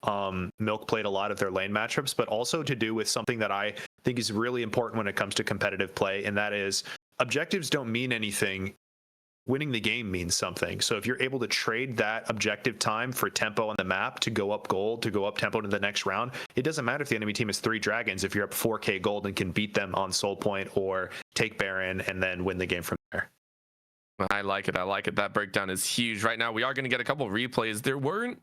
Milk played a lot of their lane matchups, but also to do with something that I think is really important when it comes to competitive play, and that is objectives don't mean anything. Winning the game means something. So if you're able to trade that objective time for tempo on the map to go up gold, to go up tempo to the next round, it doesn't matter if the enemy team is 3 dragons if you're up 4k gold and can beat them on soul point or take Baron and then win the game from there. I like it. I like it. That breakdown is huge. Right now, we are going to get a couple replays. There weren't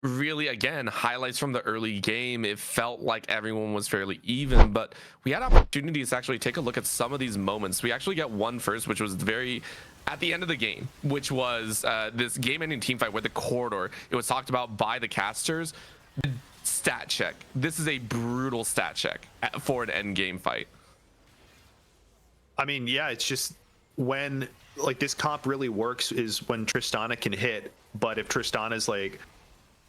really, again, highlights from the early game. It felt like everyone was fairly even, but we had opportunities to actually take a look at some of these moments. We actually got one first, which was very at the end of the game, which was this game-ending team fight with the corridor. It was talked about by the casters. Stat check. This is a brutal stat check for an end game fight. I mean, yeah, it's just when, like, this comp really works is when Tristana can hit, but if Tristana's like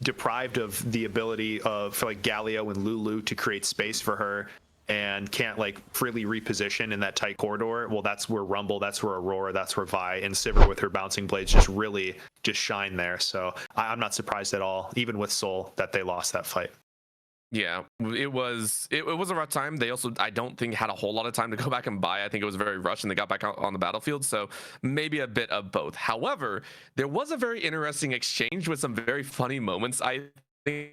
deprived of the ability of, for like Galio and Lulu to create space for her and can't like freely reposition in that tight corridor, well, that's where Rumble, that's where Aurora, that's where Vi and Sivir with her bouncing blades just really just shine there. So I'm not surprised at all, even with Soul, that they lost that fight. Yeah, it was a rough time. They also, I don't think, had a whole lot of time to go back and buy. I think it was very rushed and they got back out on the battlefield. So maybe a bit of both. However, there was a very interesting exchange with some very funny moments, I think,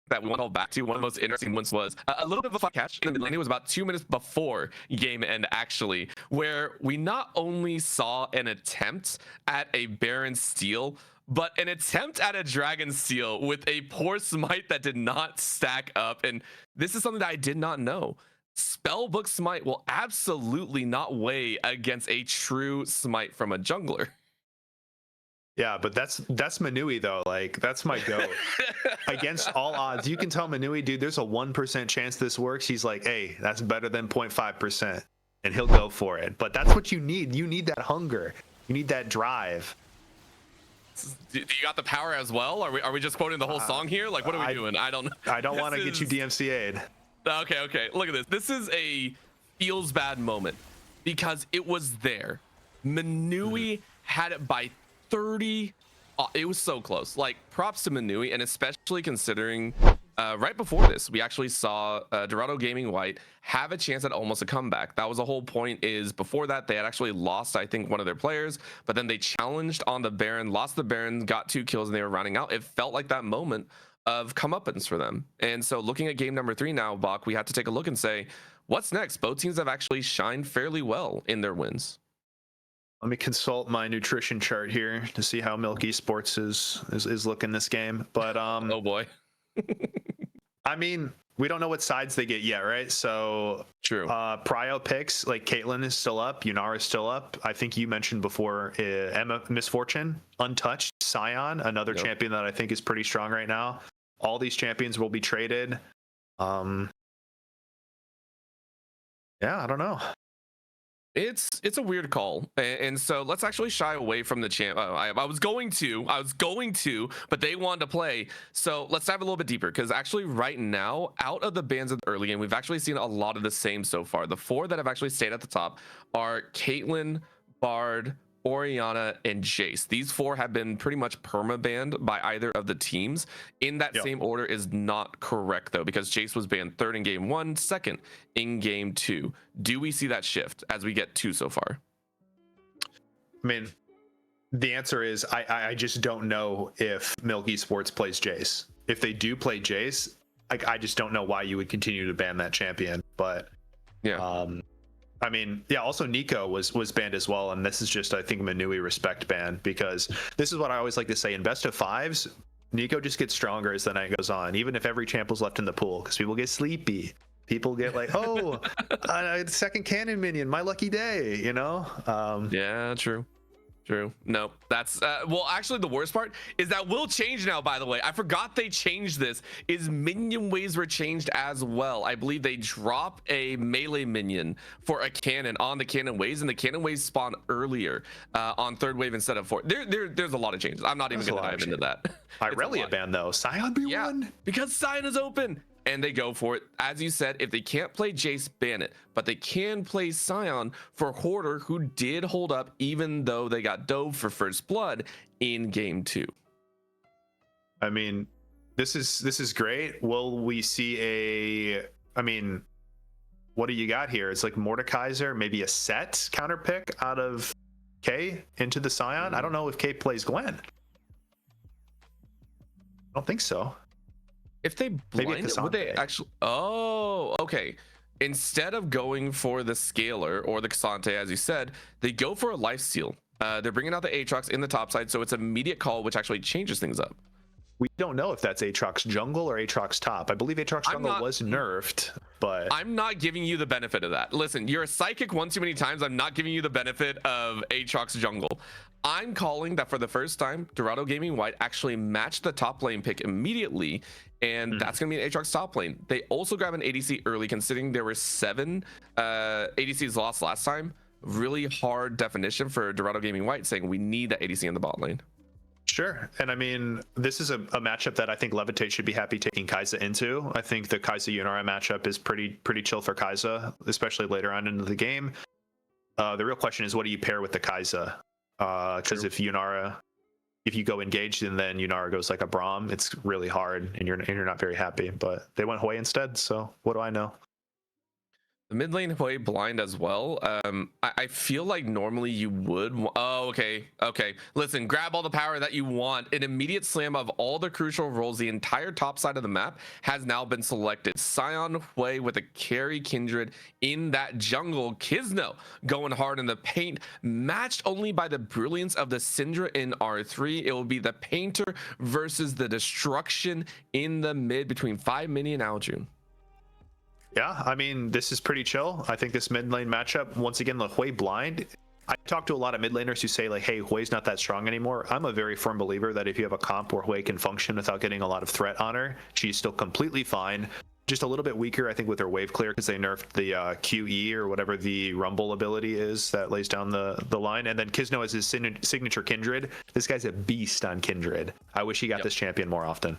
that we want to go back to. One of the most interesting ones was a little bit of a fun catch in the mid lane. It was about 2 minutes before game end, actually, where we not only saw an attempt at a Baron steal, but an attempt at a dragon steal with a poor smite that did not stack up. And this is something that I did not know. Spellbook smite will absolutely not weigh against a true smite from a jungler. Yeah, but that's Manui though. Like, that's my goat. Against all odds, you can tell Manui, dude, there's a 1% chance this works. He's like, hey, that's better than 0.5%, and he'll go for it. But that's what you need. You need that hunger. You need that drive. Do you got the power as well? Are we just quoting the whole song here? Like, what are we doing? I don't want to get you DMCA'd. Okay. Look at this. This is a feels bad moment because it was there. Manui had it by 30. It was so close. Like, props to Manui, and especially considering right before this, we actually saw Dorado Gaming White have a chance at almost a comeback. That was the whole point. Is before that they had actually lost, I think, one of their players, but then they challenged on the Baron, lost the Baron, got 2 kills, and they were running out. It felt like that moment of comeuppance for them. And so looking at game number 3 now, Bach, we have to take a look and say, what's next? Both teams have actually shined fairly well in their wins. Let me consult my nutrition chart here to see how Milk Esports is looking this game. But oh boy. I mean, we don't know what sides they get yet, right? So true. Prio picks, like Caitlyn is still up, Yunara is still up. I think you mentioned before Emma Misfortune, untouched, Scion, another champion that I think is pretty strong right now. All these champions will be traded. Yeah, I don't know. It's a weird call, and so let's actually shy away from the champ. I was going to, but they wanted to play. So let's dive a little bit deeper, because actually right now, out of the bans of the early game, we've actually seen a lot of the same so far. The 4 that have actually stayed at the top are Caitlyn, Bard, Orianna, and Jace. These 4 have been pretty much perma-banned by either of the teams. In that same order is not correct, though, because Jace was banned 3rd in game 1, 2nd in game 2. Do we see that shift as we get 2 so far? I mean, the answer is I just don't know if Milk Esports plays Jace. If they do play Jace, I just don't know why you would continue to ban that champion. But Yeah. I mean, yeah, also Nico was banned as well, and this is just, I think, Manui respect ban, because this is what I always like to say: in best of fives, Nico just gets stronger as the night goes on, even if every champ was left in the pool, because people get sleepy. People get like, oh, second cannon minion, my lucky day, you know? Yeah, true. True. No, that's well, actually the worst part is that will change now, by the way. I forgot they changed this. Is minion waves were changed as well. I believe they drop a melee minion for a cannon on the cannon waves, and the cannon waves spawn earlier on third wave instead of fourth. There's a lot of changes. I'm not even gonna dive into that. Irelia ban though. Scion be one? Because Scion is open. And they go for it. As you said, if they can't play Jace, ban it. But they can play Scion for Hoarder, who did hold up even though they got dove for first blood in game 2. I mean, this is great. Will we see I mean, what do you got here? It's like Mordekaiser, maybe a set counter pick out of K into the Scion? I don't know if K plays Gwen. I don't think so. If they blind it, would they actually? Oh, okay. Instead of going for the Scaler or the Cassante, as you said, they go for a lifesteal. They're bringing out the Aatrox in the top side, so it's immediate call, which actually changes things up. We don't know if that's Aatrox jungle or Aatrox top. I believe Aatrox jungle was nerfed, but I'm not giving you the benefit of that. Listen, you're a psychic one too many times. I'm not giving you the benefit of Aatrox jungle. I'm calling that for the first time, Dorado Gaming White actually matched the top lane pick immediately, and that's going to be an Aatrox top lane. They also grab an ADC early, considering there were 7 ADCs lost last time. Really hard definition for Dorado Gaming White, saying we need that ADC in the bot lane. Sure. And I mean, this is a matchup that I think Levitate should be happy taking Kai'Sa into. I think the Kai'Sa Yunara matchup is pretty chill for Kai'Sa, especially later on into the game. The real question is, what do you pair with the Kai'Sa? Because if you go engaged and then Yunara goes like a Braum, it's really hard, and you're not very happy. But they went Hui instead, so what do I know? The mid lane Hui blind as well. I feel like normally you would. Oh, okay. Listen, grab all the power that you want. An immediate slam of all the crucial roles. The entire top side of the map has now been selected. Scion, Hui with a carry Kindred in that jungle. Kisno going hard in the paint, matched only by the brilliance of the Syndra in R3. It will be the Painter versus the Destruction in the mid between 5 Mini and Aljun. Yeah, I mean, this is pretty chill. I think this mid lane matchup, once again, the Hui blind. I talk to a lot of mid laners who say like, hey, Hui's not that strong anymore. I'm a very firm believer that if you have a comp where Hui can function without getting a lot of threat on her, she's still completely fine. Just a little bit weaker, I think, with her wave clear, because they nerfed the QE or whatever the rumble ability is that lays down the line. And then Kisno has his signature Kindred. This guy's a beast on Kindred. I wish he got this champion more often.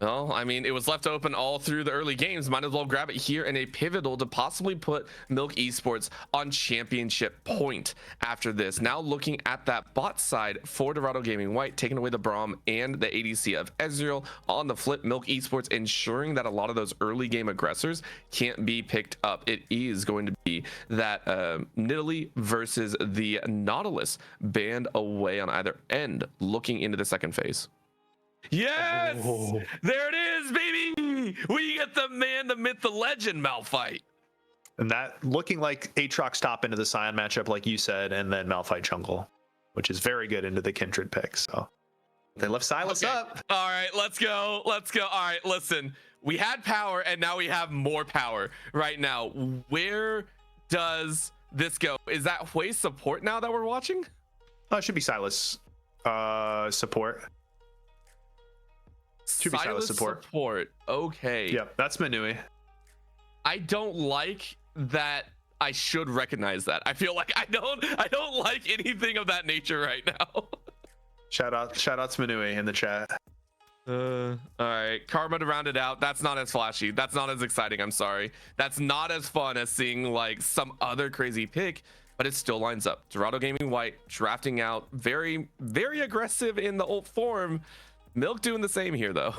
Well, I mean, it was left open all through the early games. Might as well grab it here in a pivotal to possibly put Milk Esports on championship point after this. Now looking at that bot side for Dorado Gaming White, taking away the Braum and the ADC of Ezreal. On the flip, Milk Esports ensuring that a lot of those early game aggressors can't be picked up. It is going to be that Nidalee versus the Nautilus banned away on either end, looking into the second phase. Yes! Oh. There it is, baby! We get the man, the myth, the legend Malphite. And that looking like Aatrox top into the Scion matchup, like you said, and then Malphite jungle, which is very good into the Kindred pick. So they left Silas up. All right, let's go. All right, listen. We had power, and now we have more power right now. Where does this go? Is that Hui support now that we're watching? Oh, it should be Silas support. Should be Silas support. Okay. Yep, that's Manui. I don't like that. I should recognize that. I feel like I don't like anything of that nature right now. Shout out to Manui in the chat. All right, Karma to round it out. That's not as flashy. That's not as exciting. I'm sorry. That's not as fun as seeing like some other crazy pick, but it still lines up. Dorado Gaming White drafting out very, very aggressive in the old form. Milk doing the same here, though.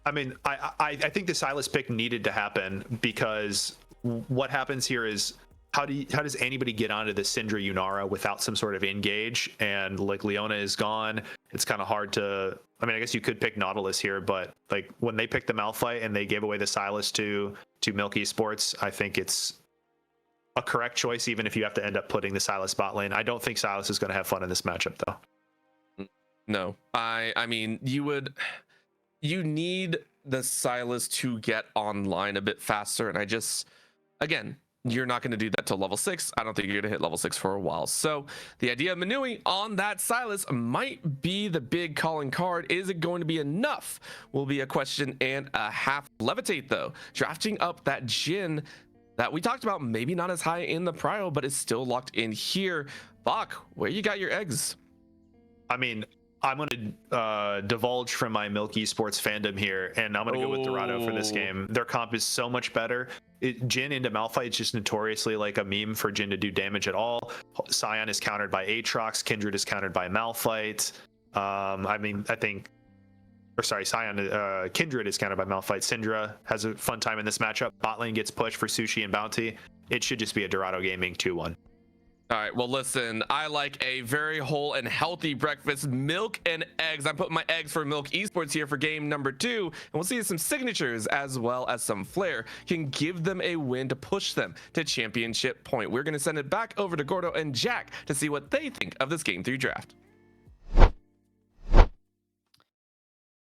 I mean, I think the Silas pick needed to happen, because what happens here is how does anybody get onto the Syndra Yunara without some sort of engage? And like Leona is gone, it's kind of hard to. I mean, I guess you could pick Nautilus here, but like when they picked the Malphite and they gave away the Silas to Milk Esports, I think it's a correct choice, even if you have to end up putting the Sylas bot lane. I don't think Sylas is going to have fun in this matchup, though. No, I mean, you need the Sylas to get online a bit faster, and again, you're not going to do that till level 6. I don't think you're going to hit level 6 for a while. So the idea of Manui on that Sylas might be the big calling card. Is it going to be enough? Will be a question and a half. Levitate, though, drafting up that Jhin that we talked about, maybe not as high in the prio, but is still locked in here. Bach, where you got your eggs? I mean, I'm going to divulge from my Milk Esports fandom here, and I'm going to go with Dorado for this game. Their comp is so much better. Jhin into Malphite is just notoriously like a meme for Jhin to do damage at all. Sion is countered by Aatrox. Kindred is countered by Malphite. Kindred is countered by Malphite. Syndra has a fun time in this matchup. Bot lane gets pushed for Sushi and Bounty. It should just be a Dorado Gaming 2-1. All right, well, listen, I like a very whole and healthy breakfast, milk and eggs. I'm putting my eggs for Milk Esports here for game number 2, and we'll see some signatures as well as some flair can give them a win to push them to championship point. We're going to send it back over to Gordo and Jack to see what they think of this game 3 draft.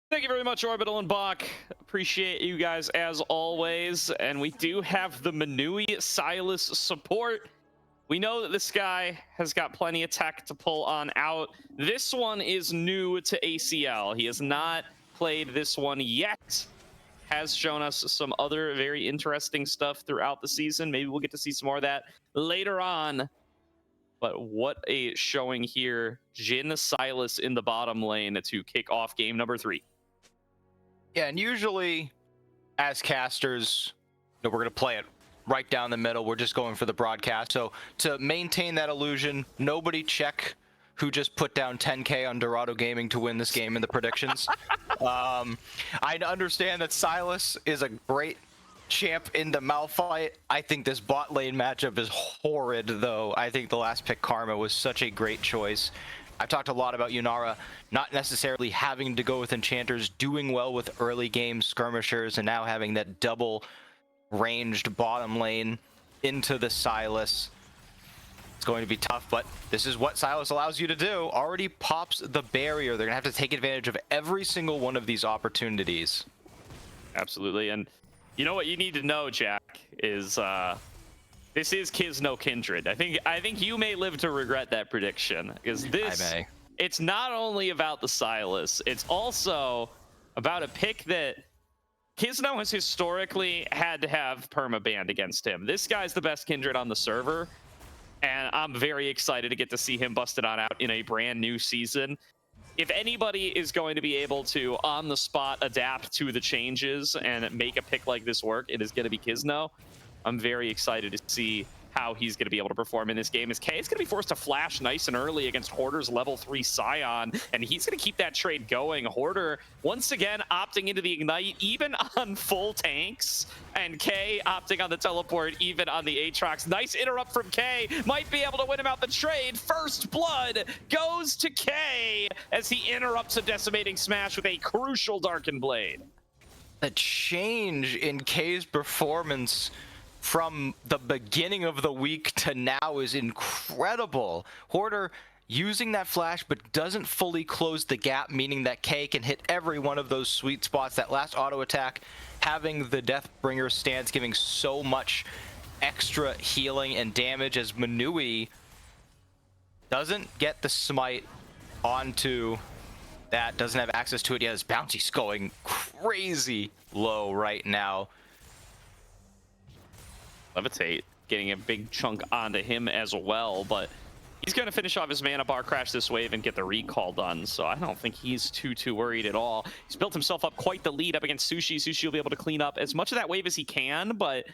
Thank you very much, Orbital and Bach. Appreciate you guys as always. And we do have the Manui Sylas support. We know that this guy has got plenty of tech to pull on out. This one is new to ACL. He has not played this one yet. Has shown us some other very interesting stuff throughout the season. Maybe we'll get to see some more of that later on. But what a showing here. Jhin Sylas in the bottom lane to kick off game number 3. Yeah, and usually as casters, we're going to play it right down the middle. We're just going for the broadcast. So to maintain that illusion, nobody check who just put down 10K on Dorado Gaming to win this game in the predictions. I understand that Sylas is a great champ in the Malphite. I think this bot lane matchup is horrid, though. I think the last pick, Karma, was such a great choice. I've talked a lot about Yunara not necessarily having to go with enchanters, doing well with early game skirmishers, and now having that double ranged bottom lane into the Sylas. It's going to be tough, but this is what Sylas allows you to do. Already pops the barrier. They're going to have to take advantage of every single one of these opportunities. Absolutely. And you know what you need to know, Jack, is this is Kisno Kindred. I think you may live to regret that prediction, because it's not only about the Sylas, it's also about a pick that Kisno has historically had to have perma banned against him. This guy's the best Kindred on the server, and I'm very excited to get to see him busted on out in a brand new season. If anybody is going to be able to, on the spot, adapt to the changes and make a pick like this work, it is going to be Kisno. I'm very excited to see how he's going to be able to perform in this game. As K is going to be forced to flash nice and early against Hoarder's level 3 Scion, and he's going to keep that trade going. Hoarder, once again, opting into the Ignite, even on full tanks, and K opting on the teleport, even on the Aatrox. Nice interrupt from K, might be able to win him out the trade. First blood goes to K as he interrupts a decimating smash with a crucial Darkened Blade. The change in K's performance from the beginning of the week to now is incredible. Hoarder using that flash but doesn't fully close the gap, meaning that K can hit every one of those sweet spots. That last auto attack, having the Deathbringer stance, giving so much extra healing and damage, as Manui doesn't get the smite onto that, doesn't have access to it yet. His bounty's going crazy low right now. Levitate getting a big chunk onto him as well, but he's going to finish off his mana bar, crash this wave, and get the recall done, so I don't think he's too worried at all. He's built himself up quite the lead up against Sushi. Sushi will be able to clean up as much of that wave as he can, but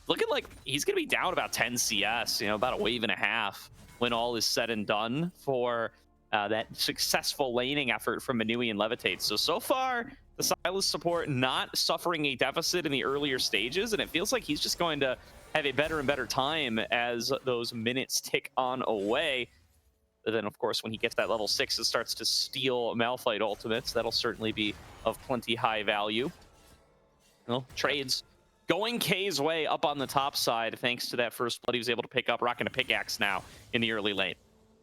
looking like he's going to be down about 10 CS, about a wave and a half when all is said and done for that successful laning effort from Manui and Levitate. So far, the Sylas support not suffering a deficit in the earlier stages, and it feels like he's just going to have a better and better time as those minutes tick on away. But then, of course, when he gets that level 6 and starts to steal Malphite ultimates, that'll certainly be of plenty high value. Well, trades going K's way up on the top side thanks to that first blood he was able to pick up, rocking a pickaxe now in the early lane.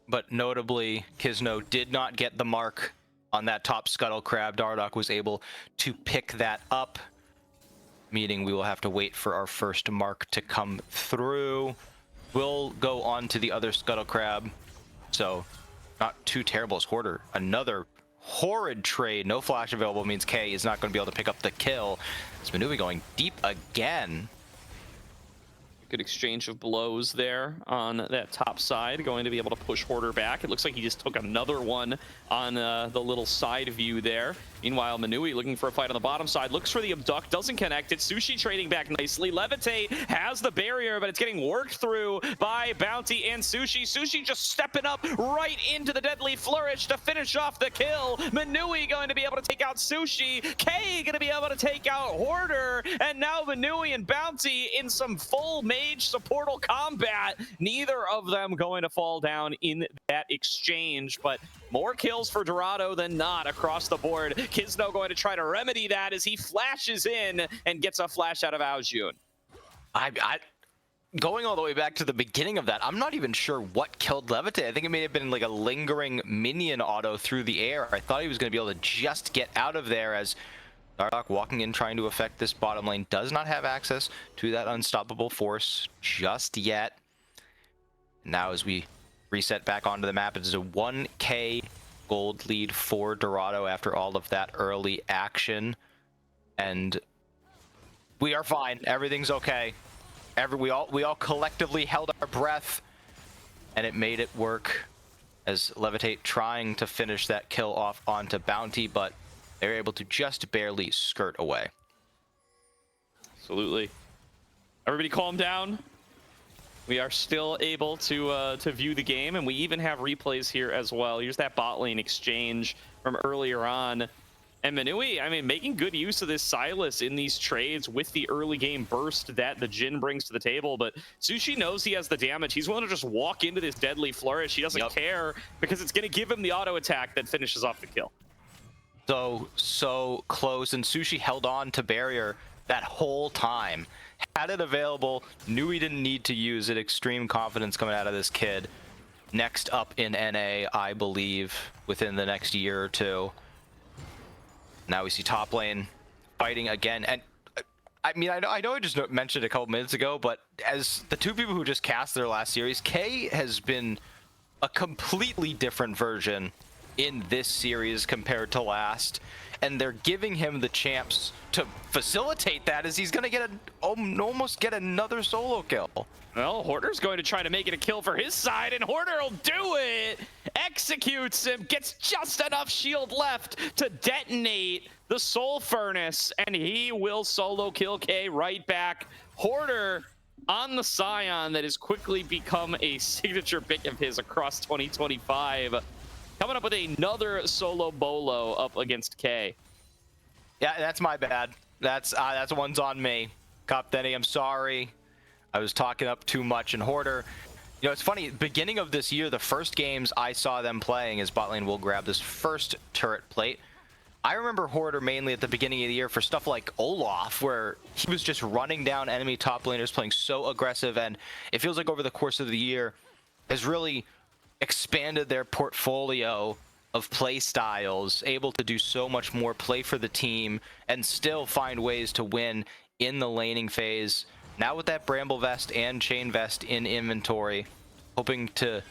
But notably, Kizno did not get the mark on that top scuttle crab. Dardoch was able to pick that up, meaning we will have to wait for our first mark to come through. We'll go on to the other scuttle crab, so not too terrible as Hoarder. Another horrid trade. No flash available means K is not going to be able to pick up the kill. It's Maneuvi going deep again. Good exchange of blows there on that top side, going to be able to push Hoarder back. It looks like he just took another one on the little side view there. Meanwhile, Manui looking for a fight on the bottom side, looks for the abduct, doesn't connect it. Sushi trading back nicely. Levitate has the barrier, but it's getting worked through by Bounty and Sushi. Sushi just stepping up right into the deadly flourish to finish off the kill. Manui going to be able to take out Sushi. K going to be able to take out Hoarder. And now Manui and Bounty in some full mage supportal combat. Neither of them going to fall down in that exchange, but more kills for Dorado than not across the board. Kizno going to try to remedy that as he flashes in and gets a flash out of Aojun. I going all the way back to the beginning of that, I'm not even sure what killed Levitate. I think it may have been like a lingering minion auto through the air. I thought he was going to be able to just get out of there as Dardoch walking in trying to affect this bottom lane. Does not have access to that unstoppable force just yet. Now as we reset back onto the map, it is a 1k gold lead for Dorado after all of that early action. And we are fine. Everything's okay. We all collectively held our breath, and it made it work as Levitate trying to finish that kill off onto Bounty, but they're able to just barely skirt away. Absolutely. Everybody calm down. We are still able to view the game, and we even have replays here as well. Here's that bot lane exchange from earlier on. And Manui, I mean, making good use of this Silas in these trades with the early game burst that the Jhin brings to the table. But Sushi knows he has the damage. He's willing to just walk into this deadly flourish. He doesn't care because it's going to give him the auto attack that finishes off the kill. So close, and Sushi held on to barrier that whole time. Had it available, knew he didn't need to use it. Extreme confidence coming out of this kid. Next up in NA, I believe, within the next year or two. Now we see top lane fighting again, and I mean, I know I just mentioned a couple minutes ago, but as the two people who just cast their last series, K has been a completely different version in this series compared to last, and they're giving him the chance to facilitate that as he's gonna get almost get another solo kill. Well, Hoarder's going to try to make it a kill for his side, and Hoarder will do it! Executes him, gets just enough shield left to detonate the Soul Furnace, and he will solo kill K right back. Hoarder on the Scion that has quickly become a signature pick of his across 2025. Coming up with another solo bolo up against K. Yeah, that's my bad. That's one's on me. Cop Denny, I'm sorry. I was talking up too much. And Hoarder, you know, it's funny, beginning of this year, the first games I saw them playing as bot lane will grab this first turret plate. I remember Hoarder mainly at the beginning of the year for stuff like Olaf, where he was just running down enemy top laners, playing so aggressive, and it feels like over the course of the year has really expanded their portfolio of play styles, able to do so much more, play for the team, and still find ways to win in the laning phase. Now with that Bramble Vest and Chain Vest in inventory, hoping to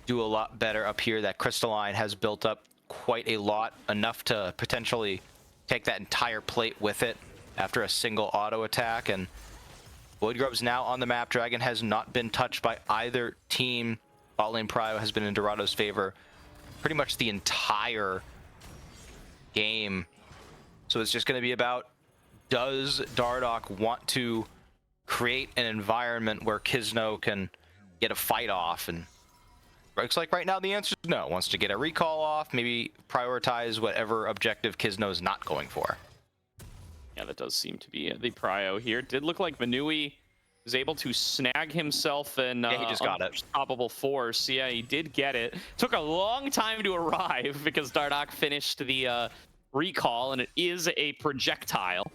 do a lot better up here. That Crystalline has built up quite a lot, enough to potentially take that entire plate with it after a single auto attack. And Void Grove's now on the map. Dragon has not been touched by either team. Bot lane prio has been in Dorado's favor pretty much the entire game. So it's just going to be about, does Dardoch want to create an environment where Kizno can get a fight off? And looks like right now the answer is no. Wants to get a recall off, maybe prioritize whatever objective Kizno is not going for. Yeah, that does seem to be the prio here. It did look like Manui was able to snag himself an he just got it. unstoppable force. Yeah, he did get it. Took a long time to arrive because Dardoch finished the recall, and it is a projectile.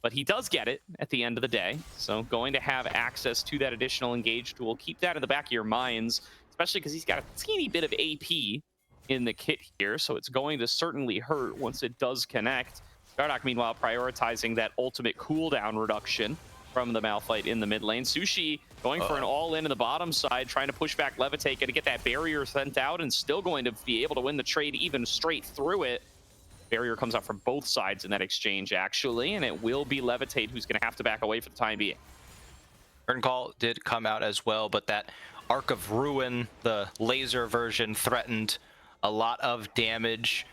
but he does get it at the end of the day. So going to have access to that additional engage tool. Keep that in the back of your minds, especially because he's got a teeny bit of AP in the kit here, so it's going to certainly hurt once it does connect. Dardoch, meanwhile, prioritizing that ultimate cooldown reduction from the Malphite in the mid lane. Sushi going for an all-in in the bottom side, trying to push back Levitate, going to get that barrier sent out, and still going to be able to win the trade even straight through it. Barrier comes out from both sides in that exchange, actually, and it will be Levitate who's going to have to back away for the time being. Turn call did come out as well, but that Arc of Ruin, the laser version, threatened a lot of damage.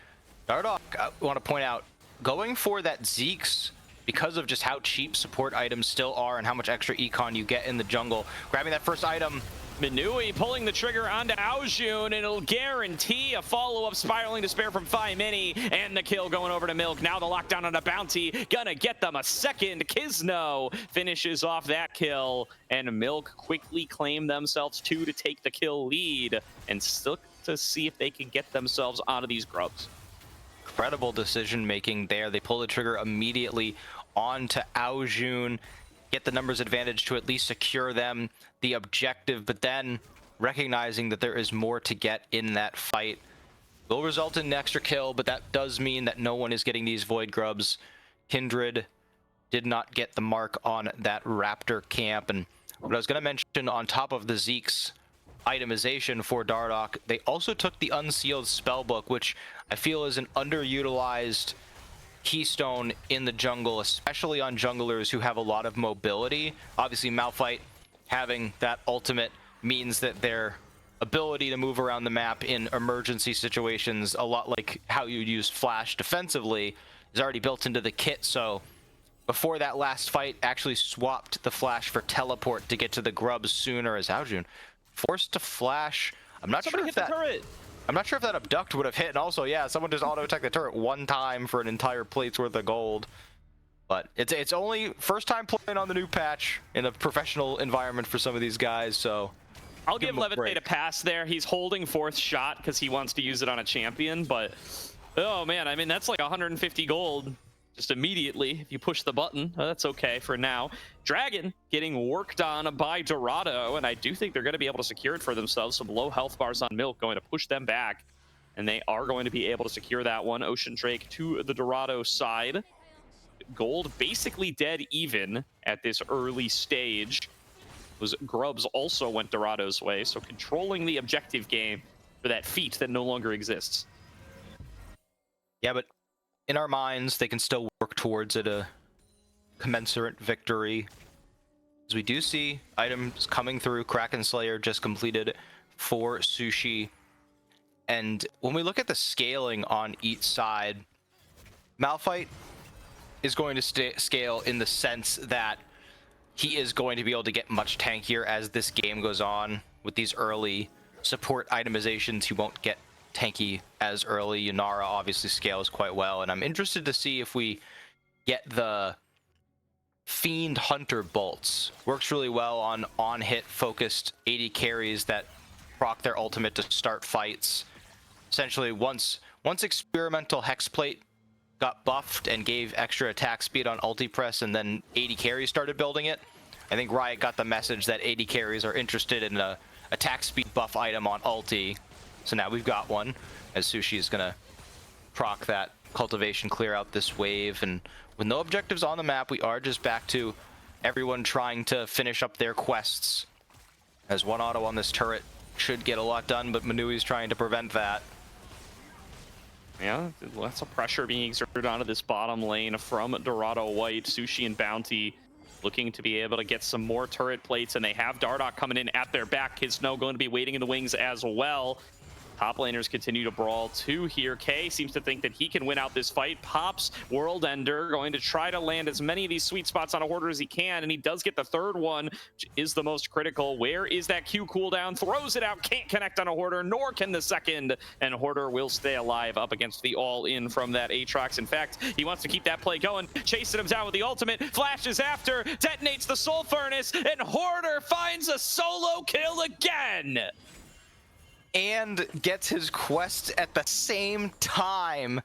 Dardoch, I want to point out, going for that Zeke's, because of just how cheap support items still are and how much extra econ you get in the jungle, grabbing that first item. Minui pulling the trigger onto Aojun, and it'll guarantee a follow-up spiraling despair from Phi Mini, and the kill going over to Milk. Now the lockdown on a bounty, gonna get them a second. Kisno finishes off that kill, and Milk quickly claim themselves two to take the kill lead, and still to see if they can get themselves out of these grubs. Incredible decision making there. They pull the trigger immediately onto Aojun, get the numbers advantage to at least secure them the objective, but then recognizing that there is more to get in that fight will result in an extra kill, but that does mean that no one is getting these Void Grubs. Kindred did not get the mark on that Raptor camp, and what I was going to mention on top of the Zeke's itemization for Dardoch, they also took the Unsealed Spellbook, which I feel is an underutilized keystone in the jungle, especially on junglers who have a lot of mobility. Obviously, Malphite having that ultimate means that their ability to move around the map in emergency situations, a lot like how you use Flash defensively, is already built into the kit. So before that last fight, actually swapped the Flash for teleport to get to the grubs sooner, as Aojun forced to flash. I'm not sure if that turret. I'm not sure if that abduct would have hit. And also, yeah, someone just auto-attacked the turret one time for an entire plate's worth of gold. But it's only first time playing on the new patch in a professional environment for some of these guys, so I'll give Levitate a pass there. He's holding fourth shot because he wants to use it on a champion, but oh man, I mean, that's like 150 gold just immediately if you push the button. That's okay for now. Dragon getting worked on by Dorado, and I do think they're going to be able to secure it for themselves. Some low health bars on Milk going to push them back, and they are going to be able to secure that one. Ocean Drake to the Dorado side. Gold basically dead even at this early stage. Those grubs also went Dorado's way, so controlling the objective game for that feat that no longer exists. Yeah, but in our minds, they can still work towards it, a commensurate victory. As we do see items coming through, Kraken Slayer just completed for Sushi. And when we look at the scaling on each side, Malphite is going to scale in the sense that he is going to be able to get much tankier as this game goes on. With these early support itemizations, he won't get tanky as early. Yunara obviously scales quite well, and I'm interested to see if we get the Fiend Hunter bolts. Works really well on hit focused AD carries that proc their ultimate to start fights. Essentially, once experimental Hexplate got buffed and gave extra attack speed on ulti press, and then AD carries started building it, I think Riot got the message that AD carries are interested in a attack speed buff item on ulti. So now we've got one, as Sushi is gonna proc that cultivation, clear out this wave, and with no objectives on the map, we are just back to everyone trying to finish up their quests. As one auto on this turret should get a lot done, but Manui's trying to prevent that. Yeah, lots of pressure being exerted onto this bottom lane from Dorado White. Sushi and Bounty looking to be able to get some more turret plates, and they have Dardoch coming in at their back. Kisno going to be waiting in the wings as well. Top laners continue to brawl too here. K seems to think that he can win out this fight. Pops World Ender, going to try to land as many of these sweet spots on a Hoarder as he can, and he does get the third one, which is the most critical. Where is that Q cooldown? Throws it out, can't connect on a Hoarder, nor can the second, and Hoarder will stay alive up against the all-in from that Aatrox. In fact, he wants to keep that play going, chasing him down with the ultimate, flashes after, detonates the Soul Furnace, and Hoarder finds a solo kill again! And gets his quest at the same time.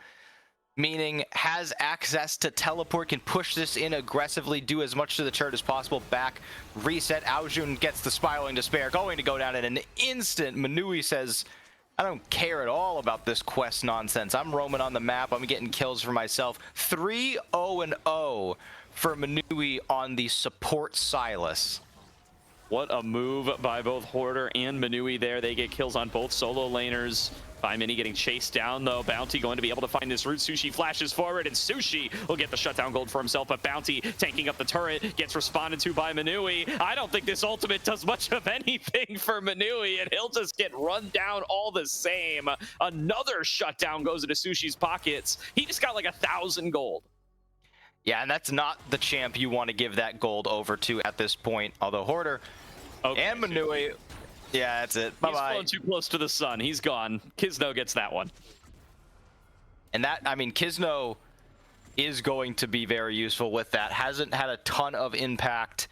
meaning has access to teleport, can push this in aggressively, do as much to the turret as possible, back, reset. Aojun gets the Spiraling Despair, going to go down in an instant. Manui says, I don't care at all about this quest nonsense. I'm roaming on the map, I'm getting kills for myself. 3-0-0 for Manui on the support Sylas. What a move by both Hoarder and Manui there. They get kills on both solo laners. 5mini getting chased down though. Bounty going to be able to find this route. Sushi flashes forward and Sushi will get the shutdown gold for himself, but Bounty tanking up the turret gets responded to by Manui. I don't think this ultimate does much of anything for Manui, and he'll just get run down all the same. Another shutdown goes into Sushi's pockets. He just got like 1,000 gold. Yeah, and that's not the champ you want to give that gold over to at this point. Although Hoarder and Manui, yeah, that's it. Bye-bye. He's flown too close to the sun. He's gone. Kisno gets that one. And that, I mean, Kisno is going to be very useful with that. Hasn't had a ton of impact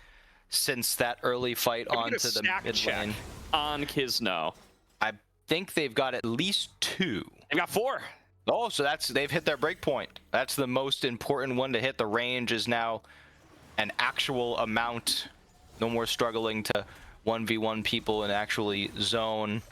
since that early fight onto the mid lane. On Kisno. I think they've got at least 2. They've got 4. Oh, so they've hit their break point. That's the most important one to hit. The range is now an actual amount. No more struggling to 1v1 people and actually zone.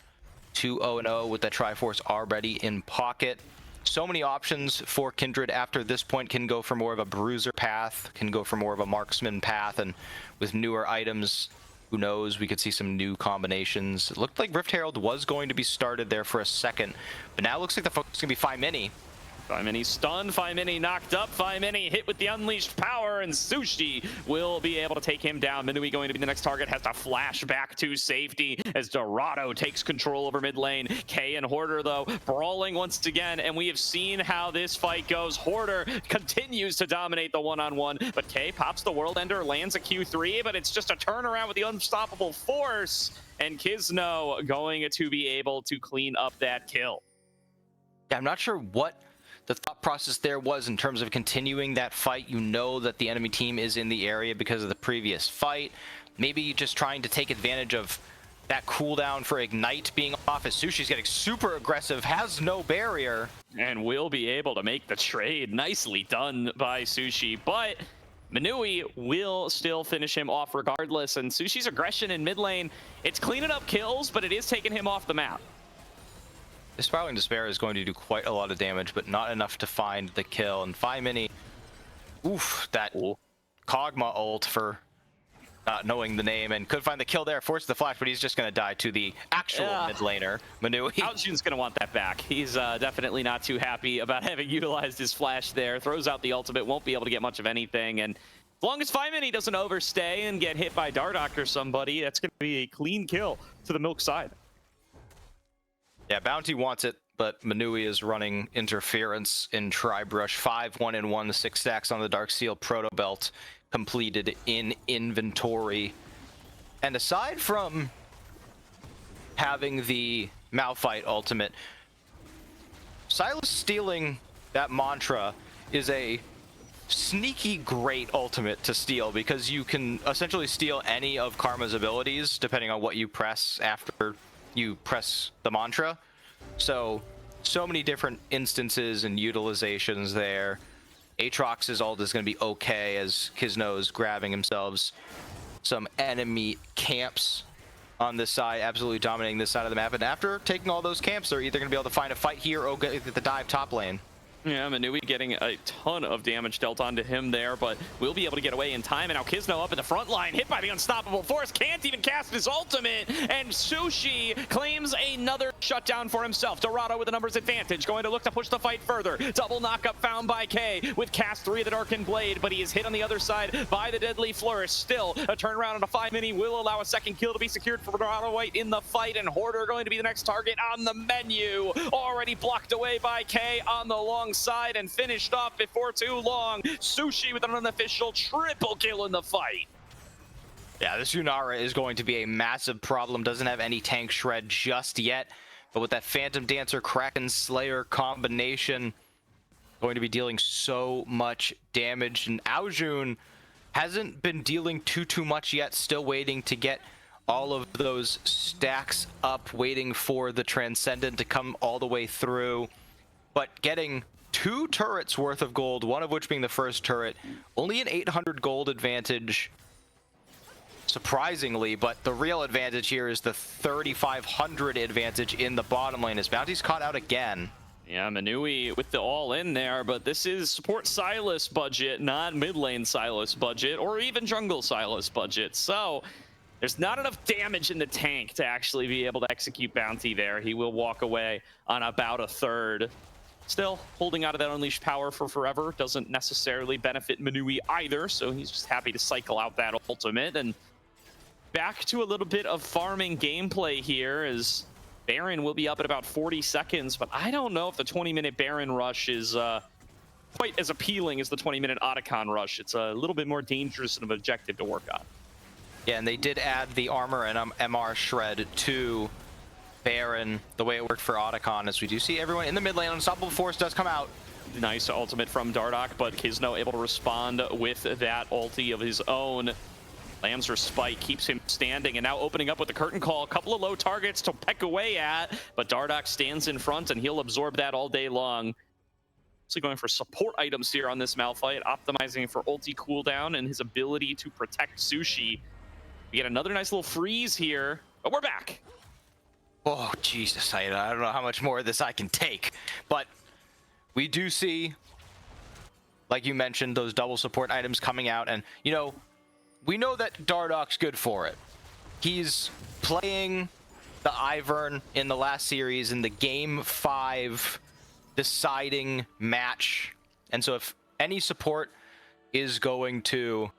2-0-0 with the Triforce already in pocket. So many options for Kindred after this point. Can go for more of a bruiser path, can go for more of a marksman path, and with newer items, who knows, we could see some new combinations. It looked like Rift Herald was going to be started there for a second, but now it looks like the focus is going to be 5mini. 5mini stunned, 5mini knocked up, 5mini hit with the unleashed power, and Sushi will be able to take him down. Manui going to be the next target, has to flash back to safety as Dorado takes control over mid lane. K and Hoarder, though, brawling once again, and we have seen how this fight goes. Hoarder continues to dominate the one-on-one, but K pops the World Ender, lands a Q3, but it's just a turnaround with the unstoppable force, and Kisno going to be able to clean up that kill. Yeah, I'm not sure what the thought process there was in terms of continuing that fight. You know that the enemy team is in the area because of the previous fight. Maybe just trying to take advantage of that cooldown for Ignite being off as Sushi's getting super aggressive, has no barrier. And will be able to make the trade. Nicely done by Sushi, but Manui will still finish him off regardless, and Sushi's aggression in mid lane, it's cleaning up kills, but it is taking him off the map. This Spiraling Despair is going to do quite a lot of damage, but not enough to find the kill. And 5mini, oof, that Kog'Maw ult for not knowing the name, and could find the kill there, force the flash, but he's just going to die to the actual mid laner, Manui. Aojun's going to want that back. He's definitely not too happy about having utilized his flash there. Throws out the ultimate, won't be able to get much of anything, and as long as 5mini doesn't overstay and get hit by Dardoch or somebody, that's going to be a clean kill to the Milk side. Yeah, Bounty wants it, but Manui is running interference in Tribrush. 5-1-1, 6 stacks on the Darksteel Proto Belt completed in inventory. And aside from having the Malphite ultimate, Sylas stealing that mantra is a sneaky great ultimate to steal, because you can essentially steal any of Karma's abilities depending on what you press after you press the mantra. So many different instances and utilizations there. Aatrox's ult is going to be okay as Kisno's grabbing himself some enemy camps on this side, absolutely dominating this side of the map. And after taking all those camps, they're either going to be able to find a fight here or get the dive top lane. Yeah, Manui getting a ton of damage dealt onto him there, but will be able to get away in time. And now Kisno up in the front line, hit by the unstoppable force, can't even cast his ultimate, and Sushi claims another shutdown for himself. Dorado with a numbers advantage, going to look to push the fight further. Double knockup found by K with cast 3 of the Darkened Blade, but he is hit on the other side by the Deadly Flourish. Still, a turnaround on a 5-mini will allow a second kill to be secured for Dorado White in the fight, and Hoarder going to be the next target on the menu. Already blocked away by K on the long side and finished off before too long. Sushi with an unofficial triple kill in the fight. Yeah, this Yunara is going to be a massive problem. Doesn't have any tank shred just yet, but with that Phantom Dancer Kraken Slayer combination, going to be dealing so much damage. And Aojun hasn't been dealing too much yet, still waiting to get all of those stacks up, waiting for the Transcendent to come all the way through. But getting 2 turrets worth of gold, one of which being the first turret. Only an 800 gold advantage, surprisingly, but the real advantage here is the 3,500 advantage in the bottom lane as Bounty's caught out again. Yeah, Manui with the all-in there, but this is support Sylas budget, not mid lane Sylas budget, or even jungle Sylas budget. So there's not enough damage in the tank to actually be able to execute Bounty there. He will walk away on about a third. Still, holding out of that unleashed power for forever doesn't necessarily benefit Manui either, so he's just happy to cycle out that ultimate. And back to a little bit of farming gameplay here as Baron will be up at about 40 seconds, but I don't know if the 20-minute Baron rush is quite as appealing as the 20-minute Otacon rush. It's a little bit more dangerous of an objective to work on. Yeah, and they did add the armor and MR shred to Baron the way it worked for Otacon, as we do see everyone in the mid lane. Unstoppable Force does come out. Nice ultimate from Dardoch, but Kisno able to respond with that ulti of his own. Lamb's Spike keeps him standing, and now opening up with the curtain call. A couple of low targets to peck away at, but Dardoch stands in front, and he'll absorb that all day long. So going for support items here on this Malphite, optimizing for ulti cooldown and his ability to protect Sushi. We get another nice little freeze here, but we're back. Oh, Jesus, I don't know how much more of this I can take, but we do see, like you mentioned, those double support items coming out, and, you know, we know that Dardoch's good for it. He's playing the Ivern in the last series in the Game 5 deciding match. And so if any support is going to,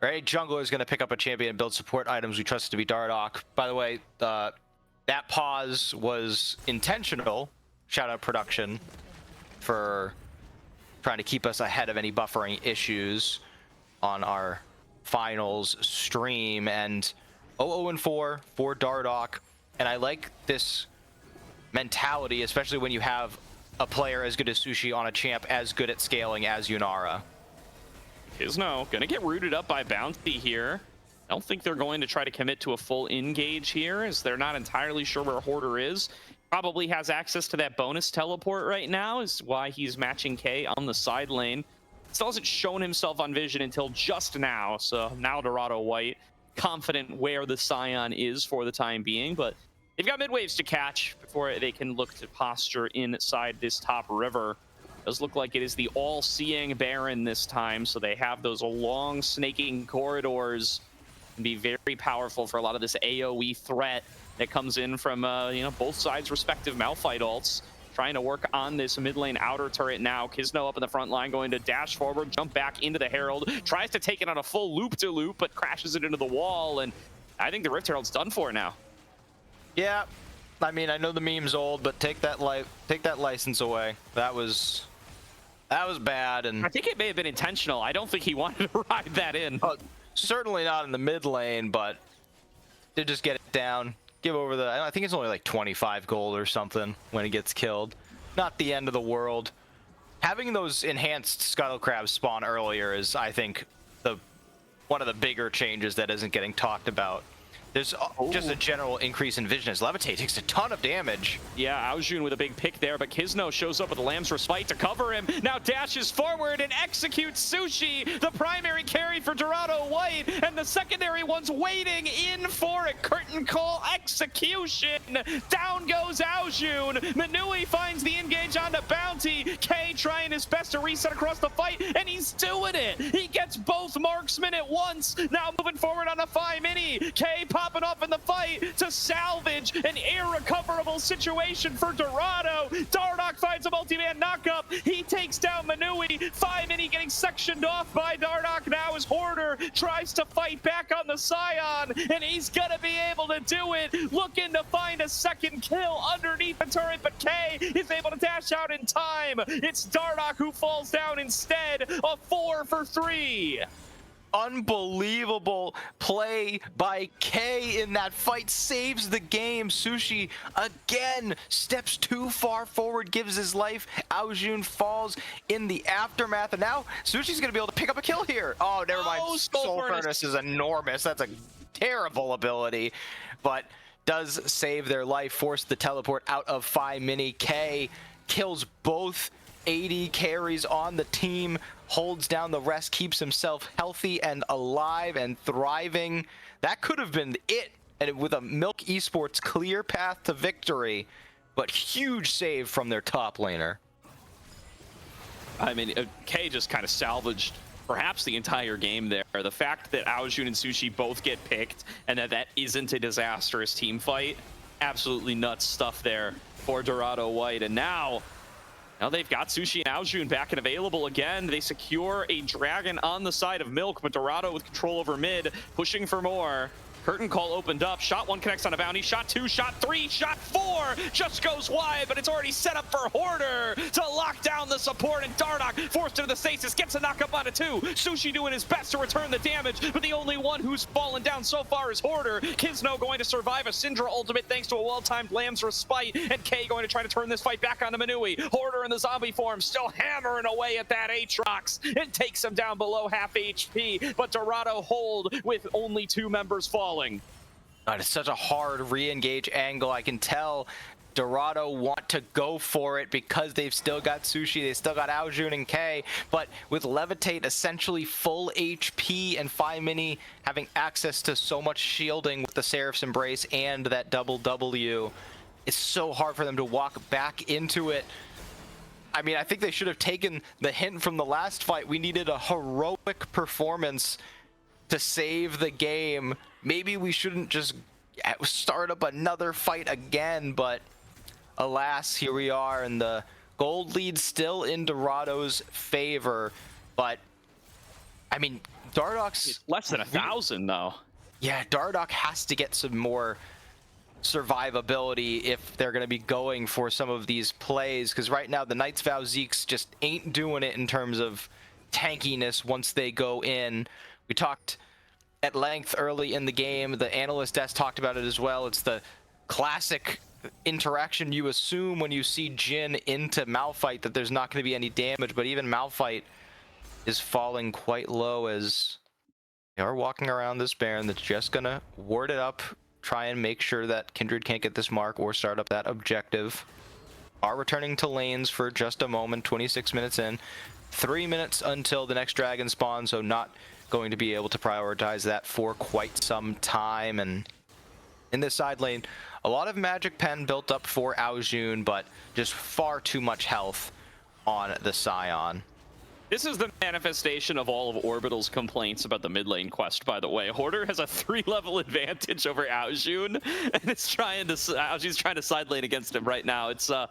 or any jungler is going to pick up a champion and build support items, we trust it to be Dardoch. By the way, that pause was intentional. Shout out production for trying to keep us ahead of any buffering issues on our finals stream. And 0-4 for Dardoch, and I like this mentality, especially when you have a player as good as Sushi on a champ as good at scaling as Yunara. Kisno gonna get rooted up by Bounty here. I don't think they're going to try to commit to a full engage here, as they're not entirely sure where Hoarder is. Probably has access to that bonus teleport right now, is why he's matching K on the side lane. Still hasn't shown himself on vision until just now, so now Dorado White confident where the Scion is for the time being, but they've got mid waves to catch before they can look to posture inside this top river. Does look like it is the all-seeing Baron this time, so they have those long snaking corridors. Can be very powerful for a lot of this AoE threat that comes in from you know, both sides' respective Malphite ults. Trying to work on this mid lane outer turret now. Kisno up in the front line, going to dash forward, jump back into the Herald, tries to take it on a full loop-to-loop, but crashes it into the wall, and I think the Rift Herald's done for now. Yeah, I mean, I know the meme's old, but take that license away. That was bad, and I think it may have been intentional. I don't think he wanted to ride that in. Certainly not in the mid lane, but did just get it down. Give over the, I think it's only like 25 gold or something when he gets killed. Not the end of the world. Having those enhanced scuttle crabs spawn earlier is, I think, one of the bigger changes that isn't getting talked about. There's just a general increase in vision as Levitate takes a ton of damage. Yeah, Aojun with a big pick there, but Kisno shows up with the Lamb's Respite to cover him. Now dashes forward and executes Sushi, the primary carry for Dorado White, and the secondary one's waiting in for a curtain call execution. Down goes Aojun. Manui finds the engage onto Bounty. K trying his best to reset across the fight, and he's doing it. He gets both marksmen at once. Now moving forward on a 5 mini. K popping off in the fight to salvage an irrecoverable situation for Dorado. Dardoch finds a multi-man knockup. He takes down Manui. 5 mini getting sectioned off by Dardoch now as Hoarder tries to fight back on the Scion, and he's gonna be able to do it. Looking to find a second kill underneath the turret, but K is able to dash out in time. It's Dardoch who falls down instead. A 4 for 3. Unbelievable play by K in that fight, saves the game. Sushi again steps too far forward, gives his life. Aojun falls in the aftermath, and now Sushi's gonna be able to pick up a kill here. Oh, never mind. Soul Furnace is enormous. That's a terrible ability, but does save their life, force the teleport out of 5 mini. K kills both AD carries on the team, holds down the rest, keeps himself healthy and alive and thriving. That could have been it, and with a Milk Esports clear path to victory, but huge save from their top laner. I mean, K just kind of salvaged perhaps the entire game there. The fact that Aojun and Sushi both get picked and that isn't a disastrous team fight, absolutely nuts stuff there for Dorado White. And now they've got Sushi and Aojun back and available again. They secure a dragon on the side of Milk, but Dorado with control over mid, pushing for more. Curtain call opened up. Shot 1 connects on a bounty. Shot 2, shot 3, shot 4 just goes wide, but it's already set up for Hoarder to lock down the support, and Dardoch forced into the stasis, gets a knockup on a 2. Sushi doing his best to return the damage, but the only one who's fallen down so far is Hoarder. Kisno going to survive a Syndra ultimate thanks to a well-timed Lamb's Respite, and K going to try to turn this fight back onto Manui. Hoarder in the zombie form still hammering away at that Aatrox and takes him down below half HP, but Dorado hold with only 2 members falling. God, it's such a hard re-engage angle. I can tell Dorado want to go for it because they've still got Sushi, they still got Aojun and K, but with Levitate essentially full HP and Phi Mini having access to so much shielding with the Seraph's Embrace and that double W, it's so hard for them to walk back into it. I mean, I think they should have taken the hint from the last fight. We needed a heroic performance to save the game. Maybe we shouldn't just start up another fight again, but alas, here we are, and the gold lead still in Dorado's favor. But I mean, Dardoch's it's less than 1,000 though. Yeah, Dardoch has to get some more survivability if they're going to be going for some of these plays, because right now the Knight's Vow Zeeks just ain't doing it in terms of tankiness once they go in. We talked at length early in the game. The analyst desk talked about it as well. It's the classic interaction you assume when you see Jhin into Malphite that there's not going to be any damage, but even Malphite is falling quite low as they are walking around this Baron that's just going to ward it up, try and make sure that Kindred can't get this mark or start up that objective. Are returning to lanes for just a moment, 26 minutes in. 3 minutes until the next dragon spawn, so not going to be able to prioritize that for quite some time. And in this side lane, a lot of magic pen built up for Aojun, but just far too much health on the Scion. This is the manifestation of all of Orbital's complaints about the mid lane quest, by the way. Hoarder has a 3-level advantage over Aojun, and Aojun's trying to side lane against him right now. It's a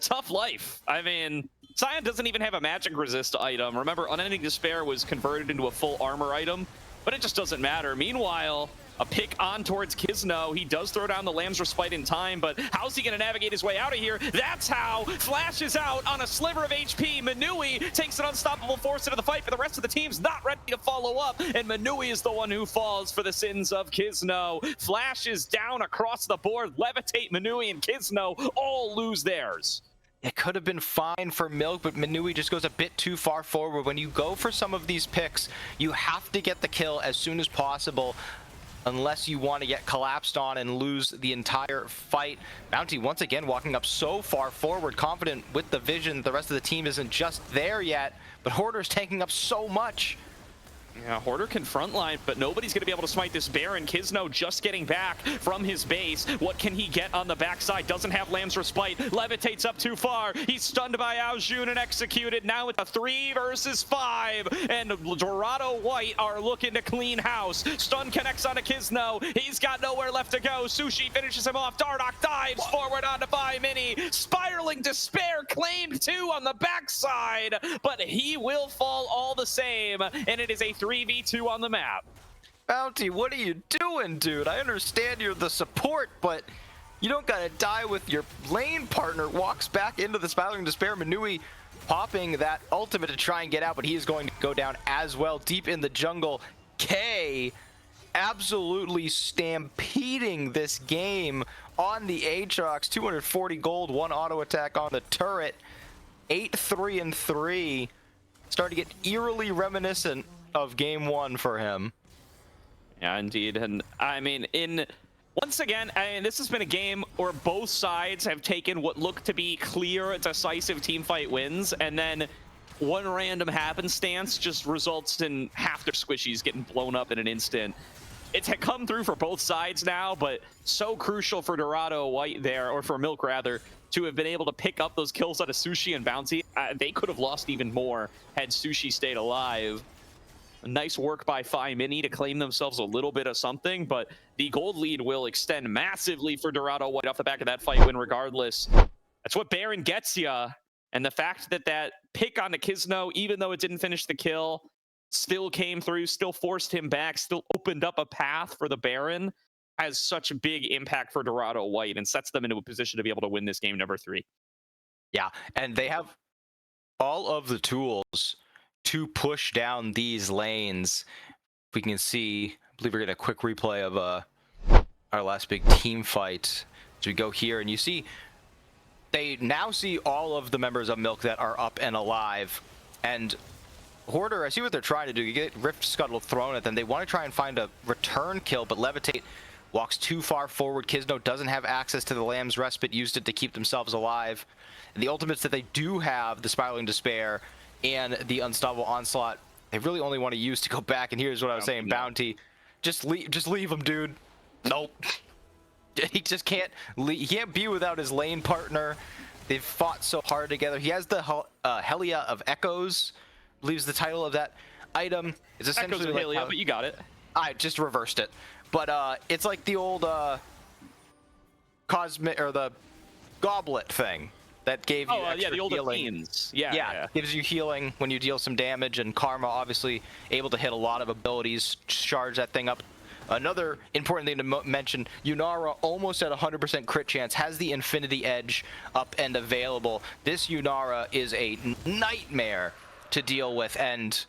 tough life. I mean, Scion doesn't even have a magic resist item. Remember, Unending Despair was converted into a full armor item, but it just doesn't matter. Meanwhile, a pick on towards Kisno. He does throw down the Lamb's Respite in time, but how's he going to navigate his way out of here? That's how. Flash is out on a sliver of HP. Manui takes an unstoppable force into the fight, but the rest of the team's not ready to follow up, and Manui is the one who falls for the sins of Kisno. Flash is down across the board. Levitate, Manui, and Kisno all lose theirs. It could have been fine for Milk, but Manui just goes a bit too far forward. When you go for some of these picks, you have to get the kill as soon as possible, unless you want to get collapsed on and lose the entire fight. Bounty once again walking up so far forward, confident with the vision. The rest of the team isn't just there yet, but Hoarder's tanking up so much. Yeah, Hoarder can frontline, but nobody's going to be able to smite this Baron. Kisno just getting back from his base. What can he get on the backside? Doesn't have Lamb's Respite. Levitates up too far. He's stunned by Aojun and executed. Now it's a 3 versus 5, and Dorado White are looking to clean house. Stun connects onto Kisno. He's got nowhere left to go. Sushi finishes him off. Dardoch dives forward onto Phi Mini. Spiraling Despair claimed 2 on the backside, but he will fall all the same, and it is a 3v2 on the map. Bounty, what are you doing, dude? I understand you're the support, but you don't gotta die with your lane partner. Walks back into the Spiraling Despair. Manui popping that ultimate to try and get out, but he is going to go down as well deep in the jungle. K absolutely stampeding this game on the Aatrox. 240 gold, 1 auto attack on the turret. 8-3-3. Starting to get eerily reminiscent of game 1 for him. Yeah, indeed. And I mean, in Once again, this has been a game where both sides have taken what looked to be clear, decisive teamfight wins, and then one random happenstance just results in half their squishies getting blown up in an instant. It's come through for both sides now, but so crucial for Dorado White there, or for Milk rather, to have been able to pick up those kills out of Sushi and Bounty. They could have lost even more had Sushi stayed alive. Nice work by Phi Mini to claim themselves a little bit of something, but the gold lead will extend massively for Dorado White off the back of that fight win regardless. That's what Baron gets ya. And the fact that that pick on the Kizno, even though it didn't finish the kill, still came through, still forced him back, still opened up a path for the Baron, has such a big impact for Dorado White and sets them into a position to be able to win this game number 3. Yeah, and they have all of the tools to push down these lanes. We can see, I believe we're getting a quick replay of our last big team fight. So we go here, and you see, they now see all of the members of Milk that are up and alive. And Hoarder, I see what they're trying to do. You get Rift Scuttle thrown at them. They want to try and find a return kill, but Levitate walks too far forward. Kizno doesn't have access to the Lamb's Respite, used it to keep themselves alive. And the ultimates that they do have, the Spiraling Despair and the Unstoppable Onslaught, they really only want to use to go back. And here's what I was saying, Bounty, just leave him, dude. Nope. He just can't leave. He can't be without his lane partner. They've fought so hard together. He has the Helia of Echoes, I believe is the title of that item. It's essentially Echoes of like Helia, but you got it. I just reversed it. But it's like the old cosmic, or the goblet thing that gave you extra yeah, the old healing. Athenes. Yeah, gives you healing when you deal some damage, and Karma obviously able to hit a lot of abilities, charge that thing up. Another important thing to mention, Yunara almost at 100% crit chance, has the Infinity Edge up and available. This Yunara is a nightmare to deal with, and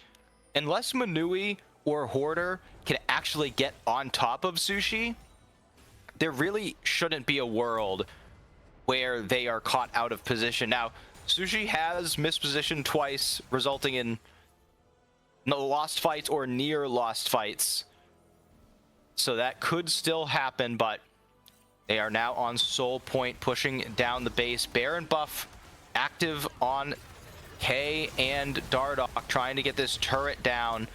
unless Manui or Hoarder can actually get on top of Sushi, there really shouldn't be a world where they are caught out of position. Now, Sushi has mispositioned twice, resulting in lost fights or near lost fights. So that could still happen, but they are now on Soul Point, pushing down the base. Baron buff active on K and Dardock, trying to get this turret down,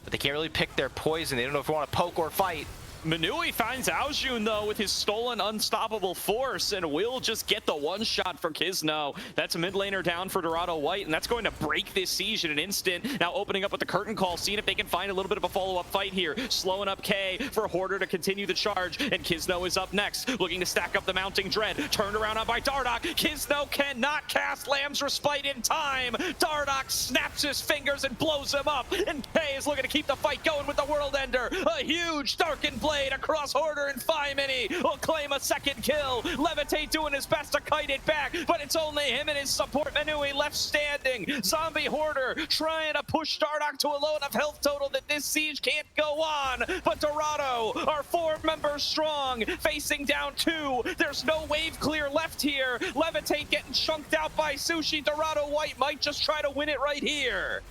but they can't really pick their poison. They don't know if they want to poke or fight. Manui finds Aojun, though, with his stolen Unstoppable Force, and will just get the one-shot for Kizno. That's a mid laner down for Dorado White, and that's going to break this siege in an instant. Now opening up with the curtain call, seeing if they can find a little bit of a follow-up fight here. Slowing up K for Hoarder to continue the charge, and Kizno is up next, looking to stack up the Mounting Dread. Turned around on by Dardock. Kizno cannot cast Lamb's Respite in time. Dardock snaps his fingers and blows him up, and K is looking to keep the fight going with the World Ender. A huge Darkened Blade across Hoarder, and Phi Mini will claim a second kill. Levitate doing his best to kite it back, but it's only him and his support Manui left standing. Zombie Hoarder trying to push Dardock to a low enough health total that this siege can't go on, but Dorado are 4 members strong, facing down 2. There's no wave clear left here. Levitate getting chunked out by Sushi. Dorado White might just try to win it right here.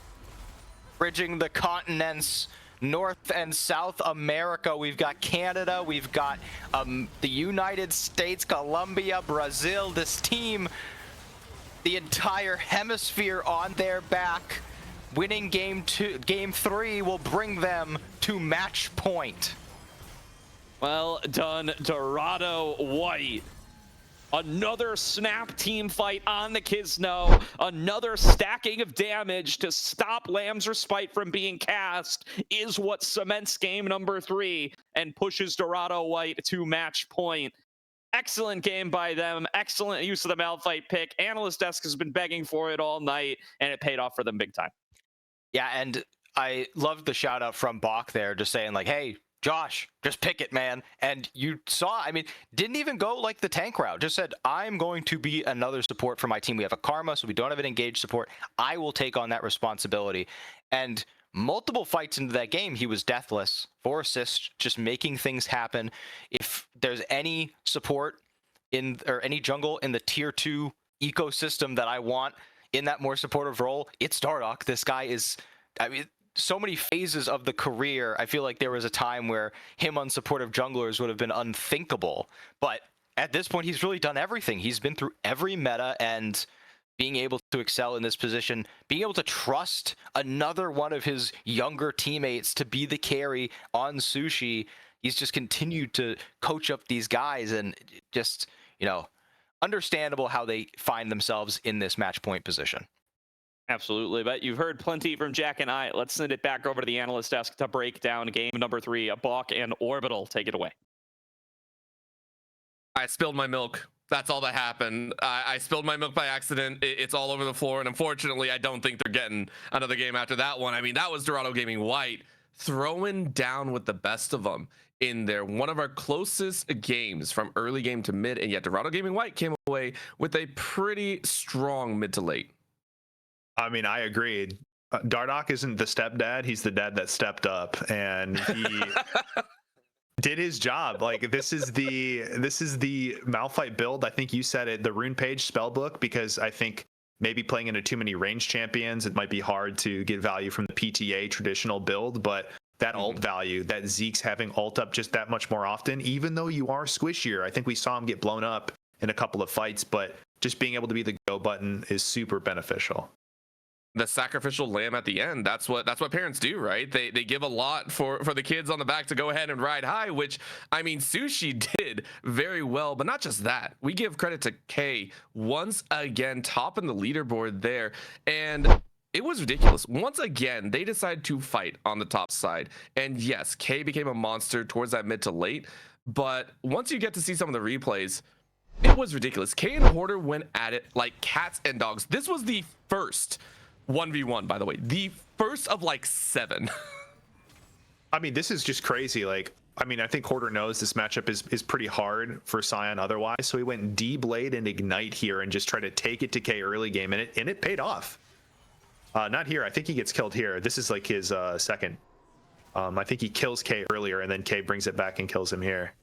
Bridging the continents, North and South America. We've got Canada, we've got the United States, Colombia, Brazil. This team, the entire hemisphere on their back. Winning game 3 will bring them to match point. Well done, Dorado White. Another snap team fight on the Kizno. Another stacking of damage to stop Lamb's Respite from being cast is what cements game number 3 and pushes Dorado White to match point. Excellent game by them. Excellent use of the Malphite pick. Analyst Desk has been begging for it all night, and it paid off for them big time. Yeah, and I loved the shout out from Bach there, just saying like, hey, Josh, just pick it, man. And you saw, I mean, didn't even go like the tank route. Just said, I'm going to be another support for my team. We have a Karma, so we don't have an engaged support. I will take on that responsibility. And multiple fights into that game, he was deathless, 4 assists, just making things happen. If there's any support in, or any jungle in the tier 2 ecosystem that I want in that more supportive role, it's Dardock. This guy is, I mean, so many phases of the career, I feel like there was a time where him unsupportive junglers would have been unthinkable. But at this point, he's really done everything. He's been through every meta, and being able to excel in this position, being able to trust another one of his younger teammates to be the carry on Sushi. He's just continued to coach up these guys, and just, understandable how they find themselves in this match point position. Absolutely, but you've heard plenty from Jack and I. Let's send it back over to the analyst desk to break down game number 3, Balk and Orbital. Take it away. I spilled my milk. That's all that happened. I spilled my milk by accident. It's all over the floor, and unfortunately, I don't think they're getting another game after that one. I mean, that was Dorado Gaming White throwing down with the best of them in there. One of our closest games from early game to mid, and yet Dorado Gaming White came away with a pretty strong mid to late. I mean, I agreed. Dardoch isn't the stepdad; he's the dad that stepped up, and he did his job. Like, this is the Malphite build. I think you said it, the rune page spellbook, because I think maybe playing into too many range champions, it might be hard to get value from the PTA traditional build, but that ult value, that Zeke's having ult up just that much more often, even though you are squishier. I think we saw him get blown up in a couple of fights, but just being able to be the go button is super beneficial. The sacrificial lamb at the end, that's what parents do, right? They give a lot for the kids on the back to go ahead and ride high, which, I mean, Sushi did very well. But not just that, we give credit to K once again topping the leaderboard there, and it was ridiculous. Once again, they decided to fight on the top side, and yes, K became a monster towards that mid to late, but once you get to see some of the replays, it was ridiculous. K and Hoarder went at it like cats and dogs. This was the first 1v1, by the way, the first of like 7. I mean, this is just crazy. Like, I mean, I think Hoarder knows this matchup is pretty hard for Sion otherwise, so he went D-Blade and Ignite here and just tried to take it to K early game, and it paid off. Not here. I think he gets killed here. This is like his second. I think he kills K earlier, and then K brings it back and kills him here.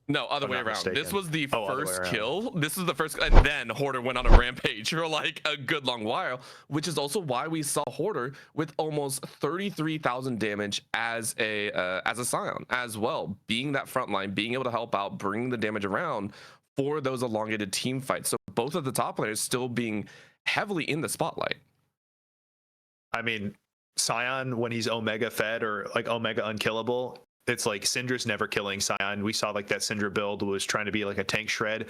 No, other way around. Mistaken. This was the first around. kill. This is the first, and then Hoarder went on a rampage for like a good long while, which is also why we saw Hoarder with almost 33,000 damage as a Sion as well, being that front line, being able to help out, bringing the damage around for those elongated team fights. So both of the top players still being heavily in the spotlight. I mean, Sion, when he's Omega fed or like Omega unkillable, it's like Syndra's never killing Sion. We saw like that Syndra build was trying to be like a tank shred.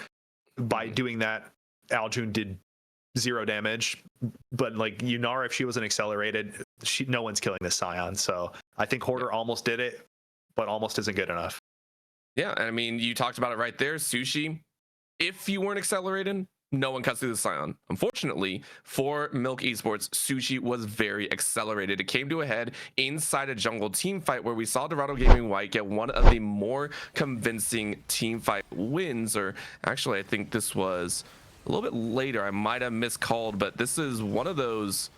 By doing that, Aljun did 0 damage. But like Yunara, if she wasn't accelerated, no one's killing this Sion. So I think Hoarder almost did it, but almost isn't good enough. Yeah, I mean, you talked about it right there. Sushi, if you weren't accelerated, no one cuts through the Sion. Unfortunately, for Milk Esports, Sushi was very accelerated. It came to a head inside a jungle team fight where we saw Dorado Gaming White get one of the more convincing team fight wins, or actually, I think this was a little bit later. I might have miscalled, but this is one of those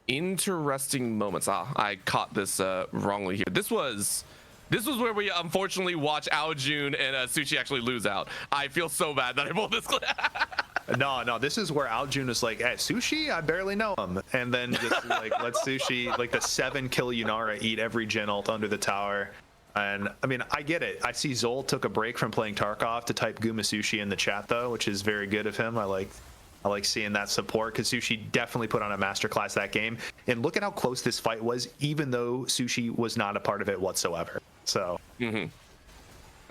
interesting moments. I caught this wrongly here. This was where we unfortunately watch Aljun and Sushi actually lose out. I feel so bad that I pulled this clip. No, this is where Aljun is like, hey, Sushi, I barely know him. And then just like, let Sushi, like the 7-kill Yunara, eat every gen ult under the tower. And I mean, I get it. I see Zol took a break from playing Tarkov to type Guma Sushi in the chat, though, which is very good of him. I like seeing that support, because Sushi definitely put on a masterclass that game. And look at how close this fight was, even though Sushi was not a part of it whatsoever. So.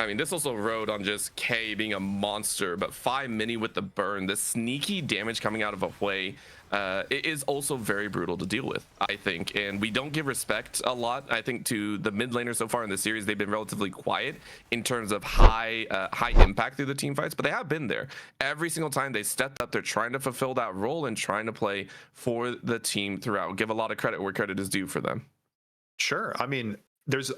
I mean, this also rode on just K being a monster, but 5 mini with the burn, the sneaky damage coming out of a way, it is also very brutal to deal with, I think. And we don't give respect a lot, I think, to the mid laners so far in the series. They've been relatively quiet in terms of high impact through the team fights, but they have been there. Every single time they stepped up, they're trying to fulfill that role and trying to play for the team throughout. Give a lot of credit where credit is due for them. Sure. I mean, there's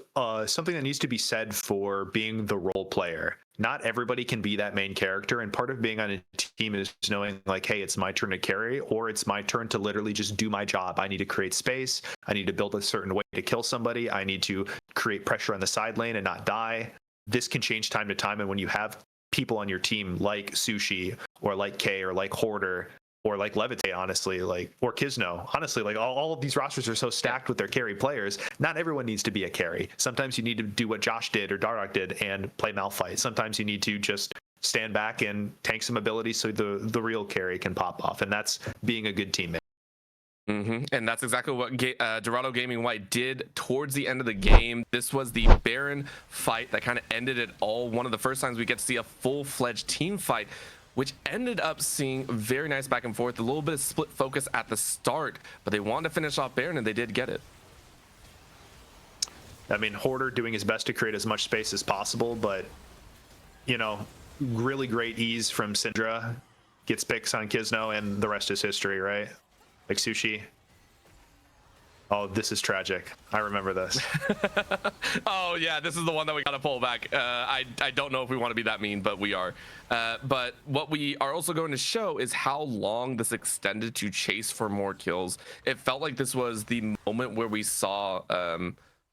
something that needs to be said for being the role player. Not everybody can be that main character, and part of being on a team is knowing like, hey, it's my turn to carry, or it's my turn to literally just do my job. I need to create space. I need to build a certain way to kill somebody. I need to create pressure on the side lane and not die. This can change time to time, and when you have people on your team like Sushi or like K or like Hoarder or like Levitate, honestly, like, or Kisno. Honestly, like all of these rosters are so stacked with their carry players. Not everyone needs to be a carry. Sometimes you need to do what Josh did or Dardoch did and play Malphite. Sometimes you need to just stand back and tank some abilities so the real carry can pop off, and that's being a good teammate. And that's exactly what Dorado Gaming White did towards the end of the game. This was the Baron fight that kind of ended it all. One of the first times we get to see a full-fledged team fight, which ended up seeing very nice back and forth, a little bit of split focus at the start, but they wanted to finish off Baron, and they did get it. I mean, Hoarder doing his best to create as much space as possible, but, you know, really great ease from Syndra. Gets picks on Kisno, and the rest is history, right? Like Sushi. Oh, this is tragic. I remember this. Oh yeah, this is the one that we gotta pull back. I don't know if we want to be that mean, but we are. But what we are also going to show is how long this extended to chase for more kills. It felt like this was the moment where we saw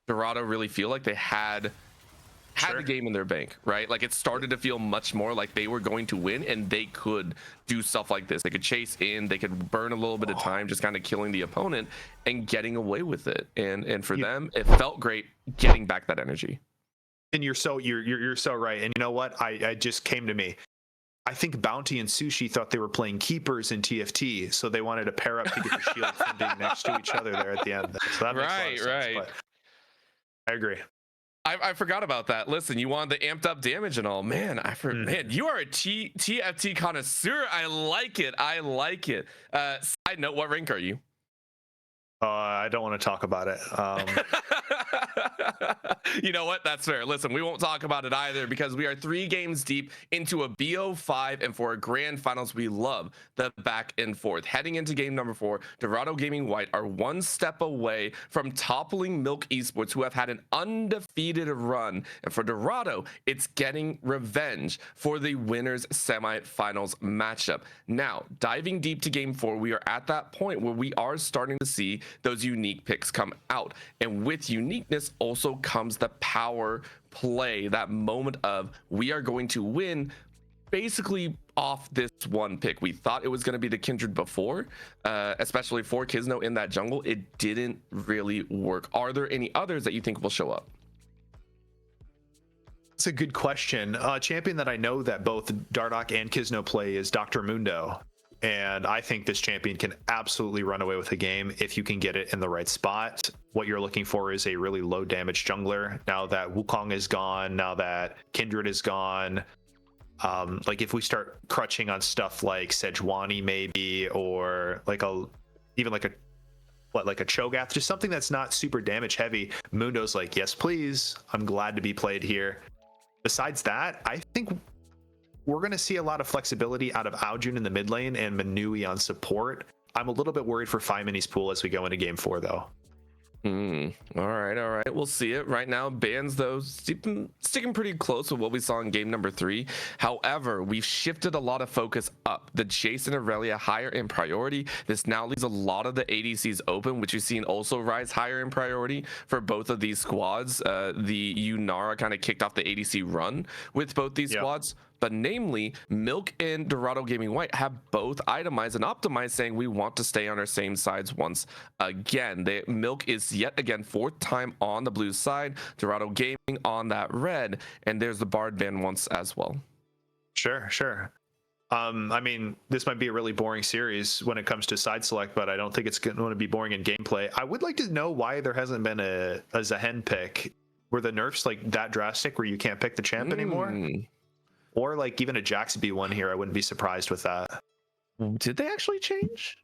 Dorado really feel like they had the game in their bank, right? Like it started to feel much more like they were going to win, and they could do stuff like this. They could chase in, they could burn a little bit of time just kind of killing the opponent and getting away with it. And for them, it felt great getting back that energy. And you're so right. And you know what? I just came to me. I think Bounty and Sushi thought they were playing keepers in TFT, so they wanted to pair up to get the shield from being next to each other there at the end. So that makes a lot of sense, but I agree. I forgot about that. Listen, you wanted the amped up damage and all. Man, man, you are a TFT connoisseur. I like it. I like it. Side note, what rank are you? I don't want to talk about it. You know what? That's fair. Listen, we won't talk about it either because we are 3 games deep into a BO5, and for a grand finals, we love the back and forth. Heading into game number 4, Dorado Gaming White are 1 step away from toppling Milk Esports, who have had an undefeated run. And for Dorado, it's getting revenge for the winners semifinals matchup. Now, diving deep to game 4, we are at that point where we are starting to see those unique picks come out. And with uniqueness also comes the power play, that moment of we are going to win basically off this one pick. We thought it was going to be the Kindred before, especially for Kisno in that jungle. It didn't really work. Are there any others that you think will show up? That's a good question. Champion that I know that both Dardoch and Kisno play is Dr. Mundo. And I think this champion can absolutely run away with the game if you can get it in the right spot. What you're looking for is a really low damage jungler. Now that Wukong is gone, now that Kindred is gone, like if we start crutching on stuff like Sejuani maybe, or like even like a Cho'Gath, just something that's not super damage heavy, Mundo's like, yes please, I'm glad to be played here. Besides that, I think we're going to see a lot of flexibility out of Aljun in the mid lane and Manui on support. I'm a little bit worried for Fimini's pool as we go into game 4, though. All right. We'll see it. Right now, Bans, though, sticking pretty close with what we saw in game number 3. However, we've shifted a lot of focus up. The Chase and Aurelia higher in priority. This now leaves a lot of the ADCs open, which you've seen also rise higher in priority for both of these squads. The Yunara kind of kicked off the ADC run with both these squads. But namely, Milk and Dorado Gaming White have both itemized and optimized, saying we want to stay on our same sides once again. Milk is yet again 4th time on the blue side, Dorado Gaming on that red, and there's the Bard ban once as well. Sure. I mean, this might be a really boring series when it comes to side select, but I don't think it's going to be boring in gameplay. I would like to know why there hasn't been a Zehen pick. Were the nerfs like that drastic where you can't pick the champ anymore? Or like even a Jaxby one here, I wouldn't be surprised with that. Did they actually change?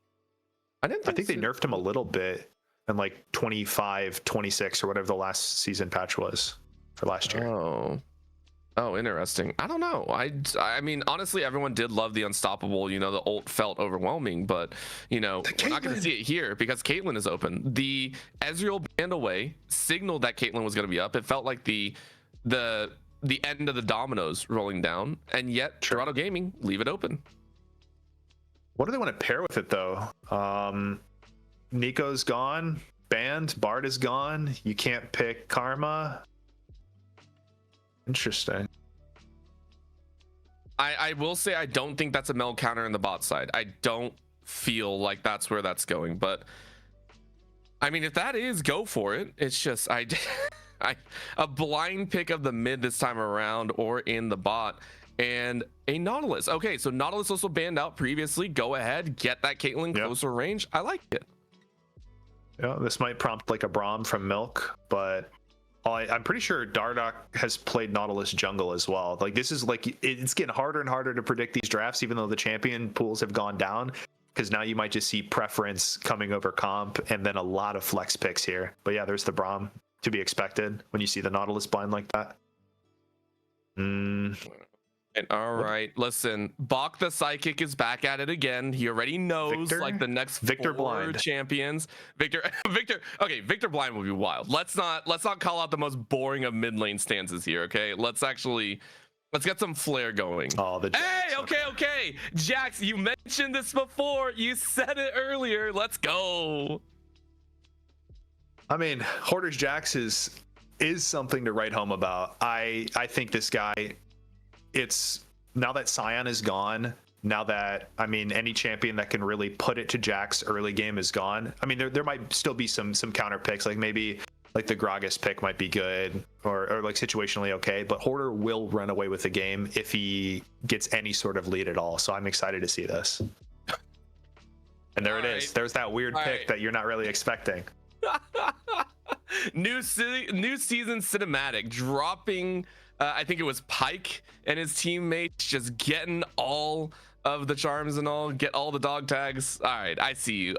I think they nerfed him a little bit in like 25, 26 or whatever the last season patch was for last year. Oh, interesting. I don't know. I mean, honestly, everyone did love the Unstoppable. You know, the ult felt overwhelming, but you know, we're not going to see it here because Caitlyn is open. The Ezreal banned away signaled that Caitlyn was going to be up. It felt like the end of the dominoes rolling down, and yet Dorado Gaming leave it open. What do they want to pair with it though? Nico's gone, banned, Bard is gone. You can't pick Karma. Interesting. I will say I don't think that's a Mel counter in the bot side. I don't feel like that's where that's going. But I mean, if that is, go for it. It's just a blind pick of the mid this time around or in the bot. And a Nautilus. Okay, so Nautilus also banned out previously. Go ahead, get that Caitlyn closer range. I like it. Yeah, this might prompt like a Braum from Milk, but I'm pretty sure Dardoch has played Nautilus jungle as well. Like, this is like, it's getting harder and harder to predict these drafts, even though the champion pools have gone down, because now you might just see preference coming over comp and then a lot of flex picks here. But yeah, there's the Braum to be expected when you see the Nautilus blind like that. And all right, listen, Bach the Psychic is back at it again. He already knows like the next Victor 4 blind champions. Victor okay, Victor blind would be wild. Let's not call out the most boring of mid lane stances here, okay? Let's get some flair going. Oh, the Jax. Hey, okay. Jax, you mentioned this before. You said it earlier. Let's go. I mean, Hoarder's Jax is something to write home about. I think this guy, it's now that Scion is gone, now that, I mean, any champion that can really put it to Jax early game is gone. I mean, there might still be some counter picks, like maybe like the Gragas pick might be good or like situationally okay, but Hoarder will run away with the game if he gets any sort of lead at all. So I'm excited to see this. And there it is. There's that weird pick that you're not really expecting. New season cinematic dropping. I think it was Pike and his teammates just getting all of the charms and all, get all the dog tags. All right, I see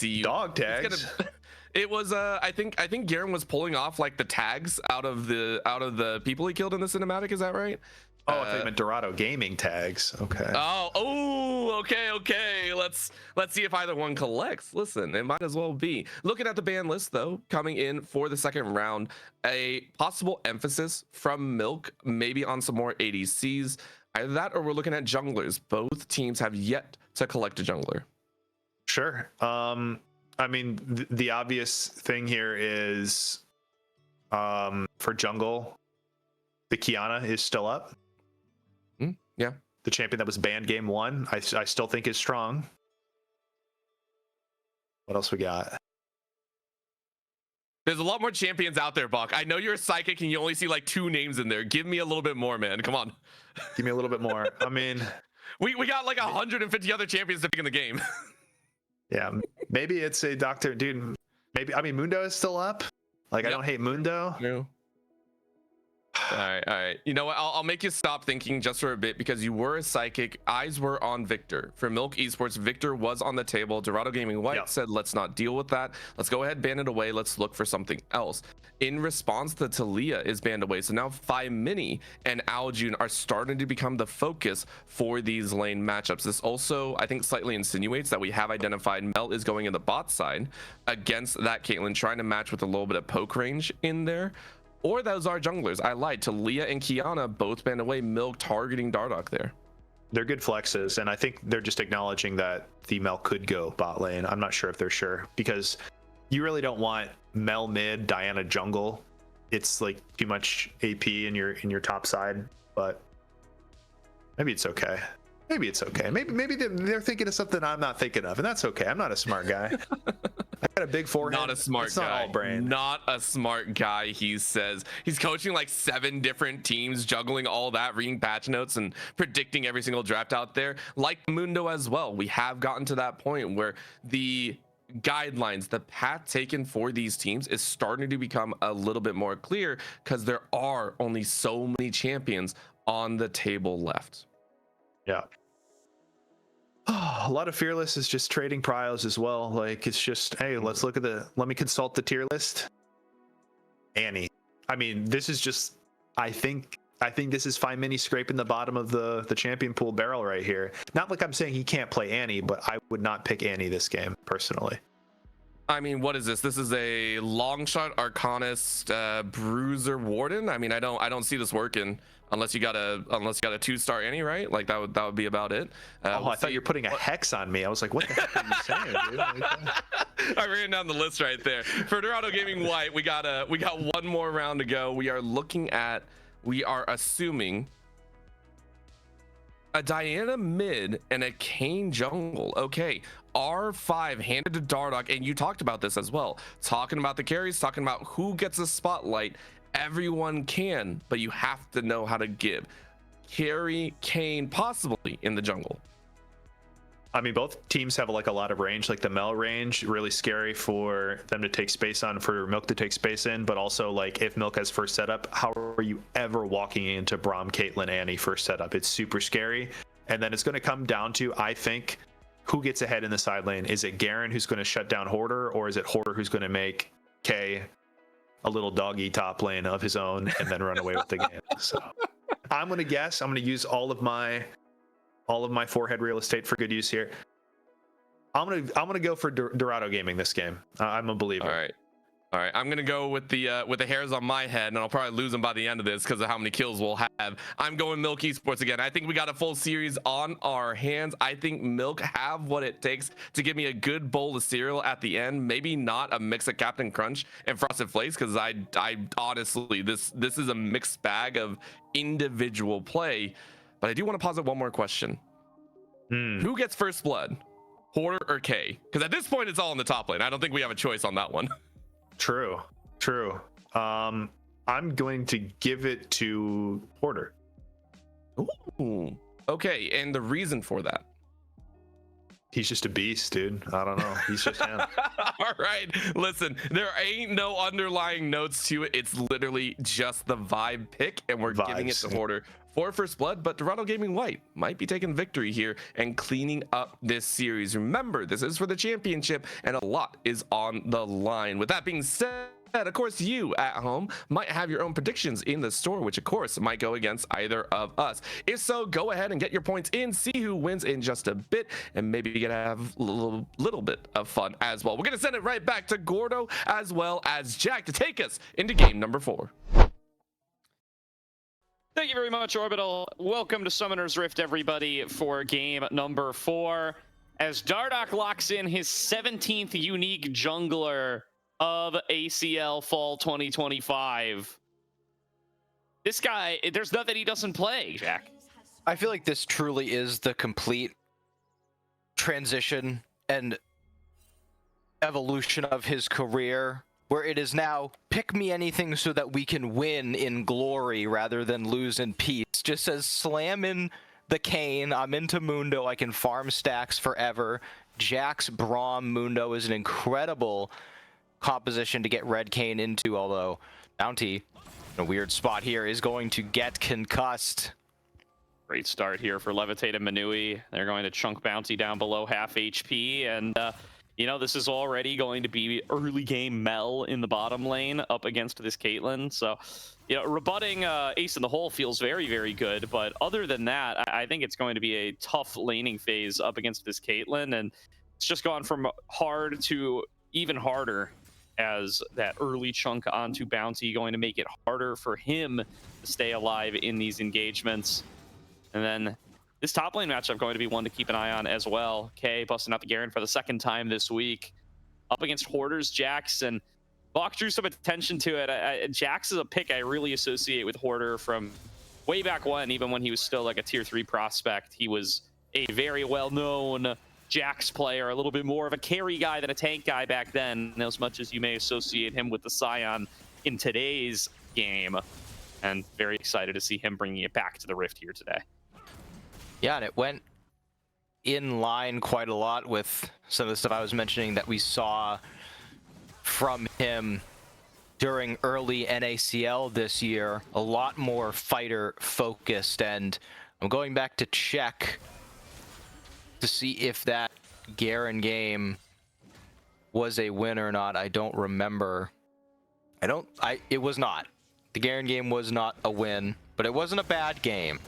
you. Dog tags. It was I think Garen was pulling off like the tags out of the people he killed in the cinematic. Is that right? Oh, I thought you meant Dorado gaming tags. Okay. Okay. Let's see if either one collects. Listen, it might as well be. Looking at the ban list though, coming in for the second round, a possible emphasis from Milk, maybe on some more ADCs. Either that or we're looking at junglers. Both teams have yet to collect a jungler. Sure. I mean, the obvious thing here is for jungle, the Kiana is still up. Yeah. The champion that was banned game 1, I still think is strong. What else we got? There's a lot more champions out there, Buck. I know you're a psychic and you only see like 2 names in there. Give me a little bit more, man. Come on. Give me a little bit more. I mean, we got like 150 other champions to pick in the game. Yeah, maybe it's a Doctor, dude. Maybe, I mean, Mundo is still up. Like, yep. I don't hate Mundo. No. All right. You know what? I'll make you stop thinking just for a bit, because you were a psychic. Eyes were on Victor. For Milk Esports, Victor was on the table. Dorado Gaming White said, let's not deal with that. Let's go ahead, ban it away. Let's look for something else. In response, the Talia is banned away. So now Phi Mini and Aljun are starting to become the focus for these lane matchups. This also, I think, slightly insinuates that we have identified Mel is going in the bot side against that Caitlyn, trying to match with a little bit of poke range in there. Or those are junglers. I lied. Talia and Kiana both banned away. Milk targeting Dardoch there. They're good flexes, and I think they're just acknowledging that the Mel could go bot lane. I'm not sure if they're sure, because you really don't want Mel mid, Diana jungle. It's like too much AP in your top side, but maybe it's okay. Maybe it's okay. Maybe they're thinking of something I'm not thinking of, and that's okay. I'm not a smart guy. I got a big forehead. Not a smart guy. Not all brain. Not a smart guy, he says. He's coaching like 7 different teams, juggling all that, reading patch notes and predicting every single draft out there. Like Mundo as well. We have gotten to that point where the guidelines, the path taken for these teams is starting to become a little bit more clear, because there are only so many champions on the table left. Yeah. A lot of Fearless is just trading priors as well. Like, it's just, hey, let me consult the tier list. Annie. I mean, this is just, I think this is Phi Mini scraping the bottom of the champion pool barrel right here. Not like I'm saying he can't play Annie, but I would not pick Annie this game personally. I mean, what is this? This is a long shot Arcanist Bruiser Warden. I mean, I don't see this working unless you got a 2-star Annie, right? Like that would be about it. I thought you were putting a hex on me. I was like, what the heck are you saying, dude? I ran down the list right there. For Dorado Gaming White, we got 1 more round to go. We are assuming a Diana mid and a Kayn jungle. Okay, R5 handed to Dorado, and you talked about this as well, talking about the carries, talking about who gets a spotlight. Everyone can, but you have to know how to give. Carry Kane possibly in the jungle. I mean, both teams have like a lot of range, like the Mel range, really scary for them to take space on, for Milk to take space in. But also, like, if Milk has first setup, how are you ever walking into Braum, Caitlyn, Annie first setup? It's super scary. And then it's going to come down to, I think, who gets ahead in the side lane. Is it Garen who's going to shut down Hoarder, or is it Hoarder who's going to make K a little doggy top lane of his own and then run away with the game? So I'm going to guess. I'm going to use all of my forehead real estate for good use here. I'm gonna go for Dorado Gaming this game. I'm a believer. All right. I'm gonna go with the hairs on my head, and I'll probably lose them by the end of this because of how many kills we'll have. I'm going Milk Esports again. I think we got a full series on our hands. I think Milk have what it takes to give me a good bowl of cereal at the end. Maybe not a mix of Captain Crunch and Frosted Flakes, because I honestly, this is a mixed bag of individual play. But I do want to posit one more question. Who gets first blood? Hoarder or K? Because at this point, it's all in the top lane. I don't think we have a choice on that one. True. I'm going to give it to Hoarder. Ooh. Okay, and the reason for that? He's just a beast, dude. I don't know. He's just him. All right, listen, there ain't no underlying notes to it. It's literally just the vibe pick, and we're giving it to Hoarder for first blood. But Dorado Gaming White might be taking victory here and cleaning up this series. Remember, this is for the championship, and a lot is on the line. With that being said, of course, you at home might have your own predictions in the store, which of course might go against either of us. If so, go ahead and get your points in, see who wins in just a bit, and maybe you're gonna have a little bit of fun as well. We're gonna send it right back to Gordo as well as Jack to take us into game number 4. Thank you very much, Orbital. Welcome to Summoner's Rift, everybody, for game number 4. As Dardoch locks in his 17th unique jungler of ACL Fall 2025. This guy, there's nothing he doesn't play, Jack. I feel like this truly is the complete transition and evolution of his career, where it is now pick me anything so that we can win in glory rather than lose in peace. Just says slam in the Kayn. I'm into Mundo. I can farm stacks forever. Jack's Braum Mundo is an incredible composition to get red Kayn into, although Bounty, in a weird spot here, is going to get concussed. Great start here for Levitate and Manui. They're going to chunk Bounty down below half HP, and you know, this is already going to be early game Mel in the bottom lane up against this Caitlyn. So, you know, rebutting Ace in the Hole feels very, very good. But other than that, I think it's going to be a tough laning phase up against this Caitlyn. And it's just gone from hard to even harder, as that early chunk onto Bounty going to make it harder for him to stay alive in these engagements. And then this top lane matchup going to be one to keep an eye on as well. K busting out the Garen for the second time this week. Up against Hoarder's Jax, and Bach drew some attention to it. Jax is a pick I really associate with Hoarder from way back when, even when he was still like a tier 3 prospect. He was a very well-known Jax player, a little bit more of a carry guy than a tank guy back then, as much as you may associate him with the Scion in today's game. And very excited to see him bringing it back to the Rift here today. Yeah, and it went in line quite a lot with some of the stuff I was mentioning that we saw from him during early NACL this year. A lot more fighter focused, and I'm going back to check to see if that Garen game was a win or not. I don't remember. It was not. The Garen game was not a win, but it wasn't a bad game.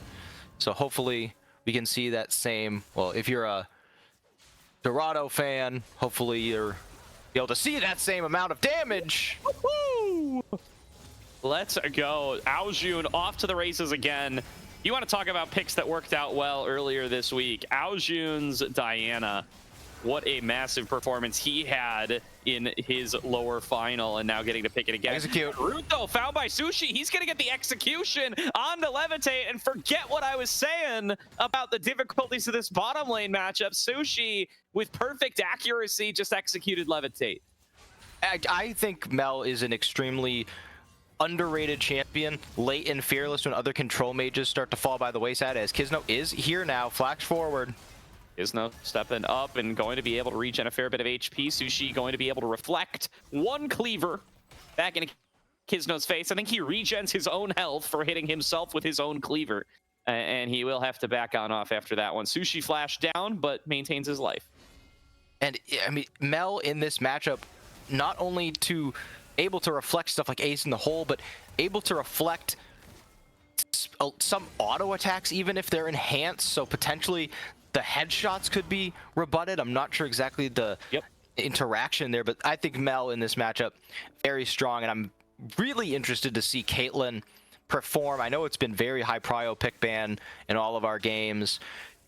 So hopefully we can see that same, well, if you're a Dorado fan, hopefully you're able to see that same amount of damage. Woo-hoo! Let's go. Aojun off to the races again. You want to talk about picks that worked out well earlier this week. Aojun's Diana. What a massive performance he had in his lower final, and now getting to pick it again. Execute. Root though, found by Sushi. He's gonna get the execution on the Levitate, and forget what I was saying about the difficulties of this bottom lane matchup. Sushi, with perfect accuracy, just executed Levitate. I think Mel is an extremely underrated champion, late and fearless when other control mages start to fall by the wayside, as Kizno is here now, flash forward. Kizno stepping up and going to be able to regen a fair bit of HP. Sushi going to be able to reflect one cleaver back in Kizno's face. I think he regens his own health for hitting himself with his own cleaver. And he will have to back on off after that one. Sushi flashed down, but maintains his life. And I mean, Mel in this matchup, not only able to reflect stuff like Ace in the hole, but able to reflect some auto attacks, even if they're enhanced. So potentially the headshots could be rebutted. I'm not sure exactly the interaction there, but I think Mel in this matchup, very strong. And I'm really interested to see Caitlyn perform. I know it's been very high prio pick ban in all of our games,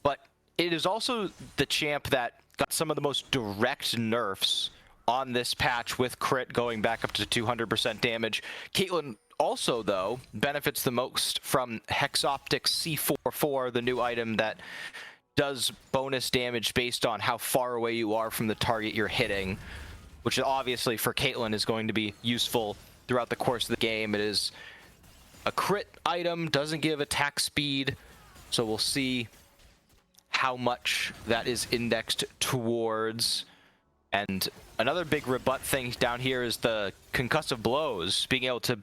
but it is also the champ that got some of the most direct nerfs on this patch, with crit going back up to 200% damage. Caitlyn also, though, benefits the most from Hexoptic C44, the new item that does bonus damage based on how far away you are from the target you're hitting, which obviously for Caitlyn is going to be useful throughout the course of the game. It is a crit item, doesn't give attack speed, so we'll see how much that is indexed towards. And another big rebut thing down here is the concussive blows, being able to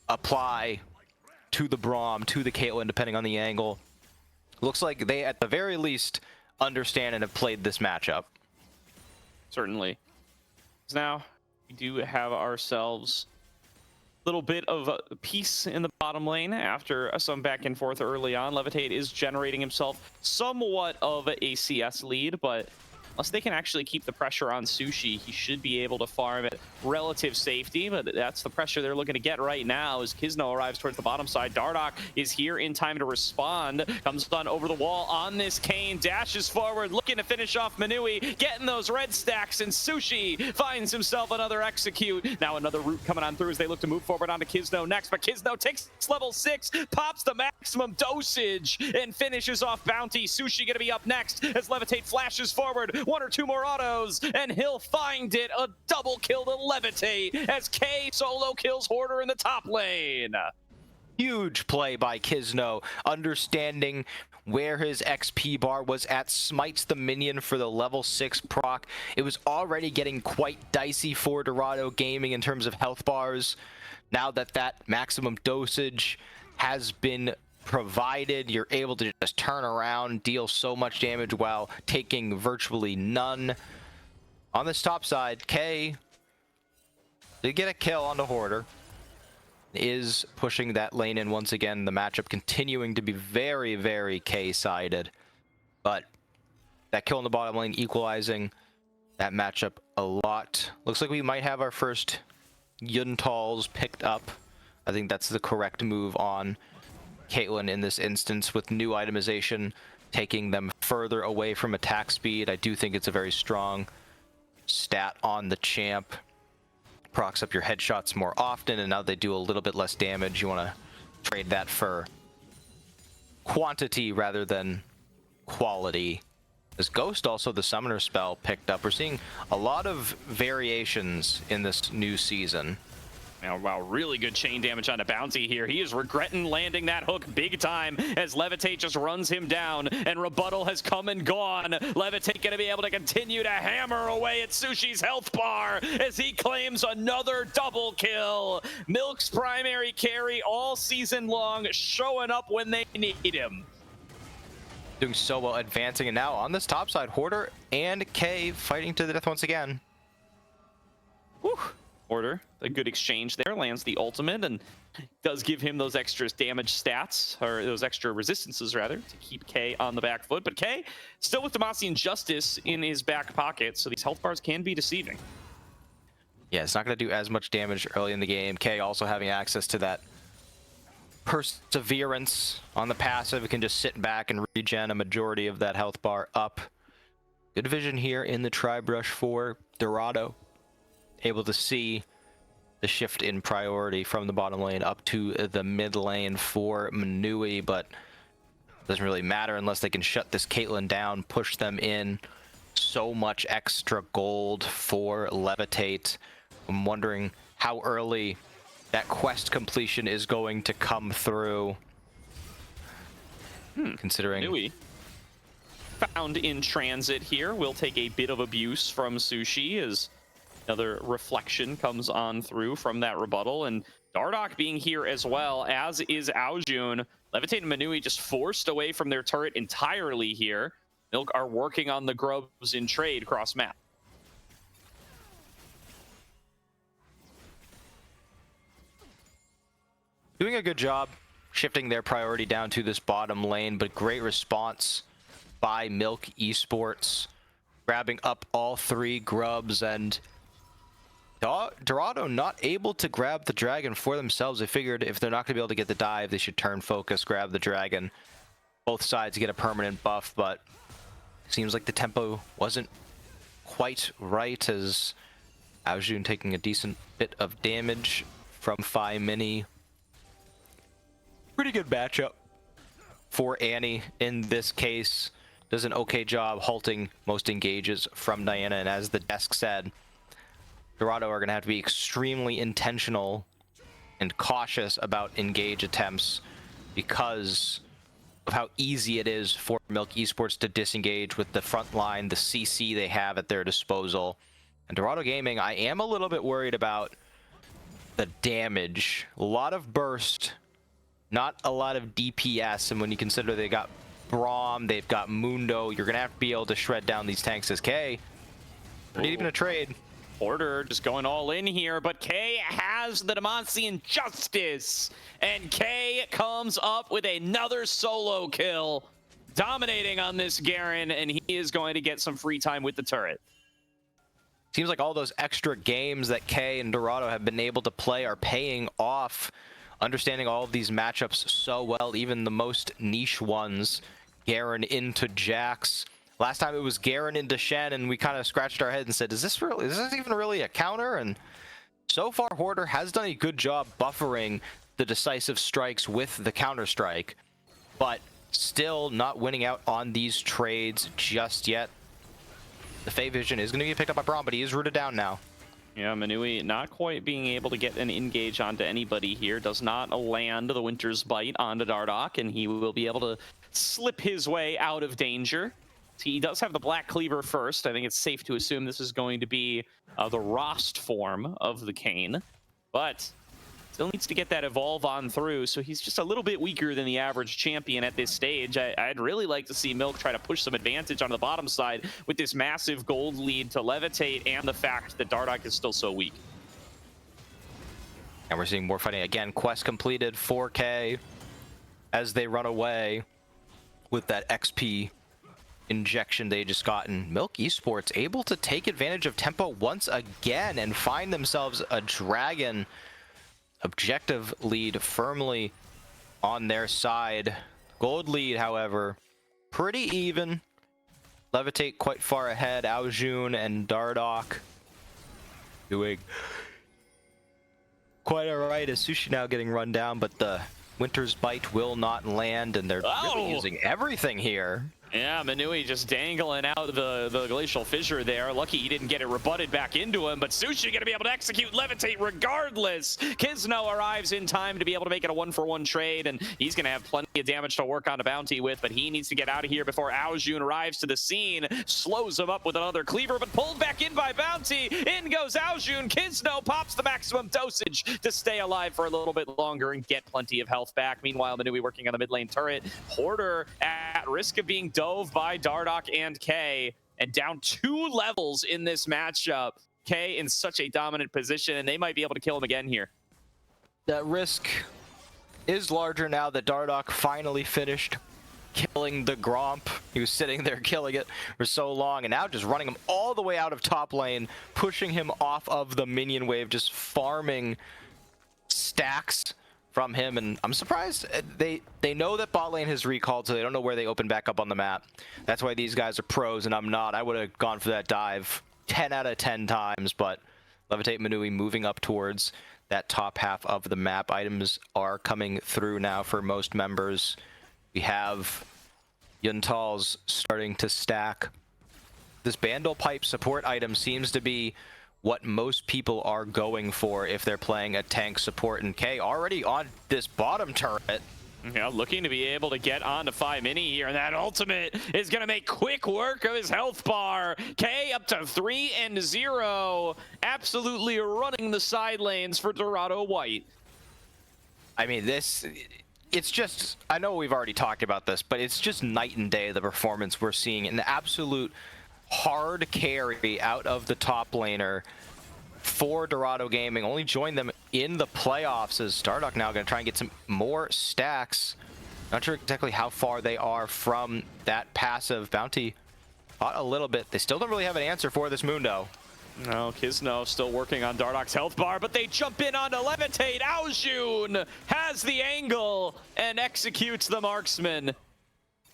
apply to the Braum, to the Caitlyn, depending on the angle. Looks like they, at the very least, understand and have played this matchup. Certainly. Now, we do have ourselves a little bit of a peace in the bottom lane after some back and forth early on. Levitate is generating himself somewhat of an ACS lead, but unless they can actually keep the pressure on Sushi, he should be able to farm at relative safety, but that's the pressure they're looking to get right now as Kizno arrives towards the bottom side. Dardoch is here in time to respond, comes on over the wall on this Kane, dashes forward, looking to finish off Manui, getting those red stacks, and Sushi finds himself another execute. Now another route coming on through as they look to move forward onto Kizno next, but Kizno takes level 6, pops the maximum dosage, and finishes off Bounty. Sushi gonna be up next as Levitate flashes forward, one or two more autos, and he'll find it. A double kill to Levitate as K solo kills Hoarder in the top lane. Huge play by Kizno, understanding where his XP bar was at, smites the minion for the level 6 proc. It was already getting quite dicey for Dorado Gaming in terms of health bars. Now that that maximum dosage has been provided, you're able to just turn around, deal so much damage while taking virtually none. On this top side, K did get a kill on the Hoarder. Is pushing that lane in once again. The matchup continuing to be very, very K-sided. But that kill in the bottom lane equalizing that matchup a lot. Looks like we might have our first Yuntals picked up. I think that's the correct move on Caitlyn in this instance, with new itemization taking them further away from attack speed. I do think it's a very strong stat on the champ. Procs up your headshots more often, and now they do a little bit less damage. You want to trade that for quantity rather than quality. As Ghost, also the summoner spell, picked up. We're seeing a lot of variations in this new season. Now, wow, really good chain damage on a Bounty here. He is regretting landing that hook big time as Levitate just runs him down, and rebuttal has come and gone. Levitate going to be able to continue to hammer away at Sushi's health bar as he claims another double kill. Milk's primary carry all season long, showing up when they need him. Doing so well, advancing, and now on this top side, Hoarder and K fighting to the death once again. Whew. Order, a good exchange there, lands the ultimate and does give him those extra damage stats, or those extra resistances rather, to keep K on the back foot. But K still with Demacian Justice in his back pocket, so these health bars can be deceiving. Yeah, it's not going to do as much damage early in the game. K also having access to that perseverance on the passive. It can just sit back and regen a majority of that health bar up. Good vision here in the Tribe Rush for Dorado. able to see the shift in priority from the bottom lane up to the mid lane for Manui, but doesn't really matter unless they can shut this Caitlyn down, push them in. So much extra gold for Levitate. I'm wondering how early that quest completion is going to come through. Considering Manui found in transit here will take a bit of abuse from Sushi as another reflection comes on through from that rebuttal, and Dardoch being here as well, as is Aojun. Levitate and Manui just forced away from their turret entirely here. Milk are working on the grubs in trade cross map. doing a good job shifting their priority down to this bottom lane, but great response by Milk Esports, grabbing up all 3 grubs, and Dorado not able to grab the dragon for themselves. They figured if they're not going to be able to get the dive, they should turn focus, grab the dragon. Both sides get a permanent buff, but seems like the tempo wasn't quite right, as Aojun taking a decent bit of damage from Phi Mini. Pretty good matchup for Annie in this case. Does an okay job halting most engages from Diana, and as the desk said, Dorado are going to have to be extremely intentional and cautious about engage attempts because of how easy it is for Milk Esports to disengage with the front line, the CC they have at their disposal. And Dorado Gaming, I am a little bit worried about the damage. A lot of burst, not a lot of DPS, and when you consider they got Braum, they've got Mundo, you're going to have to be able to shred down these tanks as K. Not even a trade. Porter just going all in here, but K has the Demacian Justice, and K comes up with another solo kill, dominating on this Garen, and he is going to get some free time with the turret. Seems like all those extra games that K and Dorado have been able to play are paying off, understanding all of these matchups so well, even the most niche ones. Garen into Jax. Last time it was Garen into Shen, and we kind of scratched our head and said, is this even really a counter? And so far, Hoarder has done a good job buffering the decisive strikes with the counter strike, but still not winning out on these trades just yet. The Fey Vision is going to be picked up by Braum, but he is rooted down now. Yeah, Manui not quite being able to get an engage onto anybody here. Does not land the Winter's Bite onto Dardoch, and he will be able to slip his way out of danger. He does have the Black Cleaver first. I think it's safe to assume this is going to be the Rost form of the Kayn, but still needs to get that evolve on through, so he's just a little bit weaker than the average champion at this stage. I'd really like to see Milk try to push some advantage on the bottom side with this massive gold lead to Levitate and the fact that Dardoch is still so weak. And we're seeing more fighting again. Quest completed, 4K as they run away with that XP injection they just gotten. Milk Esports able to take advantage of tempo once again and find themselves a dragon. Objective lead firmly on their side. Gold lead, however, pretty even. Levitate quite far ahead. Aojun and Dardoch doing quite alright, as Sushi now getting run down, but the Winter's Bite will not land, and they're really using everything here. Yeah, Manui just dangling out the Glacial Fissure there. Lucky he didn't get it rebutted back into him, but Sushi going to be able to execute Levitate regardless. Kisno arrives in time to be able to make it a 1-for-1 trade, and he's going to have plenty of damage to work on a bounty with, but he needs to get out of here before Aojun arrives to the scene, slows him up with another cleaver, but pulled back in by bounty. In goes Aojun. Kisno pops the maximum dosage to stay alive for a little bit longer and get plenty of health back. Meanwhile, Manui working on the mid lane turret. Hoarder at risk of being dove by Dardoch and K, and down 2 levels in this matchup. K in such a dominant position, and they might be able to kill him again here. That risk is larger now that Dardoch finally finished killing the Gromp. He was sitting there killing it for so long, and now just running him all the way out of top lane, pushing him off of the minion wave, just farming stacks from him. And I'm surprised they know that bot lane has recalled, so they don't know where they open back up on the map. That's why these guys are pros and I'm not. I would have gone for that dive 10 out of 10 times, but Levitate Manui moving up towards that top half of the map. Items are coming through now for most members. We have Yuntal's starting to stack. This Bandle Pipe support item seems to be what most people are going for if they're playing a tank support. And K already on this bottom turret. Yeah, looking to be able to get onto 5 mini here, and that ultimate is going to make quick work of his health bar. K up to 3-0, absolutely running the side lanes for Dorado White. I mean, it's just, I know we've already talked about this, but it's just night and day, the performance we're seeing. An absolute hard carry out of the top laner for Dorado Gaming. Only joined them in the playoffs, as Stardock now going to try and get some more stacks. Not sure exactly how far they are from that passive. Bounty caught a little bit. They still don't really have an answer for this Mundo. No, Kisno still working on Dardock's health bar, but they jump in onto Levitate. Aojun has the angle and executes the marksman.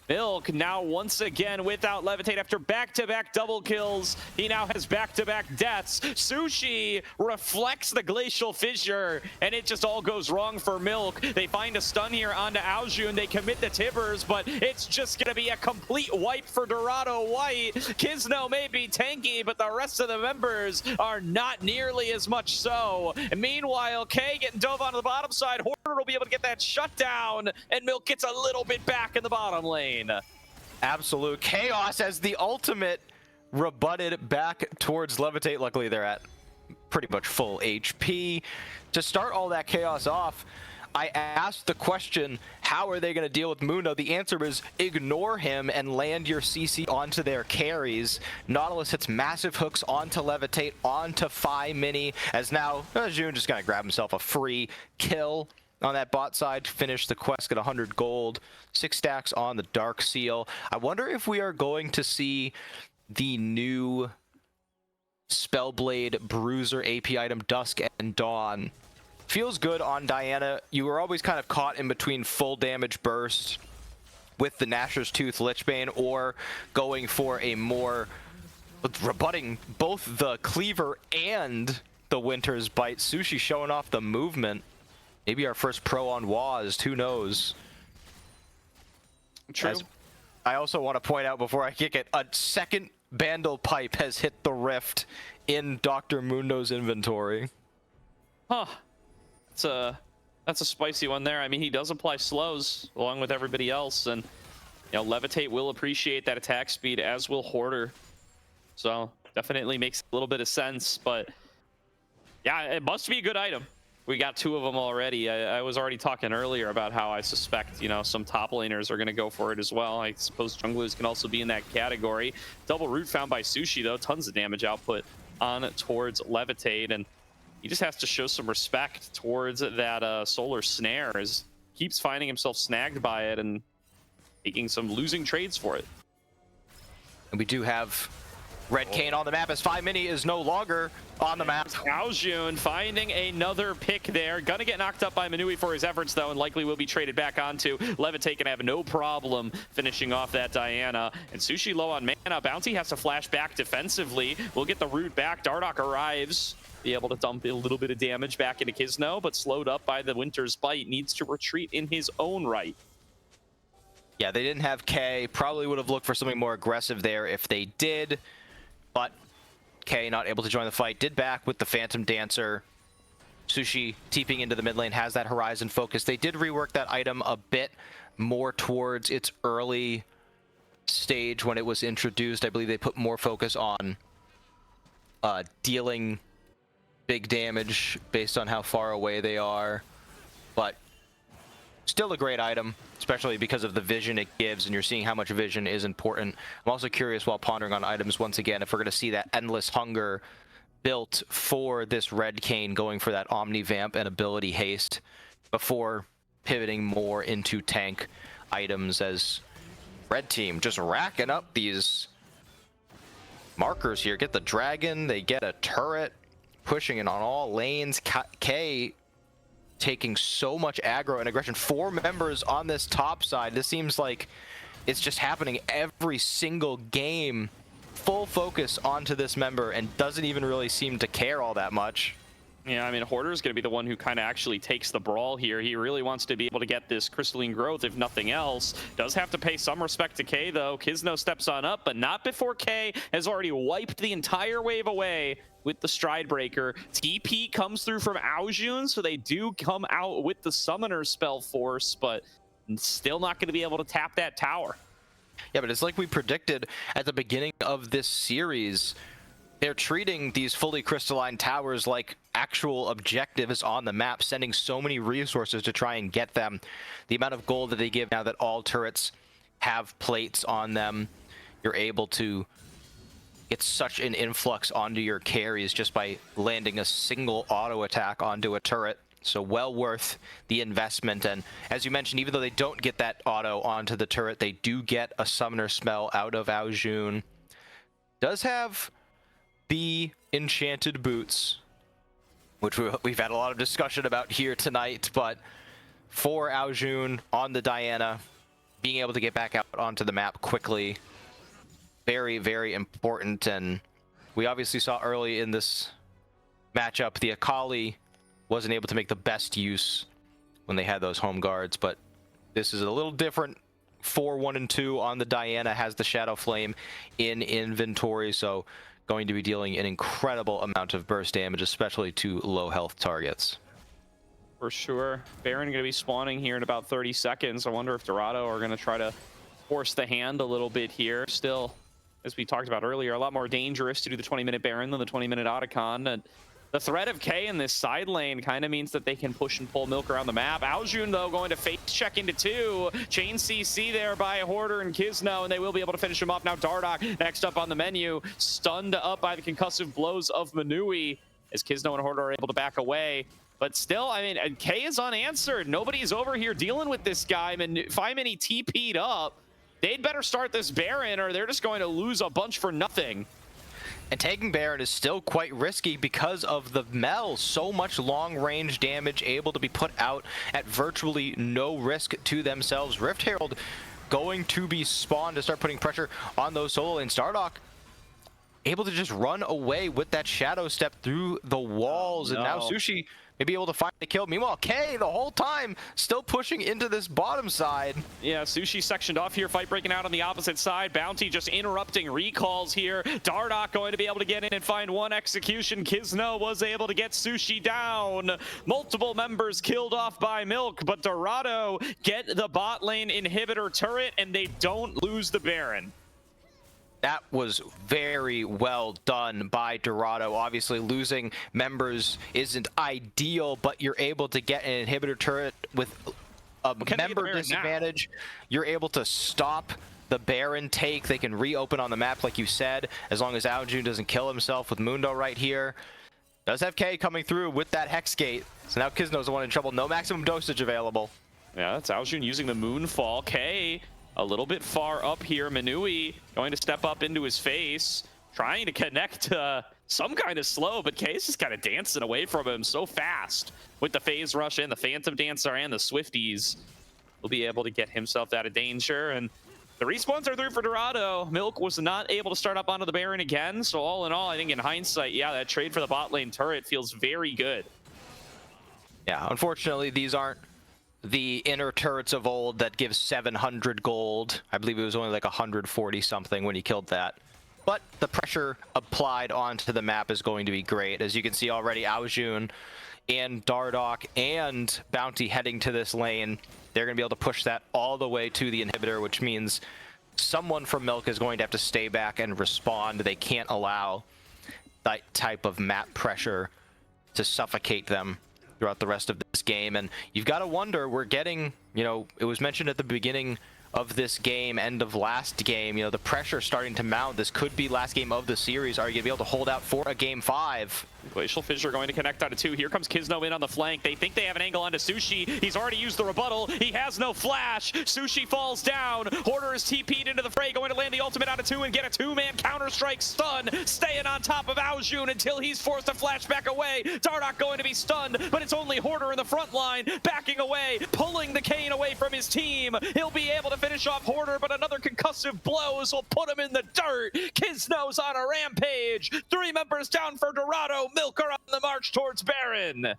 Milk now once again without Levitate after back-to-back double kills. He now has back-to-back deaths. Sushi reflects the glacial fissure, and it just all goes wrong for Milk. They find a stun here onto Aojun. They commit the Tibbers, but it's just going to be a complete wipe for Dorado White. Kisno may be tanky, but the rest of the members are not nearly as much so. And meanwhile, K getting dove onto the bottom side. Hoarder will be able to get that shutdown, and Milk gets a little bit back in the bottom lane. Absolute chaos as the ultimate rebutted back towards Levitate. Luckily, they're at pretty much full HP. To start all that chaos off, I asked the question, how are they going to deal with Mundo? The answer is ignore him and land your CC onto their carries. Nautilus hits massive hooks onto Levitate, onto Phi Mini, as now Jun just going to grab himself a free kill on that bot side to finish the quest, get 100 gold, 6 stacks on the Dark Seal. I wonder if we are going to see the new Spellblade Bruiser AP item, Dusk and Dawn. Feels good on Diana. You were always kind of caught in between full damage burst with the Nashor's Tooth Lichbane or going for a more rebutting both the Cleaver and the Winter's Bite. Sushi showing off the movement. Maybe our first pro on Waz, who knows? True. I also want to point out before I kick it, a second Bandle Pipe has hit the rift in Dr. Mundo's inventory. Huh. That's a spicy one there. I mean, he does apply slows along with everybody else, and you know, Levitate will appreciate that attack speed, as will Hoarder. So definitely makes a little bit of sense, but yeah, it must be a good item. We got 2 of them already. I was already talking earlier about how I suspect, you know, some top laners are going to go for it as well. I suppose junglers can also be in that category. Double root found by Sushi, though. Tons of damage output on towards Levitate, and he just has to show some respect towards that solar snare, as keeps finding himself snagged by it and taking some losing trades for it. And we do have Red Cane on the map, as Phi Mini is no longer on the map. Aojun finding another pick there. Gonna get knocked up by Manui for his efforts, though, and likely will be traded back onto. Levitate can have no problem finishing off that Diana. And Sushi low on mana. Bounty has to flash back defensively. We'll get the root back. Dardock arrives. Be able to dump a little bit of damage back into Kisno, but slowed up by the Winter's Bite. Needs to retreat in his own right. Yeah, they didn't have K. Probably would have looked for something more aggressive there if they did. But K not able to join the fight. Did back with the Phantom Dancer. Sushi TPing into the mid lane has that Horizon focus. They did rework that item a bit more towards its early stage when it was introduced. I believe they put more focus on dealing big damage based on how far away they are. But still a great item, especially because of the vision it gives, and you're seeing how much vision is important. I'm also curious, while pondering on items once again, if we're going to see that Endless Hunger built for this Red Cane, going for that Omni Vamp and Ability Haste before pivoting more into tank items, as Red Team just racking up these markers here. Get the Dragon, they get a turret, pushing it on all lanes. K taking so much aggro and aggression. 4 members on this top side. This seems like it's just happening every single game full focus onto this member and doesn't even really seem to care all that much. Yeah, I mean, Hoarder's going to be the one who kind of actually takes the brawl here. He really wants to be able to get this crystalline growth, if nothing else. Does have to pay some respect to K, though. Kizno steps on up, but not before K has already wiped the entire wave away with the Stride Breaker. TP comes through from Aojun, so they do come out with the Summoner spell force, but still not going to be able to tap that tower. Yeah, but it's like we predicted at the beginning of this series. They're treating these fully crystalline towers like actual objectives on the map, sending so many resources to try and get them. The amount of gold that they give now that all turrets have plates on them, you're able to get such an influx onto your carries just by landing a single auto attack onto a turret. So well worth the investment. And as you mentioned, even though they don't get that auto onto the turret, they do get a summoner spell out of Aojun. Does have the enchanted boots, which we've had a lot of discussion about here tonight, but for Aojun on the Diana, being able to get back out onto the map quickly, very, very important. And we obviously saw early in this matchup, the Akali wasn't able to make the best use when they had those home guards, but this is a little different. 4, 1, and 2 on the Diana, has the Shadow Flame in inventory, so going to be dealing an incredible amount of burst damage, especially to low health targets. For sure. Baron going to be spawning here in about 30 seconds. I wonder if Dorado are going to try to force the hand a little bit here. Still, as we talked about earlier, a lot more dangerous to do the 20-minute Baron than the 20-minute Otacon. And the threat of K in this side lane kind of means that they can push and pull Milk around the map. Aojun, though, going to face check into 2. Chain CC there by Hoarder and Kizno, and they will be able to finish him off. Now Dardoch next up on the menu, stunned up by the concussive blows of Manui, as Kizno and Hoarder are able to back away. But still, I mean, K is unanswered. Nobody's over here dealing with this guy. Fimini TP'd up. They'd better start this Baron, or they're just going to lose a bunch for nothing. And taking Baron is still quite risky because of the Mel. So much long-range damage able to be put out at virtually no risk to themselves. Rift Herald going to be spawned to start putting pressure on those solo lanes. Dardoch able to just run away with that shadow step through the walls. And now Sushi may be able to find the kill. Meanwhile, K the whole time still pushing into this bottom side. Yeah, Sushi sectioned off here. Fight breaking out on the opposite side. Bounty just interrupting recalls here. Dardoch going to be able to get in and find one execution. Kizno was able to get Sushi down. Multiple members killed off by Milk, but Dorado get the bot lane inhibitor turret, and they don't lose the Baron. That was very well done by Dorado. Obviously, losing members isn't ideal, but you're able to get an inhibitor turret with a member disadvantage. You're able to stop the Baron take. They can reopen on the map, like you said, as long as Aojun doesn't kill himself with Mundo right here. Does have K coming through with that Hex Gate. So now Kizno's the one in trouble. No maximum dosage available. Yeah, that's Aojun using the Moonfall. K a little bit far up here. Manui going to step up into his face, trying to connect some kind of slow, but K's just kind of dancing away from him so fast with the Phase Rush and the Phantom Dancer and the Swifties. Will be able to get himself out of danger, and the respawns are through for Dorado. Milk was not able to start up onto the Baron again, so all in all, I think in hindsight, yeah, that trade for the bot lane turret feels very good. Yeah, unfortunately, these aren't the inner turrets of old that give 700 gold. I believe it was only like 140 something when he killed that. But the pressure applied onto the map is going to be great. As you can see already, Aojun and Dardoch and Bounty heading to this lane. They're going to be able to push that all the way to the inhibitor, which means someone from Milk is going to have to stay back and respond. They can't allow that type of map pressure to suffocate them throughout the rest of this game. And you've got to wonder, we're getting, you know, it was mentioned at the beginning of this game, end of last game, you know, the pressure starting to mount. This could be last game of the series. Are you gonna be able to hold out for a game 5? Glacial Fissure going to connect out of 2. Here comes Kizno in on the flank. They think they have an angle onto Sushi. He's already used the rebuttal. He has no flash. Sushi falls down. Hoarder is TP'd into the fray, going to land the ultimate out of 2 and get a 2-man counter-strike stun, staying on top of Aojun until he's forced to flash back away. Dardoch going to be stunned, but it's only Hoarder in the front line, backing away, pulling the cane away from his team. He'll be able to finish off Hoarder, but another concussive blows will put him in the dirt. Kizno's on a rampage. 3 members down for Dorado. Milker on the march towards Baron.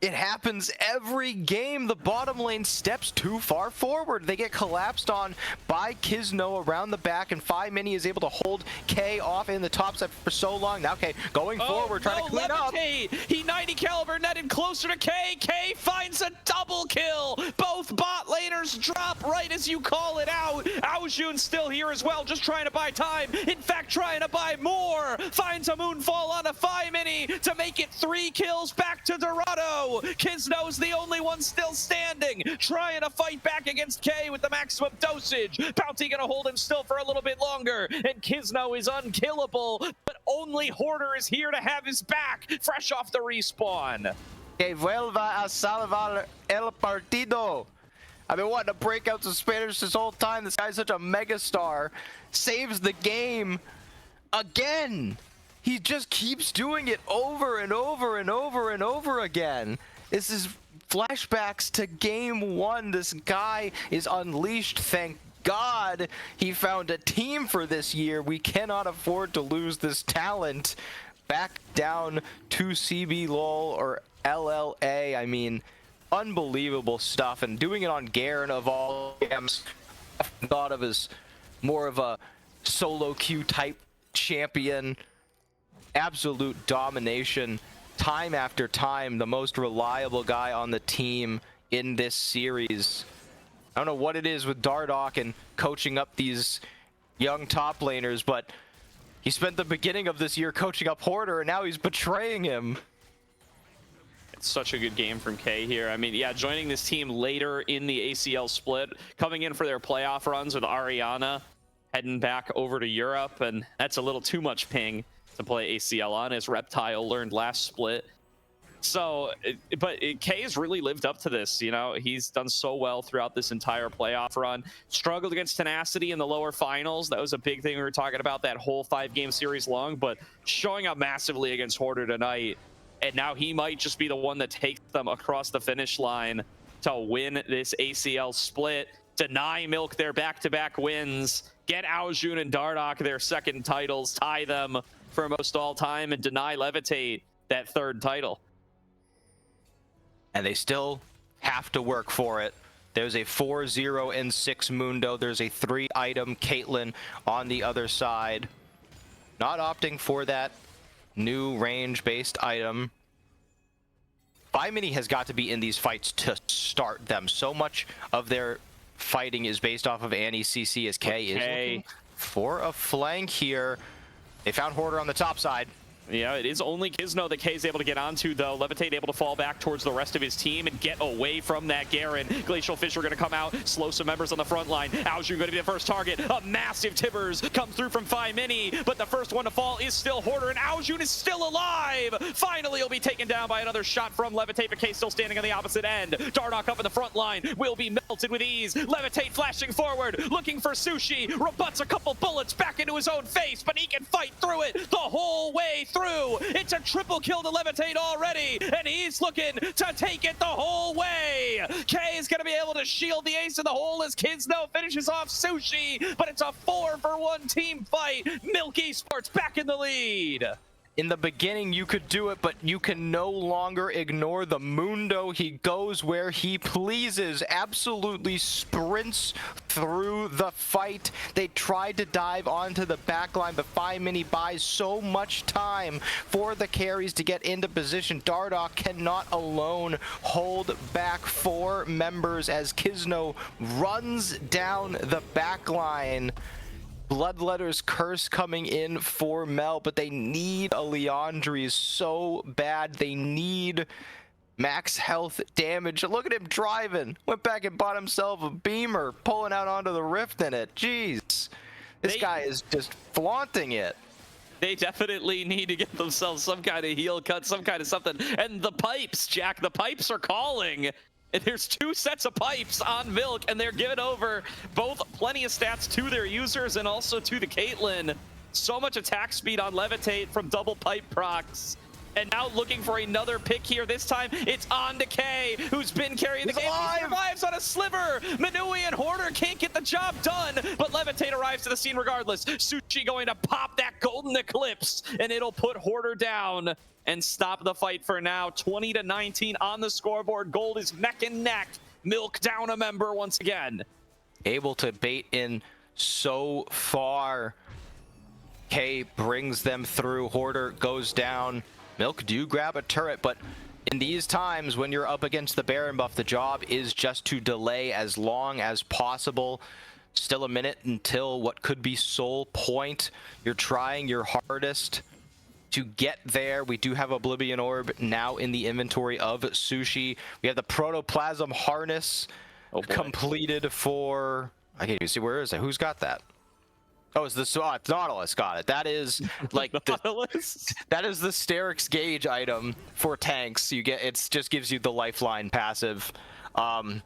It happens every game. The bottom lane steps too far forward. They get collapsed on by Kizno around the back, and 5 Mini is able to hold K off in the top side for so long. Now K going forward, trying to clean Levitate. up. He 90 caliber netted closer to K. K finds a double kill. Both bot laners drop right as you call it out. Aojun's still here as well, just trying to buy time. In fact, trying to buy more. Finds a moonfall on a 5 Mini to make it 3 kills back to Dorado. Kizno's the only one still standing, trying to fight back against K with the maximum dosage. Bounty gonna hold him still for a little bit longer, and Kizno is unkillable, but only Hoarder is here to have his back, fresh off the respawn. Que vuelva a salvar el partido. I've been wanting to break out some Spanish this whole time. This guy's such a megastar. Saves the game again. He just keeps doing it over and over and over and over again. This is flashbacks to game 1. This guy is unleashed. Thank God he found a team for this year. We cannot afford to lose this talent. Back down to CB LOL or LLA. I mean, unbelievable stuff. And doing it on Garen of all games, I thought of as more of a solo queue type champion. Absolute domination, time after time, the most reliable guy on the team in this series. I don't know what it is with Dardoch and coaching up these young top laners, but he spent the beginning of this year coaching up Hoarder, and now he's betraying him. It's such a good game from K here. I mean, yeah, joining this team later in the ACL split, coming in for their playoff runs with Ariana, heading back over to Europe, and that's a little too much ping to play ACL on, as Reptile learned last split. So, K has really lived up to this. You know, he's done so well throughout this entire playoff run. Struggled against Tenacity in the lower finals. That was a big thing we were talking about that whole 5-game series long, but showing up massively against Hoarder tonight. And now he might just be the one that takes them across the finish line to win this ACL split, deny Milk their back-to-back wins, get Aojun and Dardoch their second titles, tie them for most all time, and deny Levitate that 3rd title. And they still have to work for it. There's a 4-0 and 6 Mundo. There's a 3-item Caitlyn on the other side. Not opting for that new range-based item. 5 Mini has got to be in these fights to start them. So much of their fighting is based off of Annie CC, as K is looking for a flank here. They found Hoarder on the top side. Yeah, it is only Kizno that K's able to get onto, though. Levitate able to fall back towards the rest of his team and get away from that Garen. Glacial Fissure going to come out, slow some members on the front line. Aojun going to be the first target. A massive Tibbers comes through from 5 Mini, but the first one to fall is still Hoarder, and Aojun is still alive. Finally, he'll be taken down by another shot from Levitate, but K still standing on the opposite end. Dardoch up in the front line will be melted with ease. Levitate flashing forward, looking for Sushi. Rebuts a couple bullets back into his own face, but he can fight through it the whole way through. It's a triple kill to Levitate already, and he's looking to take it the whole way. K is going to be able to shield the ace in the hole as Kizno finishes off Sushi, but it's a 4-for-1 team fight. Milk Esports back in the lead. In the beginning, you could do it, but you can no longer ignore the Mundo. He goes where he pleases, absolutely sprints through the fight. They tried to dive onto the backline, but 5 Mini buys so much time for the carries to get into position. Dardoch cannot alone hold back 4 members as Kizno runs down the backline. Bloodletter's curse coming in for Mel, but they need a Leandries so bad. They need max health damage. Look at him driving. Went back and bought himself a Beamer, pulling out onto the rift in it. Jeez. This guy is just flaunting it. They definitely need to get themselves some kind of heal cut, some kind of something. And the pipes, Jack, the pipes are calling. And there's 2 sets of pipes on Milk, and they're giving over both plenty of stats to their users and also to the Caitlyn. So much attack speed on Levitate from double pipe procs. And now looking for another pick here. This time it's on to K, who's been carrying the game. He survives on a sliver. Manui and Hoarder can't get the job done, but Levitate arrives to the scene regardless. Sushi going to pop that golden eclipse, and it'll put Hoarder down and stop the fight for now. 20-19 on the scoreboard. Gold is neck and neck. Milk down a member once again. Able to bait in so far. K brings them through. Hoarder goes down. Milk do grab a turret, but in these times when you're up against the Baron buff, the job is just to delay as long as possible. Still a minute until what could be soul point. You're trying your hardest to get there. We do have Oblivion Orb now in the inventory of Sushi. We have the Protoplasm Harness completed for... I can't even see, where is it? Who's got that? Oh, it's Nautilus got it. That is like that is the Sterix gauge item for tanks. You get, it just gives you the lifeline passive. I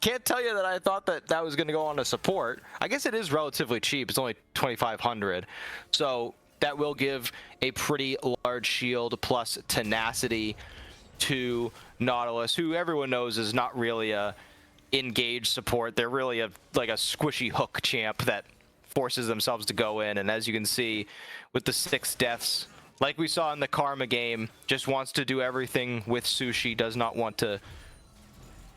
can't tell you that I thought that was going to go on to support. I guess it is relatively cheap. It's only 2,500, so that will give a pretty large shield plus tenacity to Nautilus, who everyone knows is not really a engage support. They're really like a squishy hook champ that forces themselves to go in, and as you can see with the 6 deaths, like we saw in the Karma game, just wants to do everything with Sushi, does not want to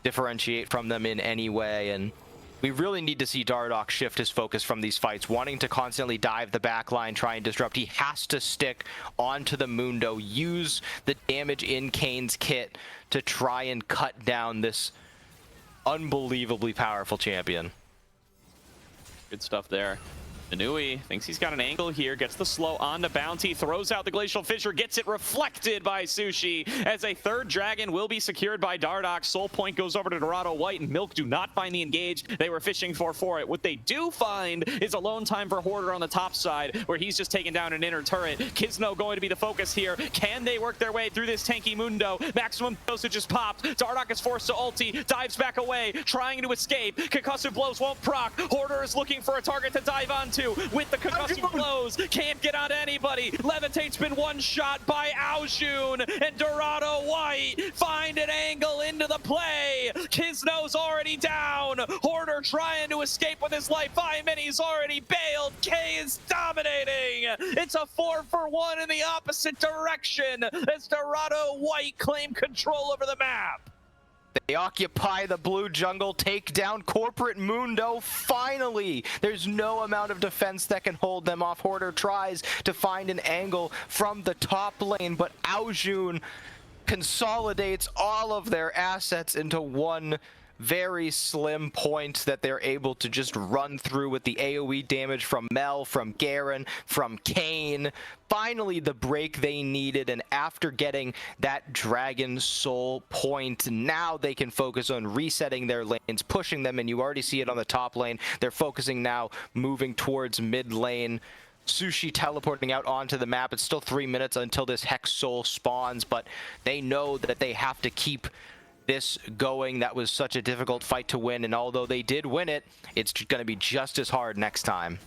differentiate from them in any way. And we really need to see Dardoch shift his focus from these fights, wanting to constantly dive the back line, try and disrupt. He has to stick onto the Mundo, use the damage in Kane's kit to try and cut down this unbelievably powerful champion. Good stuff there. Manui thinks he's got an angle here, gets the slow on the bounty, throws out the Glacial Fissure, gets it reflected by Sushi as a 3rd dragon will be secured by Dardoch. Soul point goes over to Dorado. White and Milk do not find the engage they were fishing for it. What they do find is alone time for Hoarder on the top side, where he's just taking down an inner turret. Kisno going to be the focus here. Can they work their way through this tanky Mundo? Maximum dosage is popped. Dardoch is forced to ulti, dives back away, trying to escape. Concussive blows won't proc. Hoarder is looking for a target to dive onto with the concussive blows. Can't get onto anybody. Levitate's been one shot by Aojun, and Dorado White find an angle into the play. Kisno's already down. Hoarder trying to escape with his life. He's already bailed. K is dominating. It's a 4-for-1 in the opposite direction as Dorado White claim control over the map. They occupy the blue jungle, take down Corporate Mundo. Finally, there's no amount of defense that can hold them off. Hoarder tries to find an angle from the top lane, but Aojun consolidates all of their assets into one very slim point that they're able to just run through with the AoE damage from Mel, from Garen, from Kane. Finally, the break they needed, and after getting that Dragon Soul point, now they can focus on resetting their lanes, pushing them, and you already see it on the top lane. They're focusing now, moving towards mid lane. Sushi teleporting out onto the map. It's still 3 minutes until this Hex Soul spawns, but they know that they have to keep this going. That was such a difficult fight to win, and although they did win it, it's going to be just as hard next time.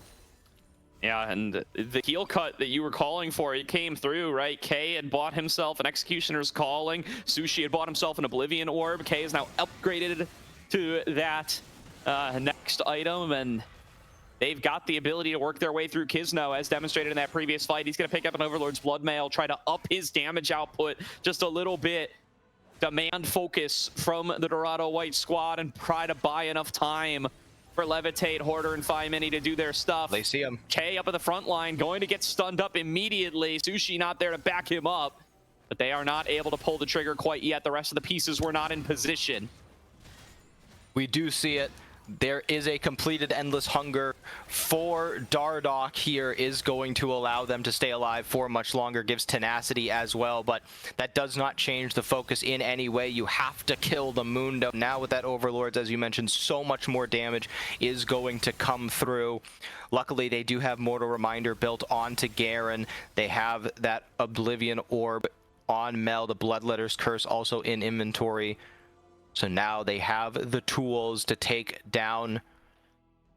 Yeah, and the heal cut that you were calling for, it came through, right? K had bought himself an Executioner's Calling. Sushi had bought himself an Oblivion Orb. K is now upgraded to that next item, and they've got the ability to work their way through Kisno, as demonstrated in that previous fight. He's going to pick up an Overlord's Bloodmail, try to up his damage output just a little bit. Demand focus from the Dorado White squad and try to buy enough time for Levitate, Hoarder, and Mini to do their stuff. They see him. K up at the front line, going to get stunned up immediately. Sushi not there to back him up, but they are not able to pull the trigger quite yet. The rest of the pieces were not in position. We do see it. there is a completed Endless Hunger for Dardoch here is going to allow them to stay alive for much longer, gives tenacity as well, but that does not change the focus in any way. You have to kill the Mundo. Now with that Overlords, as you mentioned, so much more damage is going to come through. Luckily, they do have Mortal Reminder built onto Garen. They have that Oblivion Orb on Mel, the Bloodletter's Curse also in inventory. So now they have the tools to take down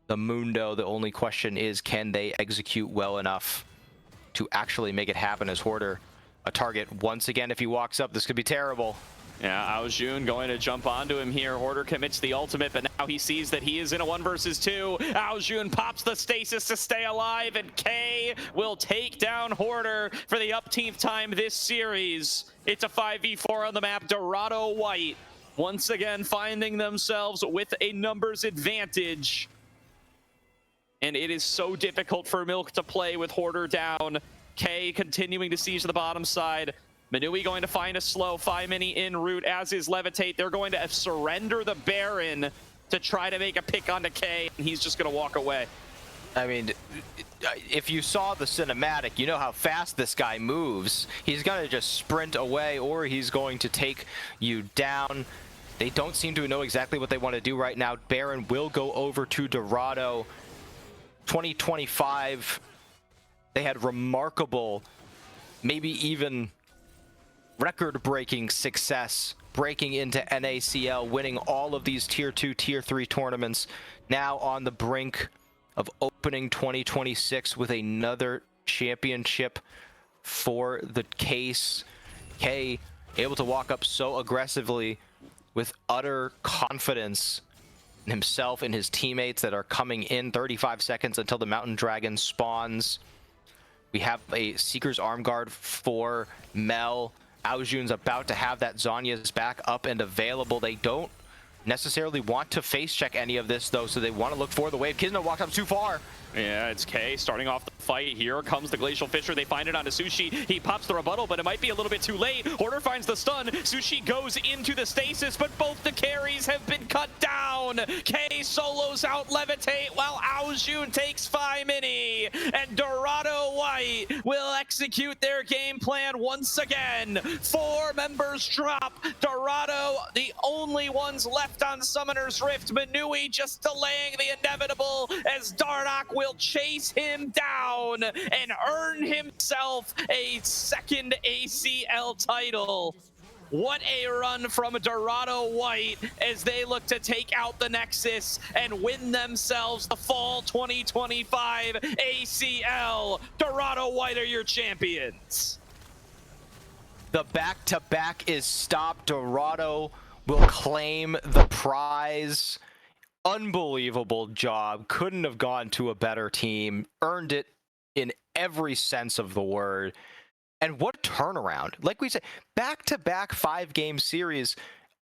the Mundo. The only question is, can they execute well enough to actually make it happen as Hoarder a target once again? If he walks up, this could be terrible. Yeah, Aojun going to jump onto him here. Hoarder commits the ultimate, but now he sees that he is in a 1 versus 2. Aojun pops the stasis to stay alive, and K will take down Hoarder for the upteenth time this series. It's a 5v4 on the map. Dorado White once again finding themselves with a numbers advantage. And it is so difficult for Milk to play with Hoarder down. K continuing to siege the bottom side. Manui going to find a slow 5 mini en route, as is Levitate. They're going to surrender the Baron to try to make a pick onto K, and he's just going to walk away. I mean, if you saw the cinematic, you know how fast this guy moves. He's going to just sprint away, or he's going to take you down. They don't seem to know exactly what they want to do right now. Baron will go over to Dorado. 2025, they had remarkable, maybe even record-breaking success breaking into NACL, winning all of these Tier 2, Tier 3 tournaments. Now on the brink of opening 2026 with another championship for the case. K able to walk up so aggressively with utter confidence in himself and his teammates that are coming in. 35 seconds until the Mountain Dragon spawns. We have a Seeker's Arm Guard for Mel. Aojun's about to have that Zhonya's back up and available. They don't necessarily want to face check any of this though, so they want to look for the wave. Kizna walked up too far. Yeah, it's K starting off the fight. Here comes the Glacial Fisher. They find it onto Sushi. He pops the rebuttal, but it might be a little bit too late. Hoarder finds the stun. Sushi goes into the stasis, but both the carries have been cut down. K solos out Levitate while Aojun takes 5 mini. And Dorado White will execute their game plan once again. 4 members drop. Dorado, the only ones left on Summoner's Rift. Manui just delaying the inevitable as Dardoch will chase him down and earn himself a second ACL title. What a run from Dorado White as they look to take out the Nexus and win themselves the Fall 2025 ACL. Dorado White are your champions. The back-to-back is stopped. Dorado will claim the prize. Unbelievable job. Couldn't have gone to a better team. Earned it in every sense of the word. And what a turnaround. Like we said, back-to-back 5-game series.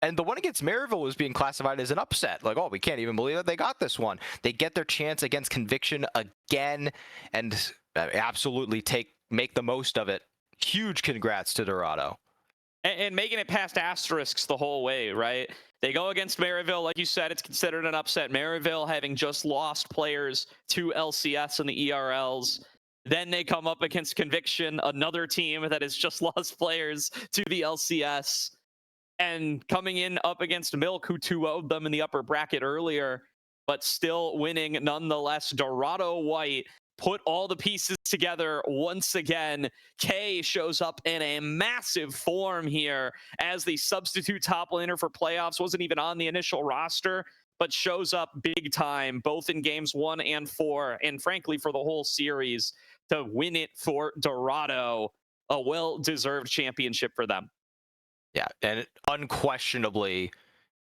And the one against Maryville was being classified as an upset. Like, oh, we can't even believe that they got this one. They get their chance against Conviction again and absolutely make the most of it. Huge congrats to Dorado. And making it past asterisks the whole way, right? They go against Maryville. Like you said, it's considered an upset. Maryville having just lost players to LCS and the ERLs. Then they come up against Conviction, another team that has just lost players to the LCS. And coming in up against Milk, who 2-0'd them in the upper bracket earlier, but still winning nonetheless. Dorado White put all the pieces together once again. K shows up in a massive form here as the substitute top laner for playoffs. Wasn't even on the initial roster, but shows up big time, both in games 1 and 4, and frankly for the whole series to win it for Dorado. A well-deserved championship for them. Yeah, and unquestionably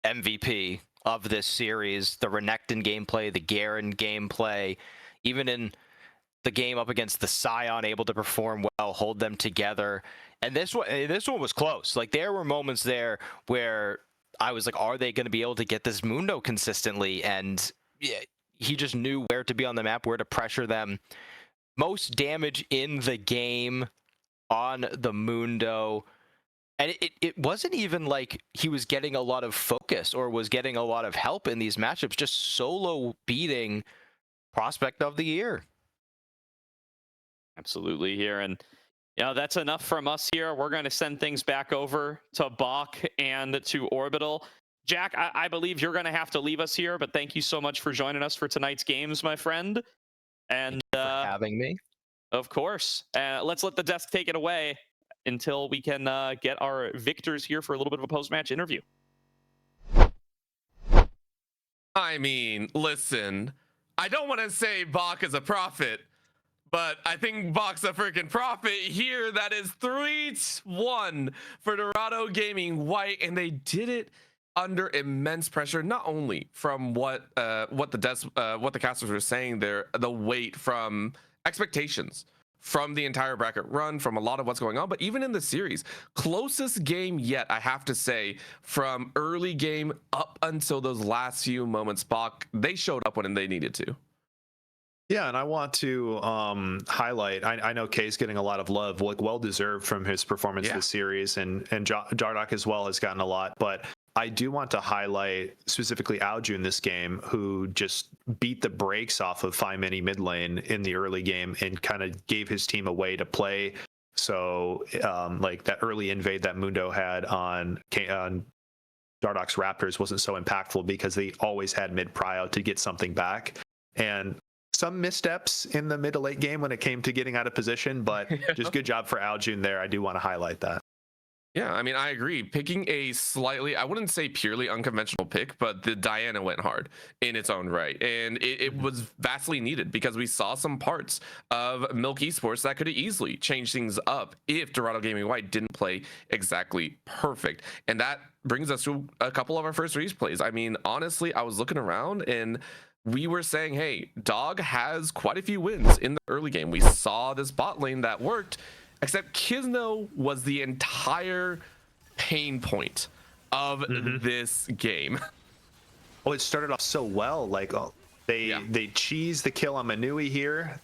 MVP of this series. The Renekton gameplay, the Garen gameplay, even in the game up against the Scion, able to perform well, hold them together. And this one was close. Like, there were moments there where I was like, are they going to be able to get this Mundo consistently? And yeah, he just knew where to be on the map, where to pressure them. Most damage in the game on the Mundo. And it wasn't even like he was getting a lot of focus or was getting a lot of help in these matchups, just solo beating prospect of the year. Absolutely here. And that's enough from us here. We're going to send things back over to Bach and to Orbital. Jack, I believe you're going to have to leave us here, but thank you so much for joining us for tonight's games, my friend. And For having me. of course, let's let the desk take it away until we can get our victors here for a little bit of a post-match interview. I mean, listen, I don't want to say Bach is a prophet, but I think Bach's a freaking prophet here. That is 3-1 for Dorado Gaming White, and they did it under immense pressure, not only from what the casters were saying there, the weight from expectations from the entire bracket run, from a lot of what's going on, but even in the series, closest game yet, I have to say, from early game up until those last few moments. Bach, they showed up when they needed to. Yeah, and I want to highlight. I know Kay's getting a lot of love, like well deserved from his performance this series, and Jardock as well has gotten a lot. But I do want to highlight specifically Alju in this game, who just beat the brakes off of Mini mid lane in the early game and kind of gave his team a way to play. So like that early invade that Mundo had on Jardock's Raptors wasn't so impactful because they always had mid prio to get something back. And some missteps in the mid to late game when it came to getting out of position, but just good job for Aljun there. I do want to highlight that. Yeah, I mean, I agree. Picking a slightly, I wouldn't say purely unconventional pick, but the Diana went hard in its own right. And it was vastly needed because we saw some parts of Milk Esports that could have easily changed things up if Dorado Gaming White didn't play exactly perfect. And that brings us to a couple of our first replays. I mean, honestly, I was looking around and we were saying, hey, Dog has quite a few wins in the early game. We saw this bot lane that worked, except Kizno was the entire pain point of this game. Oh, it started off so well. Like they cheesed the kill on Manui here,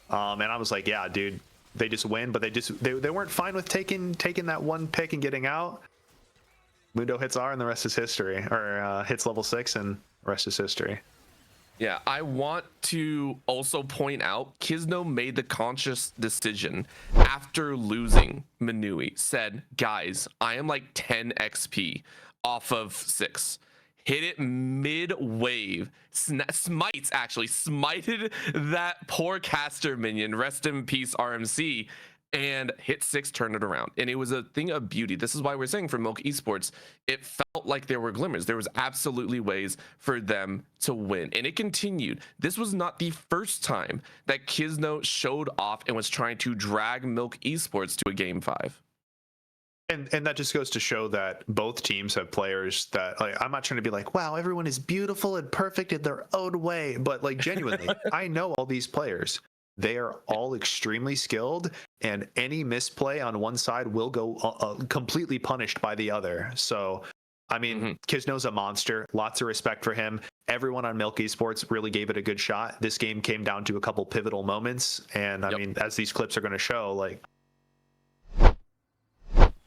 and I was like, yeah, dude, they just win. But they weren't fine with taking that one pick and getting out. Mundo hits R, and the rest is history. Or hits level 6, and the rest is history. Yeah, I want to also point out Kizno made the conscious decision after losing Manui, said, guys, I am like 10 XP off of 6. Hit it mid-wave. Smited that poor caster minion. Rest in peace, RMC. And hit 6, turn it around. And it was a thing of beauty. This is why we're saying for Milk Esports, it felt like there were glimmers. There was absolutely ways for them to win. And it continued. This was not the first time that Kizno showed off and was trying to drag Milk Esports to a game 5. And that just goes to show that both teams have players that, like, I'm not trying to be like, wow, everyone is beautiful and perfect in their own way. But like genuinely, I know all these players. They are all extremely skilled, and any misplay on one side will go completely punished by the other. So, I mean, Kizno's a monster. Lots of respect for him. Everyone on Milk Esports really gave it a good shot. This game came down to a couple pivotal moments, and I mean, as these clips are going to show, like...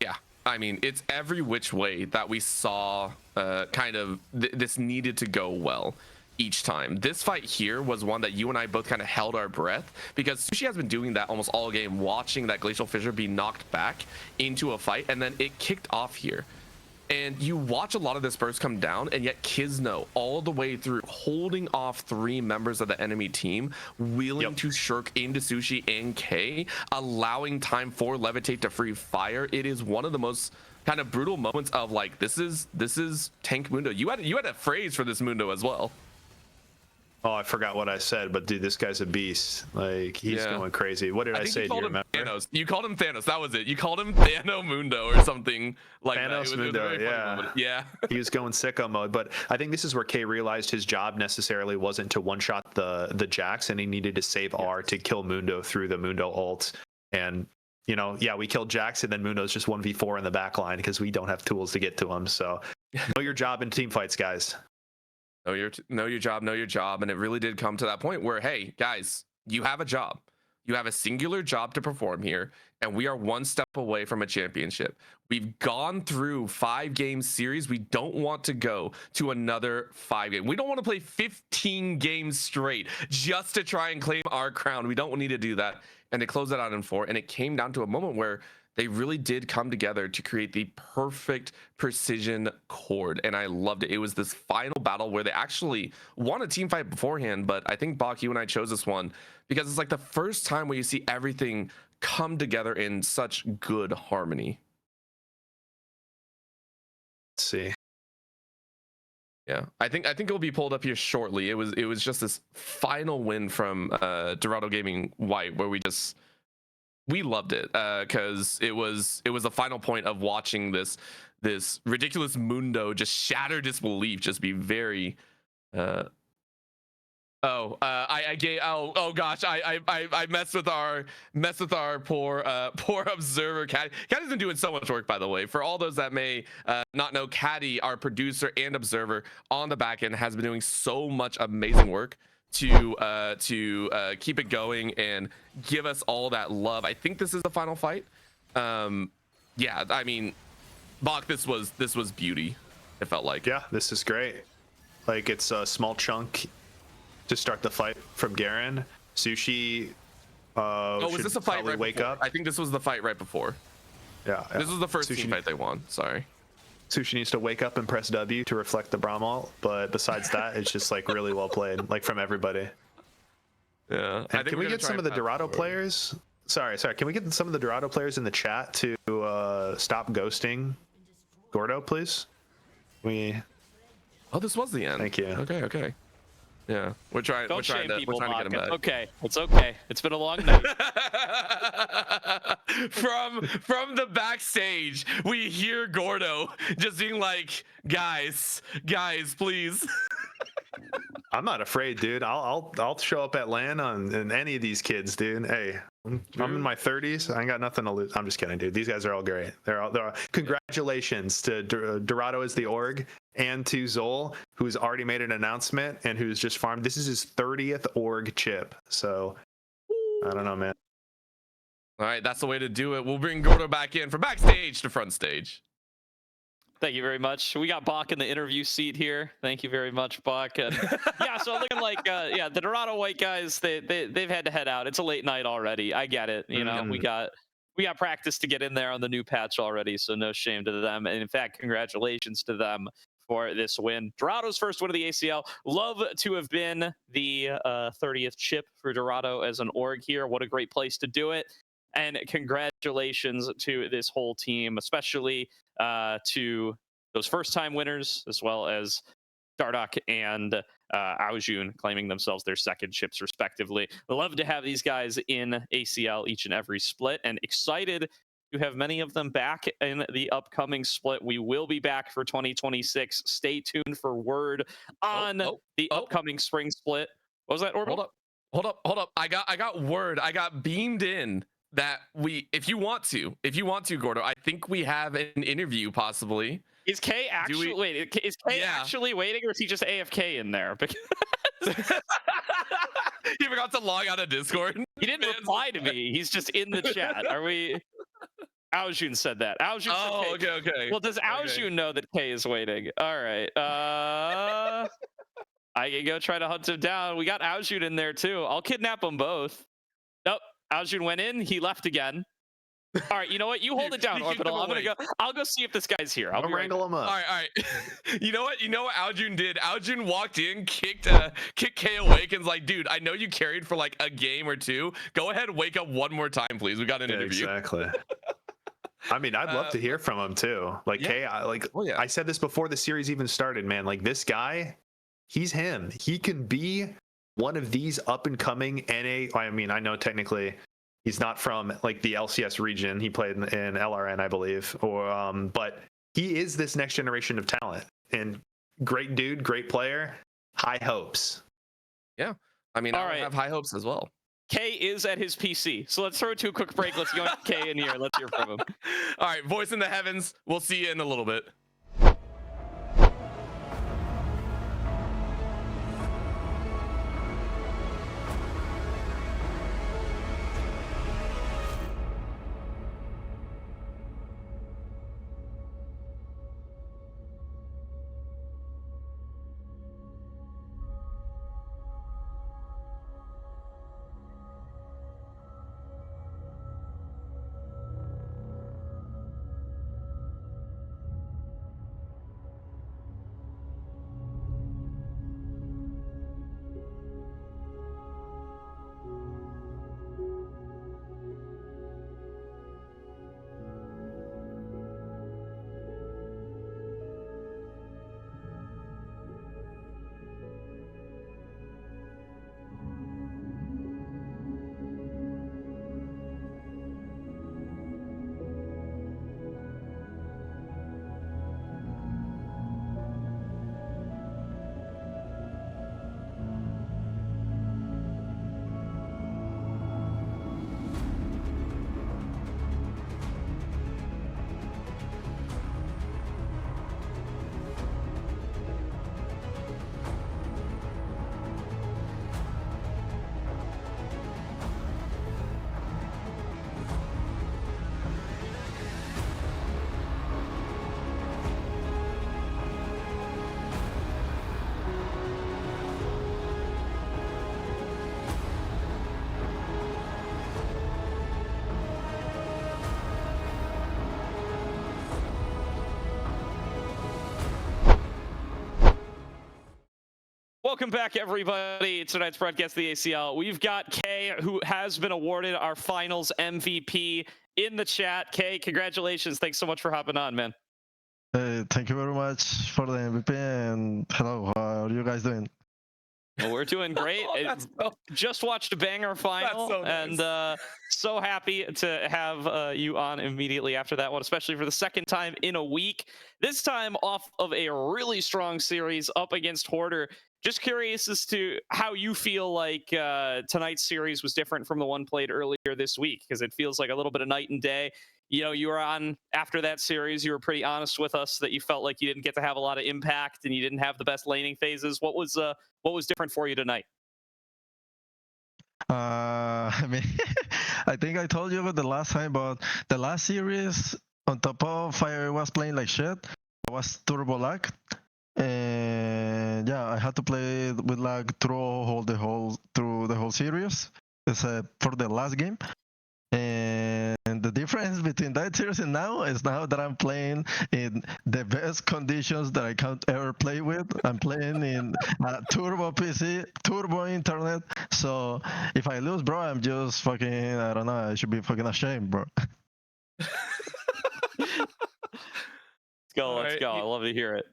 Yeah, I mean, it's every which way that we saw kind of this needed to go well. Each time. This fight here was one that you and I both kind of held our breath because Sushi has been doing that almost all game, watching that Glacial Fissure be knocked back into a fight, and then it kicked off here. And you watch a lot of this burst come down, and yet Kizno all the way through holding off 3 members of the enemy team, willing to shirk into Sushi and K, allowing time for Levitate to free fire. It is one of the most kind of brutal moments of like, this is tank Mundo. You had a phrase for this Mundo as well. Oh, I forgot what I said, but dude, this guy's a beast. Like, he's going crazy. What did I say? Do you remember? Thanos. You called him Thanos. That was it. You called him Thano Mundo or something like Thanos that. Mundo, yeah. He was going sicko mode, but I think this is where K realized his job necessarily wasn't to one-shot the Jax, and he needed to save R to kill Mundo through the Mundo ult. And, you know, yeah, we killed Jax, and then Mundo's just 1v4 in the back line because we don't have tools to get to him. So know your job in team fights, guys. Know your job, and it really did come to that point where, hey, guys, you have a job. You have a singular job to perform here, and we are one step away from a championship. We've gone through 5-game series. We don't want to go to another 5-game. We don't want to play 15 games straight just to try and claim our crown. We don't need to do that. And they closed it out in 4. And it came down to a moment where they really did come together to create the perfect precision chord. And I loved it. It was this final battle where they actually won a team fight beforehand. But I think, Bach, you and I chose this one because it's like the first time where you see everything come together in such good harmony. Let's see. Yeah, I think it'll be pulled up here shortly. It was just this final win from Dorado Gaming White where we loved it because it was the final point of watching this ridiculous mundo just shatter disbelief, just be very I messed with our poor observer Caddy. Caddy's been doing so much work, by the way. For all those that may not know, Caddy, our producer and observer on the back end, has been doing so much amazing work to keep it going and give us all that love. I think this is the final fight. Yeah, I mean, Bach, this was beauty. It felt like. Yeah, this is great. Like, it's a small chunk to start the fight from Garen. Sushi was this a fight right wake before? up. I think this was the fight right before. Yeah. This was the first team fight they won. Sorry. Sushi needs to wake up and press W to reflect the Braum ult, but besides that, it's just like really well played, like from everybody. Yeah. And can we get some of the Dorado players? Sorry. Can we get some of the Dorado players in the chat to stop ghosting Gordo, please? Oh, this was the end. Thank you. Okay. Yeah, we're trying. Don't we're trying shame to. people, We're trying to get him back. Okay, it's okay. It's been a long night. From the backstage, we hear Gordo just being like, "Guys, please." I'm not afraid, dude. I'll show up at LAN on any of these kids, dude. Hey, I'm in my 30s. I ain't got nothing to lose. I'm just kidding, dude. These guys are all great. They're all congratulations to Dorado as the org and to Zol, who's already made an announcement and who's just farmed. This is his 30th org chip. So I don't know, man. All right, that's the way to do it. We'll bring Gordo back in from backstage to front stage. Thank you very much. We got Bach in the interview seat here. Thank you very much, Bach. And yeah, so looking like the Dorado White guys, they've had to head out. It's a late night already. I get it. You know, we got practice to get in there on the new patch already, so no shame to them. And in fact, congratulations to them for this win. Dorado's first win of the ACL. Love to have been the 30th chip for Dorado as an org here. What a great place to do it. And congratulations to this whole team, especially to those first-time winners, as well as Dardoch and Aojun claiming themselves their second chips, respectively. I love to have these guys in ACL each and every split, and excited to have many of them back in the upcoming split. We will be back for 2026. Stay tuned for word on the upcoming spring split. What was that, Orbital? Hold up. I got word. I got beamed in that if you want to, Gordo, I think we have an interview possibly. Is K actually waiting? Is K actually waiting, or is he just AFK in there? He forgot to log out of Discord. He didn't reply to me. He's just in the chat. Are we? Aojun said that. Aojun said K. Okay. Well, does Aojun know that K is waiting? All right. I can go try to hunt him down. We got Aojun in there too. I'll kidnap them both. Nope. Aojun went in. He left again. All right, you know what? You hold it down, Orbital. I'll go see if this guy's here. I'll wrangle him up. All right. You know what Aojun did? Aojun walked in, kicked K awake, and was like, "Dude, I know you carried for like a game or two. Go ahead, wake up one more time, please. We got an interview." Exactly. I mean, I'd love to hear from him too. Like, K, I said this before the series even started, man. Like, this guy, he's him. He can be one of these up and coming NA. I mean, I know technically he's not from like the LCS region. He played in LRN, I believe, but he is this next generation of talent. And great dude, great player, high hopes. Yeah, I mean, I have high hopes as well. K is at his PC, so let's throw it to a quick break. Let's go K in here. Let's hear from him. All right, voice in the heavens. We'll see you in a little bit. Welcome back, everybody. Tonight's broadcast of the ACL. We've got Kay, who has been awarded our finals MVP in the chat. Kay, congratulations. Thanks so much for hopping on, man. Thank you very much for the MVP, and hello, how are you guys doing? Well, we're doing great. Just watched a banger final, so nice. and so happy to have you on immediately after that one, especially for the second time in a week. This time off of a really strong series up against Hoarder. Just curious as to how you feel like tonight's series was different from the one played earlier this week, because it feels like a little bit of night and day. You know, you were on after that series, you were pretty honest with us that you felt like you didn't get to have a lot of impact and you didn't have the best laning phases. What was different for you tonight? I mean, I think I told you about the last time, but the last series, on top of I was playing like shit, I was turbo lag, and yeah, I had to play with lag through the whole series, except for the last game. And the difference between that series and now is now that I'm playing in the best conditions that I can ever play with. I'm playing in a turbo PC, turbo internet. So if I lose, bro, I'm just fucking, I don't know, I should be fucking ashamed, bro. Let's go. I love to hear it.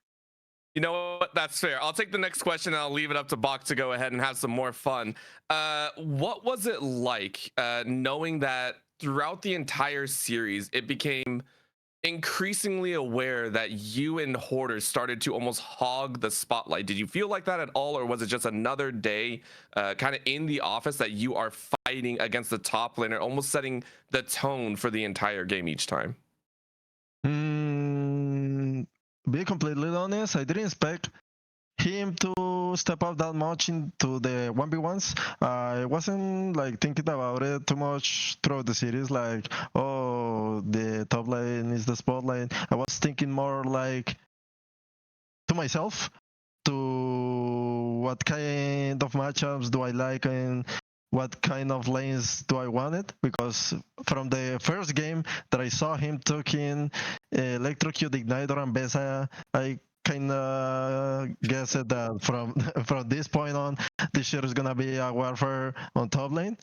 You know what? That's fair. I'll take the next question and I'll leave it up to Bach to go ahead and have some more fun. What was it like knowing that throughout the entire series, it became increasingly aware that you and Hoarder started to almost hog the spotlight? Did you feel like that at all, or was it just another day kind of in the office that you are fighting against the top laner, almost setting the tone for the entire game each time? Be completely honest, I didn't expect him to step up that much into the 1v1s. I wasn't like thinking about it too much throughout the series, like, oh, the top lane is the spotlight. I was thinking more like to myself, to what kind of matchups do I like and what kind of lanes do I want it, because from the first game that I saw him taking Electrocute, Igniter, and Besa, I kind of guessed that from this point on, this shit is gonna be a warfare on top lane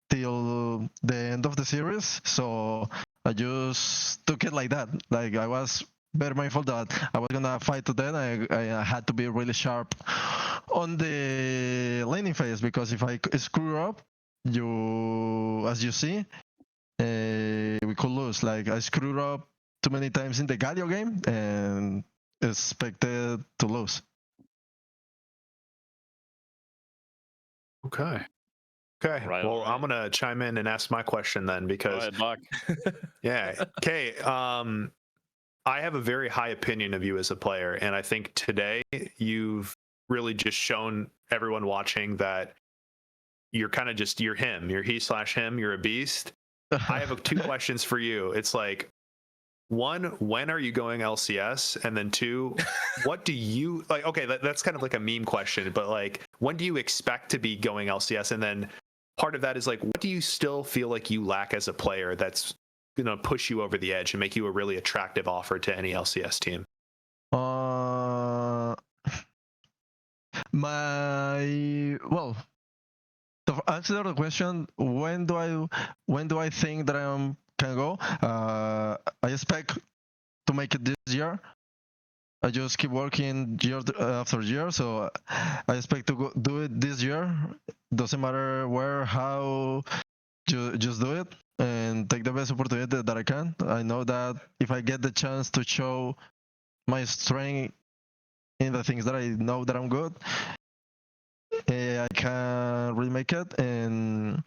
till the end of the series. So I just took it like that. Like, I was very mindful that I was gonna fight to that. I had to be really sharp on the laning phase, because if I screw up, as you see, we could lose. Like, I screwed up too many times in the Galio game and expected to lose. Okay. Right, well, right. I'm gonna chime in and ask my question then, because Go ahead, Buck. yeah, Kay, I have a very high opinion of you as a player, and I think today you've really just shown everyone watching that you're kind of just, you're him, you're he/him, you're a beast. I have two questions for you. It's like, one, when are you going LCS? And then two, what do you like? Okay, that's kind of like a meme question, but like, when do you expect to be going LCS? And then part of that is like, what do you still feel like you lack as a player that's gonna push you over the edge and make you a really attractive offer to any LCS team? To answer the question, when do I think that I can go? I expect to make it this year. I just keep working year after year, so I expect to do it this year. Doesn't matter where, how, just do it and take the best opportunity that I can. I know that if I get the chance to show my strength in the things that I know that I'm good, I can really make it. And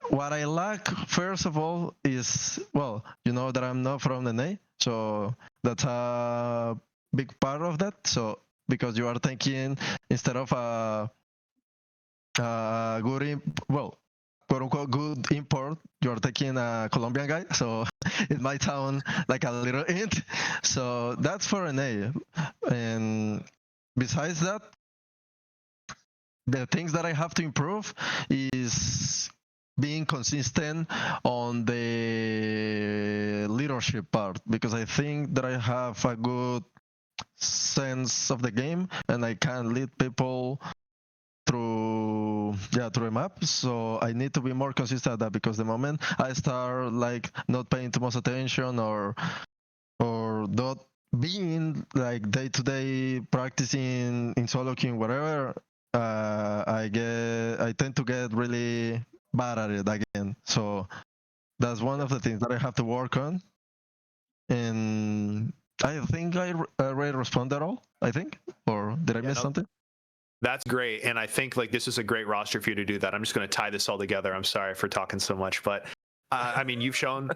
what I lack, first of all, is, well, you know that I'm not from NA, so that's a big part of that. So because you are thinking, instead of a good, quote unquote good import, you're taking a Colombian guy, so it might sound like a little int. So that's for NA. And besides that, the things that I have to improve is being consistent on the leadership part, because I think that I have a good sense of the game, and I can lead people through the map. So I need to be more consistent at that, because the moment I start like not paying too much attention or not being like day to day practicing in solo queuing, whatever, I tend to get really bad at it again. So that's one of the things that I have to work on. And I think I already responded all, I think, or did I miss something? That's great. And I think like this is a great roster for you to do that. I'm just going to tie this all together. I'm sorry for talking so much, but I mean, you've shown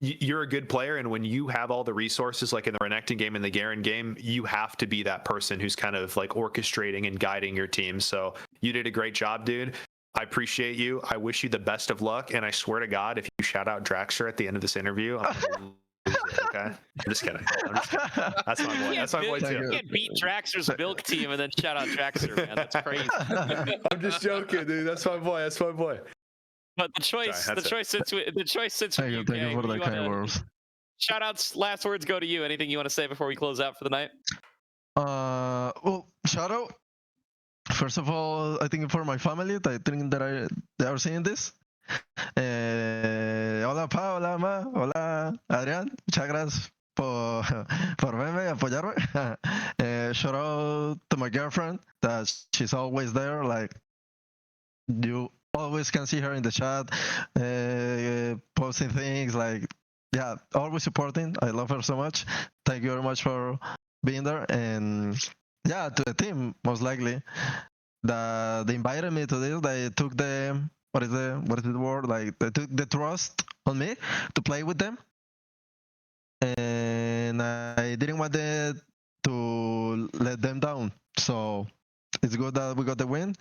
you're a good player. And when you have all the resources, like in the Renekton game and the Garen game, you have to be that person who's kind of like orchestrating and guiding your team. So you did a great job, dude. I appreciate you. I wish you the best of luck. And I swear to God, if you shout out Draxter at the end of this interview, I'm gonna lose it, okay? I'm just kidding. That's my boy. That's my boy too. You can't beat Draxter's Bilk team and then shout out Draxter, man. That's crazy. I'm just joking, dude. That's my boy. That's my boy. But the choice sits with Thank you for the kind words. Shout outs, last words go to you. Anything you want to say before we close out for the night? Well, shout out. First of all, I think for my family, I think that they are seeing this. Hola Pa, hola Ma, hola Adrián, muchas gracias por verme y apoyarme. Shout out to my girlfriend, that she's always there, like you always can see her in the chat, posting things, like always supporting. I love her so much. Thank you very much for being there. And to the team, most likely, that they invited me to this. They took the what is the word? Like they took the trust on me to play with them, and I didn't want to let them down. So it's good that we got the win.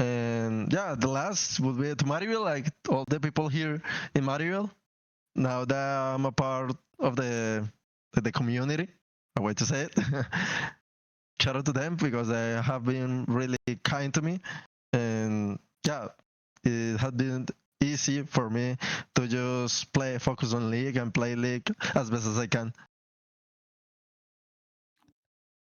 And the last would be to Marieville, like all the people here in Marieville. Now that I'm a part of the community, a way to say it. Shout out to them, because they have been really kind to me, and it had been easy for me to just focus on League and play League as best as I can.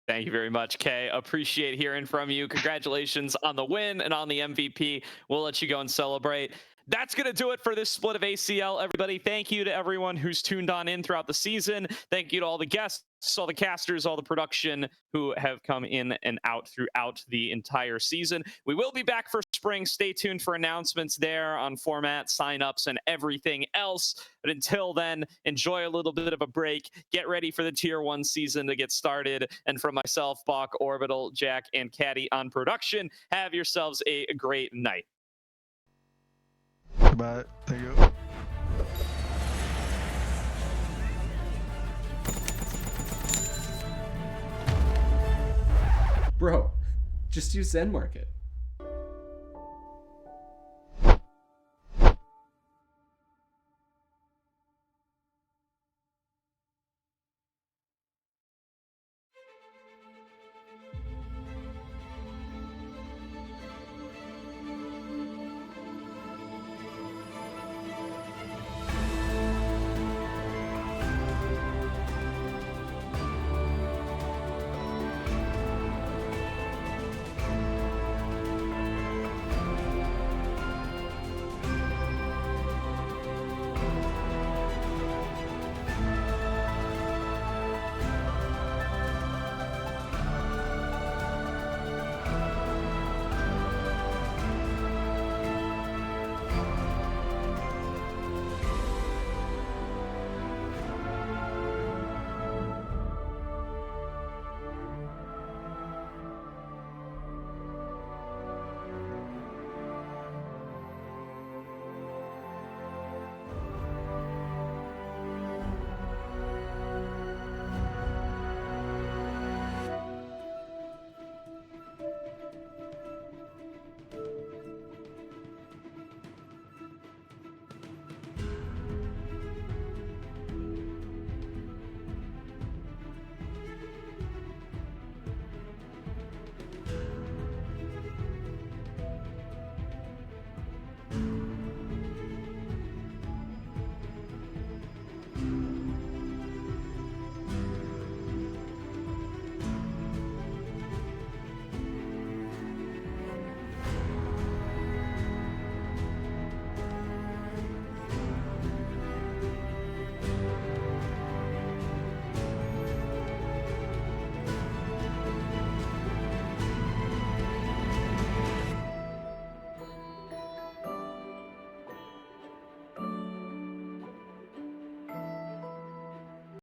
Thank you very much, Kay. Appreciate hearing from you. Congratulations on the win and on the MVP. We'll let you go and celebrate. That's going to do it for this split of ACL, everybody. Thank you to everyone who's tuned on in throughout the season. Thank you to all the guests, all the casters, all the production who have come in and out throughout the entire season. We will be back for spring. Stay tuned for announcements there on format, signups, and everything else. But until then, enjoy a little bit of a break. Get ready for the Tier 1 season to get started. And from myself, Bach, Orbital, Jack, and Caddy on production, have yourselves a great night. Bye. Thank you. Bro, just use Zen Market.